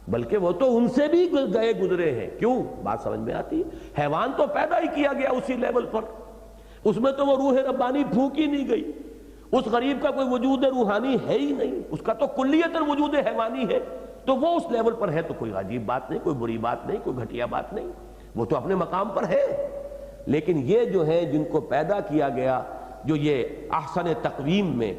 بلکہ وہ تو ان سے بھی گئے گزرے ہیں۔ کیوں؟ بات سمجھ میں آتی ہے، حیوان تو پیدا ہی کیا گیا اسی لیول پر، اس میں تو وہ روح ربانی پھونکی نہیں گئی، اس غریب کا کوئی وجود روحانی ہے ہی نہیں، اس کا تو کلیتاً وجود حیوانی ہے، تو وہ اس لیول پر ہے، تو کوئی عجیب بات نہیں، کوئی بری بات نہیں، کوئی گھٹیا بات نہیں، وہ تو اپنے مقام پر ہے۔ لیکن یہ جو ہے جن کو پیدا کیا گیا، جو یہ احسن تقویم میں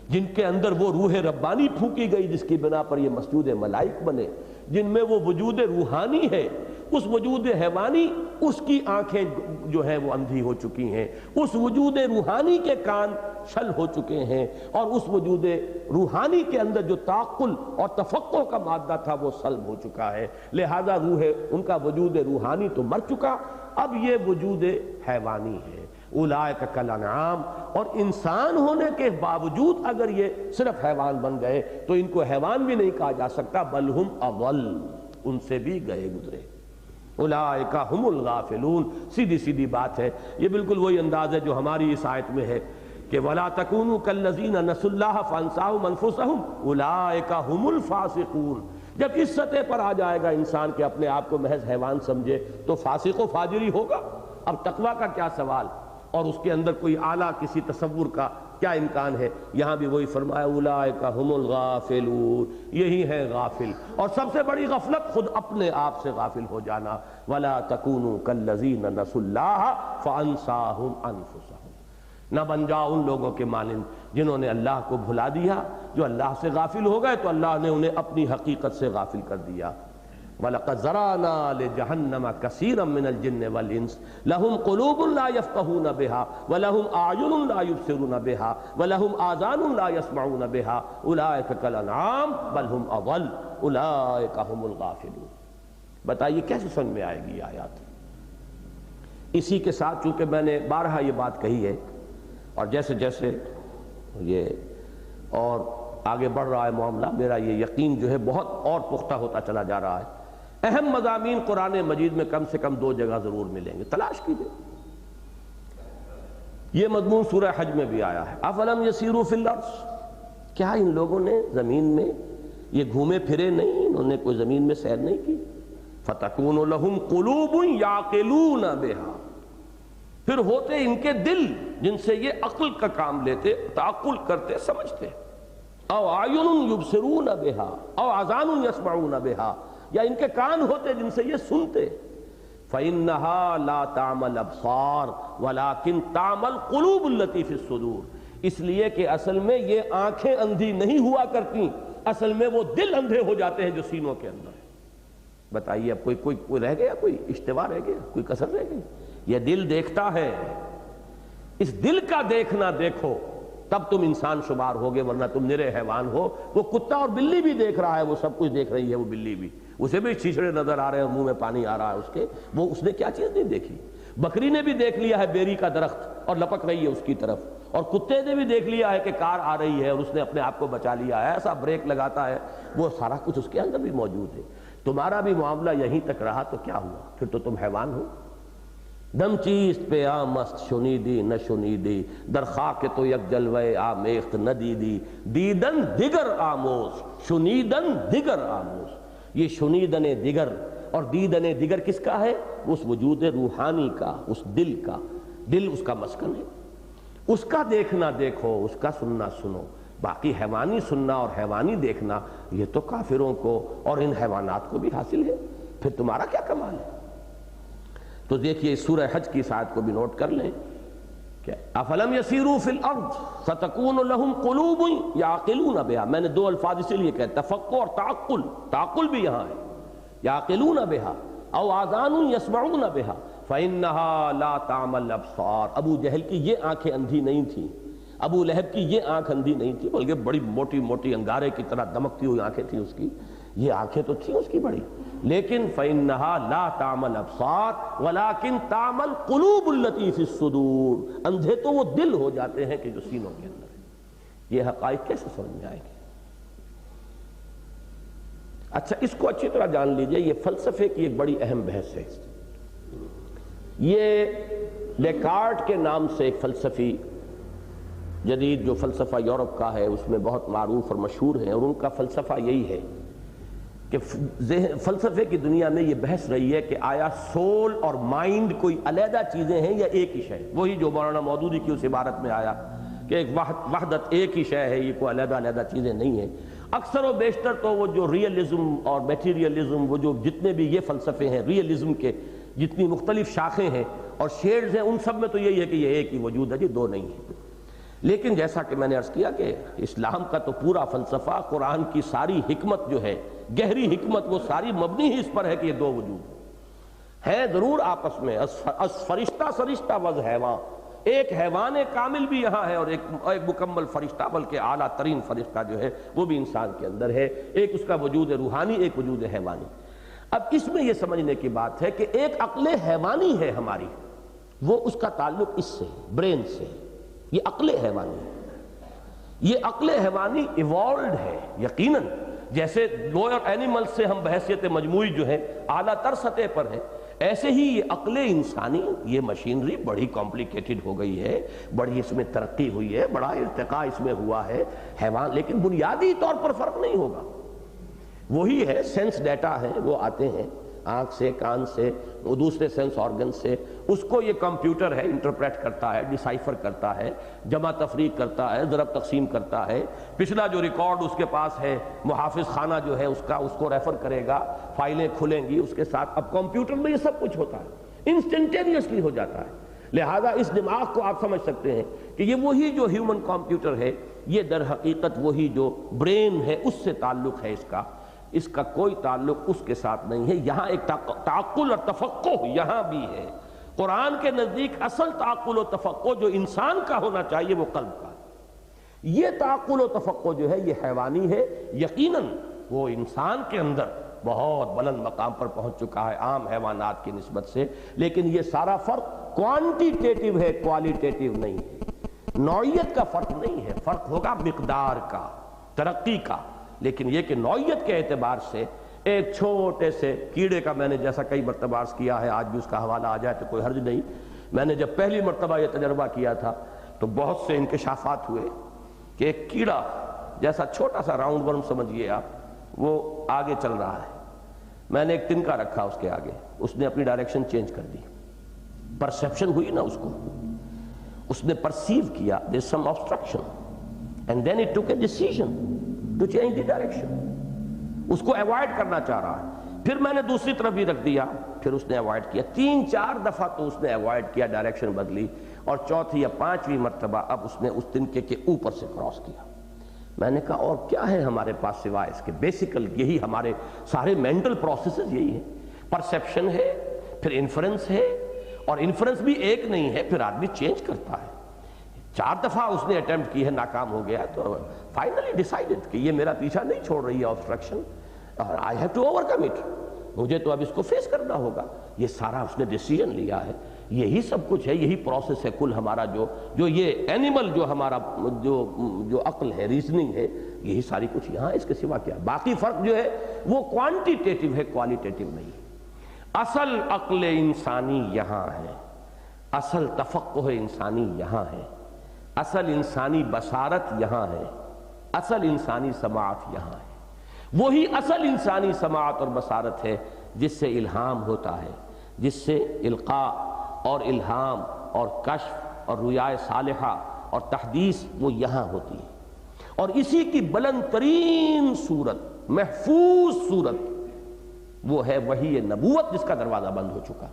جن کے اندر وہ روح ربانی پھونکی گئی جس کی بنا پر یہ مسجود ملائک بنے، جن میں وہ وجود روحانی ہے، اس وجود حیوانی، اس کی آنکھیں جو ہیں وہ اندھی ہو چکی ہیں، اس وجود روحانی کے کان شل ہو چکے ہیں، اور اس وجود روحانی کے اندر جو تعقل اور تفقہ کا مادہ تھا وہ سلب ہو چکا ہے، لہذا روح ان کا وجود روحانی تو مر چکا، اب یہ وجود حیوانی ہے۔ اولئک کالانعام، اور انسان ہونے کے باوجود اگر یہ صرف حیوان بن گئے تو ان کو حیوان بھی نہیں کہا جا سکتا، بل ہم اضل، ان سے بھی گئے گزرے۔ اولئک هم الغافلون، سیدھی سیدھی بات ہے، یہ بالکل وہی انداز ہے جو ہماری اس آیت میں ہے کہ وَلَا تَكُونُوا كَالَّذِينَ نَسُوا اللَّهَ فَأَنسَاهُمْ أَنفُسَهُمْ أُولَئِكَ هُمُ الْفَاسِقُونَ۔ جب اس سطح پر آ جائے گا انسان کے اپنے آپ کو محض حیوان سمجھے تو فاسق و فاجری ہوگا۔ اب تقویٰ کا کیا سوال، اور اس کے اندر کوئی اعلیٰ کسی تصور کا کیا امکان ہے؟ یہاں بھی وہی فرمایا اولئک هم الغافلون، یہی ہے غافل، اور سب سے بڑی غفلت خود اپنے آپ سے غافل ہو جانا۔ ولا تکونوا کالذین نسوا اللہ فانساہم انفسہم، نہ بن جاؤ ان لوگوں کے مانند جنہوں نے اللہ کو بھلا دیا، جو اللہ سے غافل ہو گئے تو اللہ نے انہیں اپنی حقیقت سے غافل کر دیا۔ وَلَقَدْ ذَرَعْنَا لِجَهَنَّمَ كَثِيرًا مِنَ الْجِنِّ وَالْإِنسِ لَهُمْ قُلُوبٌ لَا يَفْقَهُونَ بِهَا وَلَهُمْ أَعْيُنٌ لَا يُبْصِرُونَ بِهَا وَلَهُمْ آذَانٌ لَا يَسْمَعُونَ بِهَا أُولَئِكَ كَالْأَنْعَامِ بَلْ هُمْ أَضَلُّ أُولَئِكَ هُمُ الْغَافِلُونَ۔ بتائیے کیسے سمجھ میں آئے گی یہ آیات؟ اسی کے ساتھ چونکہ میں نے بارہا یہ بات کہی ہے اور جیسے جیسے یہ اور آگے بڑھ رہا ہے معاملہ، میرا یہ یقین جو ہے بہت اور پختہ ہوتا چلا جا رہا ہے۔ اہم مضامین قرآن مجید میں کم سے کم 2 جگہ ضرور ملیں گے، تلاش کیجئے۔ یہ مضمون سورہ حج میں بھی آیا ہے، افلم یسیروا فی الارض، کیا ان لوگوں نے زمین میں یہ گھومے پھرے نہیں، انہوں نے کوئی زمین میں سیر نہیں کی؟ فتکون لہم قلوب یعقلون بہا، پھر ہوتے ان کے دل جن سے یہ عقل کا کام لیتے، تعقل کرتے، سمجھتے، او اعین یبصرون بہا او اذان یسمعون بہا، یا ان کے کان ہوتے جن سے یہ سنتے۔ فإنها لا تعمى الابصار ولكن تعمى القلوب التي في الصدور، اس لیے کہ اصل میں یہ آنکھیں اندھی نہیں ہوا کرتی، اصل میں وہ دل اندھے ہو جاتے ہیں جو سینوں کے اندر ہے۔ بتائیے اب کوئی رہ گیا، کوئی اشتباہ رہ گیا، کوئی کسر رہ گئی؟ یہ دل دیکھتا ہے، اس دل کا دیکھنا دیکھو تب تم انسان شمار ہوگے، ورنہ تم نرے حیوان ہو۔ وہ کتا اور بلی بھی دیکھ رہا ہے، وہ سب کچھ دیکھ رہی ہے، وہ بلی بھی، اسے بھی چھیچڑے نظر آ رہے ہیں اور منہ میں پانی آ رہا ہے اس کے، وہ اس نے کیا چیز نہیں دیکھی؟ بکری نے بھی دیکھ لیا ہے بیری کا درخت اور لپک رہی ہے اس کی طرف، اور کتے نے بھی دیکھ لیا ہے کہ کار آ رہی ہے اور اس نے اپنے آپ کو بچا لیا ہے، ایسا بریک لگاتا ہے، وہ سارا کچھ اس کے اندر بھی موجود ہے۔ تمہارا بھی معاملہ یہیں تک رہا تو کیا ہوا؟ پھر تو تم حیوان ہو۔ دم چیست پہ آمست شنیدی نہ شنیدی، در خاک تو یک جلوے آمیخت نہ دیدی، دیدن دیگر آموز شنیدن دیگر آموز۔ یہ شنیدن دیگر اور دیدن دیگر کس کا ہے؟ اس وجود روحانی کا، اس دل کا، دل اس کا مسکن ہے، اس کا دیکھنا دیکھو، اس کا سننا سنو۔ باقی حیوانی سننا اور حیوانی دیکھنا یہ تو کافروں کو اور ان حیوانات کو بھی حاصل ہے، پھر تمہارا کیا کمال ہے؟ تو دیکھیے سورہ حج کی اس آیت کو بھی نوٹ کر لیں کہ افلم یسیروا فی الارض فتکون لہم قلوب یعقلون بہا، میں نے 2 الفاظ اسی لیے کہا، تفقہ اور تعقل، تعقل بھی یہاں ہے، یعقلون بہا او آذان یسمعون بہا فإنہا لا تعمی الابصار۔ ابو جہل کی یہ آنکھیں اندھی نہیں تھیں، ابو لہب کی یہ آنکھ اندھی نہیں تھی، بلکہ بڑی موٹی موٹی انگارے کی طرح دمکتی ہوئی آنکھیں تھیں اس کی، یہ آنکھیں تو تھیں اس کی بڑی، لیکن فإنہا لا تعمی الابصار ولکن تعمی القلوب التی فی الصدور، اندھے تو وہ دل ہو جاتے ہیں کہ جو سینوں کے اندر ہے۔ یہ حقائق کیسے سمجھ میں آئے گی؟ اچھا اس کو اچھی طرح جان لیجئے، یہ فلسفے کی ایک بڑی اہم بحث ہے۔ یہ ڈیکارٹ کے نام سے ایک فلسفی جدید جو فلسفہ یورپ کا ہے اس میں بہت معروف اور مشہور ہے، اور ان کا فلسفہ یہی ہے کہ فلسفے کی دنیا میں یہ بحث رہی ہے کہ آیا سول اور مائنڈ کوئی علیحدہ چیزیں ہیں یا ایک ہی شے؟ وہی جو مولانا مودودی کی اس عبارت میں آیا کہ ایک وحدت ایک ہی شے ہے، یہ کوئی علیحدہ علیحدہ چیزیں نہیں ہیں۔ اکثر و بیشتر تو وہ جو ریئلزم اور میٹیریلزم، وہ جو جتنے بھی یہ فلسفے ہیں ریئلزم کے، جتنی مختلف شاخیں ہیں اور شیڈز ہیں، ان سب میں تو یہی ہے کہ یہ ایک ہی وجود ہے جی، 2 نہیں ہے۔ لیکن جیسا کہ میں نے عرض کیا کہ اسلام کا تو پورا فلسفہ، قرآن کی ساری حکمت جو ہے، گہری حکمت، وہ ساری مبنی ہی اس پر ہے کہ یہ 2 وجود ہیں ضرور آپس میں، از فرشتہ سرشتہ وز حیوان، ایک حیوان کامل بھی یہاں ہے اور ایک مکمل فرشتہ، بلکہ اعلیٰ ترین فرشتہ جو ہے وہ بھی انسان کے اندر ہے، ایک اس کا وجود روحانی، ایک وجود حیوانی۔ اب اس میں یہ سمجھنے کی بات ہے کہ ایک عقل حیوانی ہے ہماری، وہ اس کا تعلق اس سے، برین سے، یہ عقل حیوانی ہے۔ یہ عقل حیوانی ایوالوڈ ہے یقیناً، جیسے لوئر اینیمل سے ہم بحیثیت مجموعی جو ہے اعلیٰ تر سطح پر ہے، ایسے ہی یہ عقل انسانی، یہ مشینری بڑی کمپلیکیٹڈ ہو گئی ہے، بڑی اس میں ترقی ہوئی ہے، بڑا ارتقاء اس میں ہوا ہے حیوان، لیکن بنیادی طور پر فرق نہیں ہوگا، وہی ہے، سینس ڈیٹا ہے، وہ آتے ہیں آنکھ سے، کان سے، وہ دوسرے سینس آرگن سے، اس کو یہ کمپیوٹر ہے انٹرپریٹ کرتا ہے، ڈیسائفر کرتا ہے، جمع تفریق کرتا ہے، ضرب تقسیم کرتا ہے، پچھلا جو ریکارڈ اس کے پاس ہے محافظ خانہ جو ہے اس کا، اس کو ریفر کرے گا، فائلیں کھلیں گی اس کے ساتھ۔ اب کمپیوٹر میں یہ سب کچھ ہوتا ہے، انسٹنٹینیسلی ہو جاتا ہے، لہذا اس دماغ کو آپ سمجھ سکتے ہیں کہ یہ وہی جو ہیومن کمپیوٹر ہے، یہ در حقیقت وہی جو برین ہے اس سے تعلق ہے اس کا کوئی تعلق اس کے ساتھ نہیں ہے۔ یہاں ایک تعقل اور تفقہ یہاں بھی ہے۔ قرآن کے نزدیک اصل تعقل و تفقہ جو انسان کا ہونا چاہیے وہ قلب کا ہے، یہ تعقل و تفقہ جو ہے یہ حیوانی ہے، یقیناً وہ انسان کے اندر بہت بلند مقام پر پہنچ چکا ہے عام حیوانات کی نسبت سے، لیکن یہ سارا فرق کوانٹیٹیو ہے، کوالیٹیٹیو نہیں ہے۔ نوعیت کا فرق نہیں ہے، فرق ہوگا مقدار کا، ترقی کا، لیکن یہ کہ نوعیت کے اعتبار سے ایک چھوٹے سے کیڑے کا میں نے جیسا کئی مرتبہ عرض کیا ہے، آج بھی اس کا حوالہ آ جائے تو کوئی حرج نہیں۔ میں نے جب پہلی مرتبہ یہ تجربہ کیا تھا تو بہت سے انکشافات ہوئے کہ ایک کیڑا جیسا چھوٹا سا راؤنڈ ورم سمجھئے آپ، وہ آگے چل رہا ہے۔ میں نے ایک تنکا رکھا اس کے آگے، اس نے اپنی ڈائریکشن چینج کر دی، پرسیپشن ہوئی نا اس کو، اس نے پرسیو کیا there's some obstruction and then it took a decision to change the direction۔ اس کو ایوائڈ کرنا چاہ رہا ہے، پھر میں نے دوسری طرف بھی رکھ دیا، پھر اس نے ایوائڈ کیا، 3-4 دفعہ تو اس نے ایوائڈ کیا، ڈائریکشن بدلی، اور چوتھی یا 5ویں مرتبہ اب اس نے اس تنکے کے اوپر سے کراس کیا۔ میں نے کہا اور کیا ہے ہمارے پاس سوائے اس کے؟ بیسیکل یہی ہمارے سارے مینٹل پروسیسز یہی ہے، پرسیپشن ہے، پھر انفرنس ہے، اور انفرنس بھی ایک نہیں ہے، پھر آدمی چینج کرتا ہے۔ 4 دفعہ اس نے اٹیمپٹ کی ہے، ناکام ہو گیا، تو فائنلی ڈیسائیڈڈ کہ یہ میرا پیچھا نہیں چھوڑ رہی ہے آبسٹرکشن، اور I have to overcome it, مجھے تو اب اس کو فیس کرنا ہوگا۔ یہ سارا اس نے ڈیسیژن لیا ہے، یہی سب کچھ ہے، یہی پروسیس ہے کل ہمارا، جو یہ اینیمل جو ہمارا جو عقل ہے، ریزننگ ہے، یہی ساری کچھ یہاں، اس کے سوا کیا؟ باقی فرق جو ہے وہ کوانٹیٹیو ہے، کوالیٹیٹیو نہیں۔ اصل عقل انسانی یہاں ہے، اصل تفقہ انسانی یہاں ہے، اصل انسانی بصارت یہاں ہے، اصل انسانی سماعت یہاں ہے۔ وہی اصل انسانی سماعت اور بصارت ہے جس سے الہام ہوتا ہے، جس سے القاء اور الہام اور کشف اور رؤیائے صالحہ اور تحدیث وہ یہاں ہوتی ہے، اور اسی کی بلند ترین صورت، محفوظ صورت وہ ہے وحی نبوت، جس کا دروازہ بند ہو چکا۔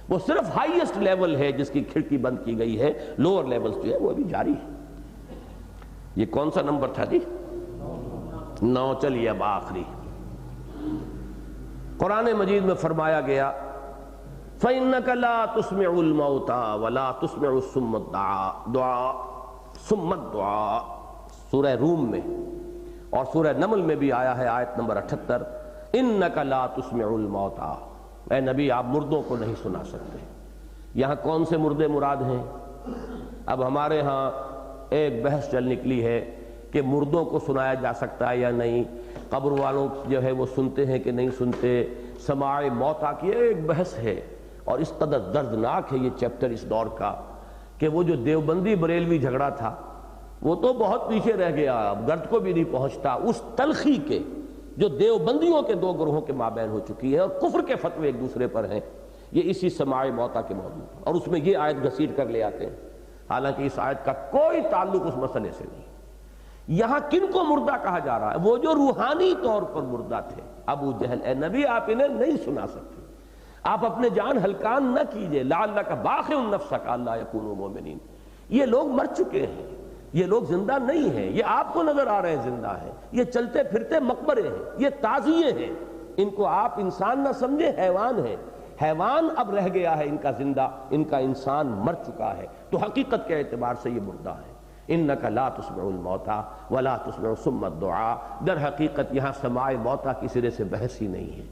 وہ صرف ہائیسٹ لیول ہے جس کی کھڑکی بند کی گئی ہے، لوور لیولز جو ہے وہ ابھی جاری ہے۔ یہ کون سا نمبر تھا جی؟ 9۔ چلیے اب آخری، قرآن مجید میں فرمایا گیا فَإِنَّكَ لَا تُسْمِعُ الْمَوْتَى وَلَا تُسْمِعُ الصُّمَّ الدُّعَاءَ، سورہ روم میں، اور سورہ نمل میں بھی آیا ہے آیت نمبر 78، إِنَّكَ لَا تُسْمِعُ الْمَوْتَى، اے نبی آپ مردوں کو نہیں سنا سکتے۔ یہاں کون سے مردے مراد ہیں؟ اب ہمارے ہاں ایک بحث چل نکلی ہے کہ مردوں کو سنایا جا سکتا ہے یا نہیں، قبر والوں جو ہے وہ سنتے ہیں کہ نہیں سنتے، سماع موتیٰ کی ایک بحث ہے، اور اس قدر دردناک ہے یہ چیپٹر اس دور کا کہ وہ جو دیوبندی بریلوی جھگڑا تھا وہ تو بہت پیچھے رہ گیا، اب گرد کو بھی نہیں پہنچتا، اس تلخی کے جو دیوبندیوں کے 2 گروہوں کے مابین ہو چکی ہے، اور کفر کے فتوے ایک دوسرے پر ہیں، یہ اسی سماع موتیٰ کے موضوع پر، اور اس میں یہ آیت گھسیٹ کر لے آتے ہیں، حالانکہ اس آیت کا کوئی تعلق اس مسئلے سے نہیں۔ یہاں کن کو مردہ کہا جا رہا ہے؟ وہ جو روحانی طور پر مردہ تھے۔ ابو جہل، اے نبی آپ انہیں نہیں سنا سکتے، آپ اپنے جان ہلکان نہ کیجئے، لعلک باخع نفسک الا یکونوا مؤمنین۔ یہ لوگ مر چکے ہیں، یہ لوگ زندہ نہیں ہیں، یہ آپ کو نظر آ رہے ہیں زندہ ہیں، یہ چلتے پھرتے مقبرے ہیں، یہ تعزیے ہیں، ان کو آپ انسان نہ سمجھے، حیوان ہیں۔ حیوان اب رہ گیا ہے ان کا زندہ، ان کا انسان مر چکا ہے، تو حقیقت کے اعتبار سے یہ مردہ ہے۔ انک لا تسمع الموتیٰ ولا تسمع صم الدعاء، در حقیقت یہاں سماع موتیٰ کی سرے سے بحث ہی نہیں ہے۔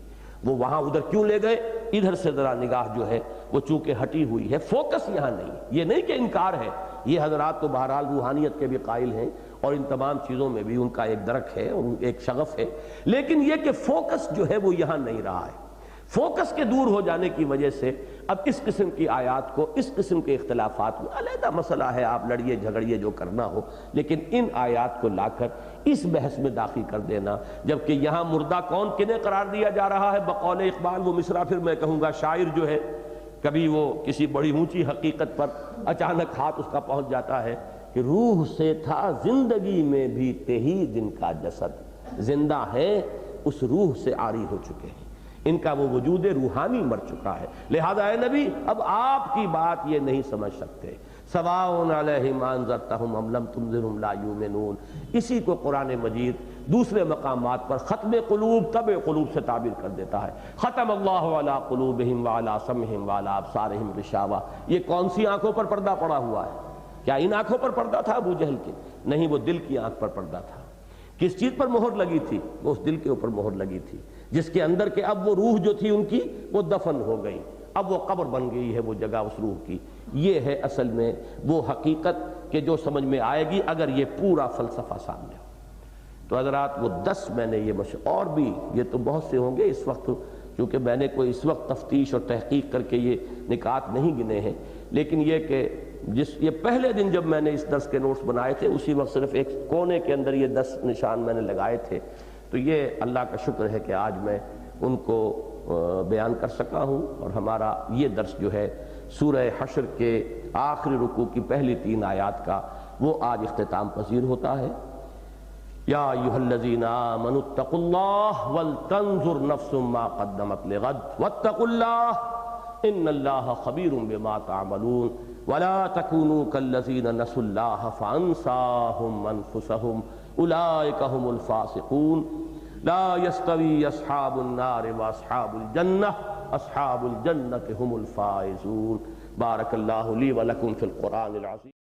وہ وہاں ادھر کیوں لے گئے؟ ادھر سے ذرا نگاہ جو ہے وہ چونکہ ہٹی ہوئی ہے، فوکس یہاں نہیں۔ یہ نہیں کہ انکار ہے، یہ حضرات تو بہرحال روحانیت کے بھی قائل ہیں، اور ان تمام چیزوں میں بھی ان کا ایک درک ہے اور ایک شغف ہے، لیکن یہ کہ فوکس جو ہے وہ یہاں نہیں رہا ہے۔ فوکس کے دور ہو جانے کی وجہ سے اب اس قسم کی آیات کو، اس قسم کے اختلافات میں علیحدہ مسئلہ ہے، آپ لڑیے جھگڑیے جو کرنا ہو، لیکن ان آیات کو لا کر اس بحث میں داخل کر دینا، جبکہ یہاں مردہ کون کنہیں قرار دیا جا رہا ہے؟ بقول اقبال وہ مصرع پھر میں کہوں گا شاعر جو ہے، کبھی وہ کسی بڑی اونچی حقیقت پر اچانک ہاتھ اس کا پہنچ جاتا ہے کہ روح سے تھا زندگی میں بھی تہی دن کا جسد، زندہ ہے اس روح سے عاری ہو چکے ہیں، ان کا وہ وجود روحانی مر چکا ہے۔ لہذا اے نبی اب آپ کی بات یہ نہیں سمجھ سکتے۔ سواء علیہم انذرتہم ام لم تنذرہم لا یؤمنون، اسی کو قرآن مجید دوسرے مقامات پر ختم قلوب، طبع قلوب سے تعبیر کر دیتا ہے۔ ختم اللہ علی قلوبہم وعلی سمعہم وعلی ابصارہم غشاوہ، یہ کون سی آنکھوں پر پردہ پڑا ہوا ہے؟ کیا ان آنکھوں پر پردہ تھا ابو جہل کے؟ نہیں، وہ دل کی آنکھ پر پردہ تھا۔ کس چیز پر مہر لگی تھی؟ وہ اس دل کے اوپر مہر لگی تھی، جس کے اندر کے اب وہ روح جو تھی ان کی وہ دفن ہو گئی، اب وہ قبر بن گئی ہے وہ جگہ اس روح کی۔ یہ ہے اصل میں وہ حقیقت کہ جو سمجھ میں آئے گی اگر یہ پورا فلسفہ سامنے ہو۔ تو حضرات وہ 10 میں نے یہ اور بھی یہ تو بہت سے ہوں گے اس وقت، کیونکہ میں نے کوئی اس وقت تفتیش اور تحقیق کر کے یہ نکات نہیں گنے ہیں، لیکن یہ کہ یہ پہلے دن جب میں نے اس درس کے نوٹس بنائے تھے اسی وقت صرف ایک کونے کے اندر یہ 10 نشان میں نے لگائے تھے، تو یہ اللہ کا شکر ہے کہ آج میں ان کو بیان کر سکا ہوں، اور ہمارا یہ درس جو ہے سورہ حشر کے آخری رکوع کی پہلی 3 آیات کا وہ آج اختتام پذیر ہوتا ہے۔ یا ایھا الذین آمنوا اتقوا اللہ ولتنظر نفس ما قدمت لغد واتقوا اللہ ان اللہ خبیر بما تعملون ولا تکونوا کالذین نسوا اللہ فانساہم انفسہم اولئک هم الفاسقون لا يستوی اصحاب النار واصحاب الجنہ اصحاب الجنة هم الفائزون۔ بارک اللہ لی ولکم فی القرآن العظیم۔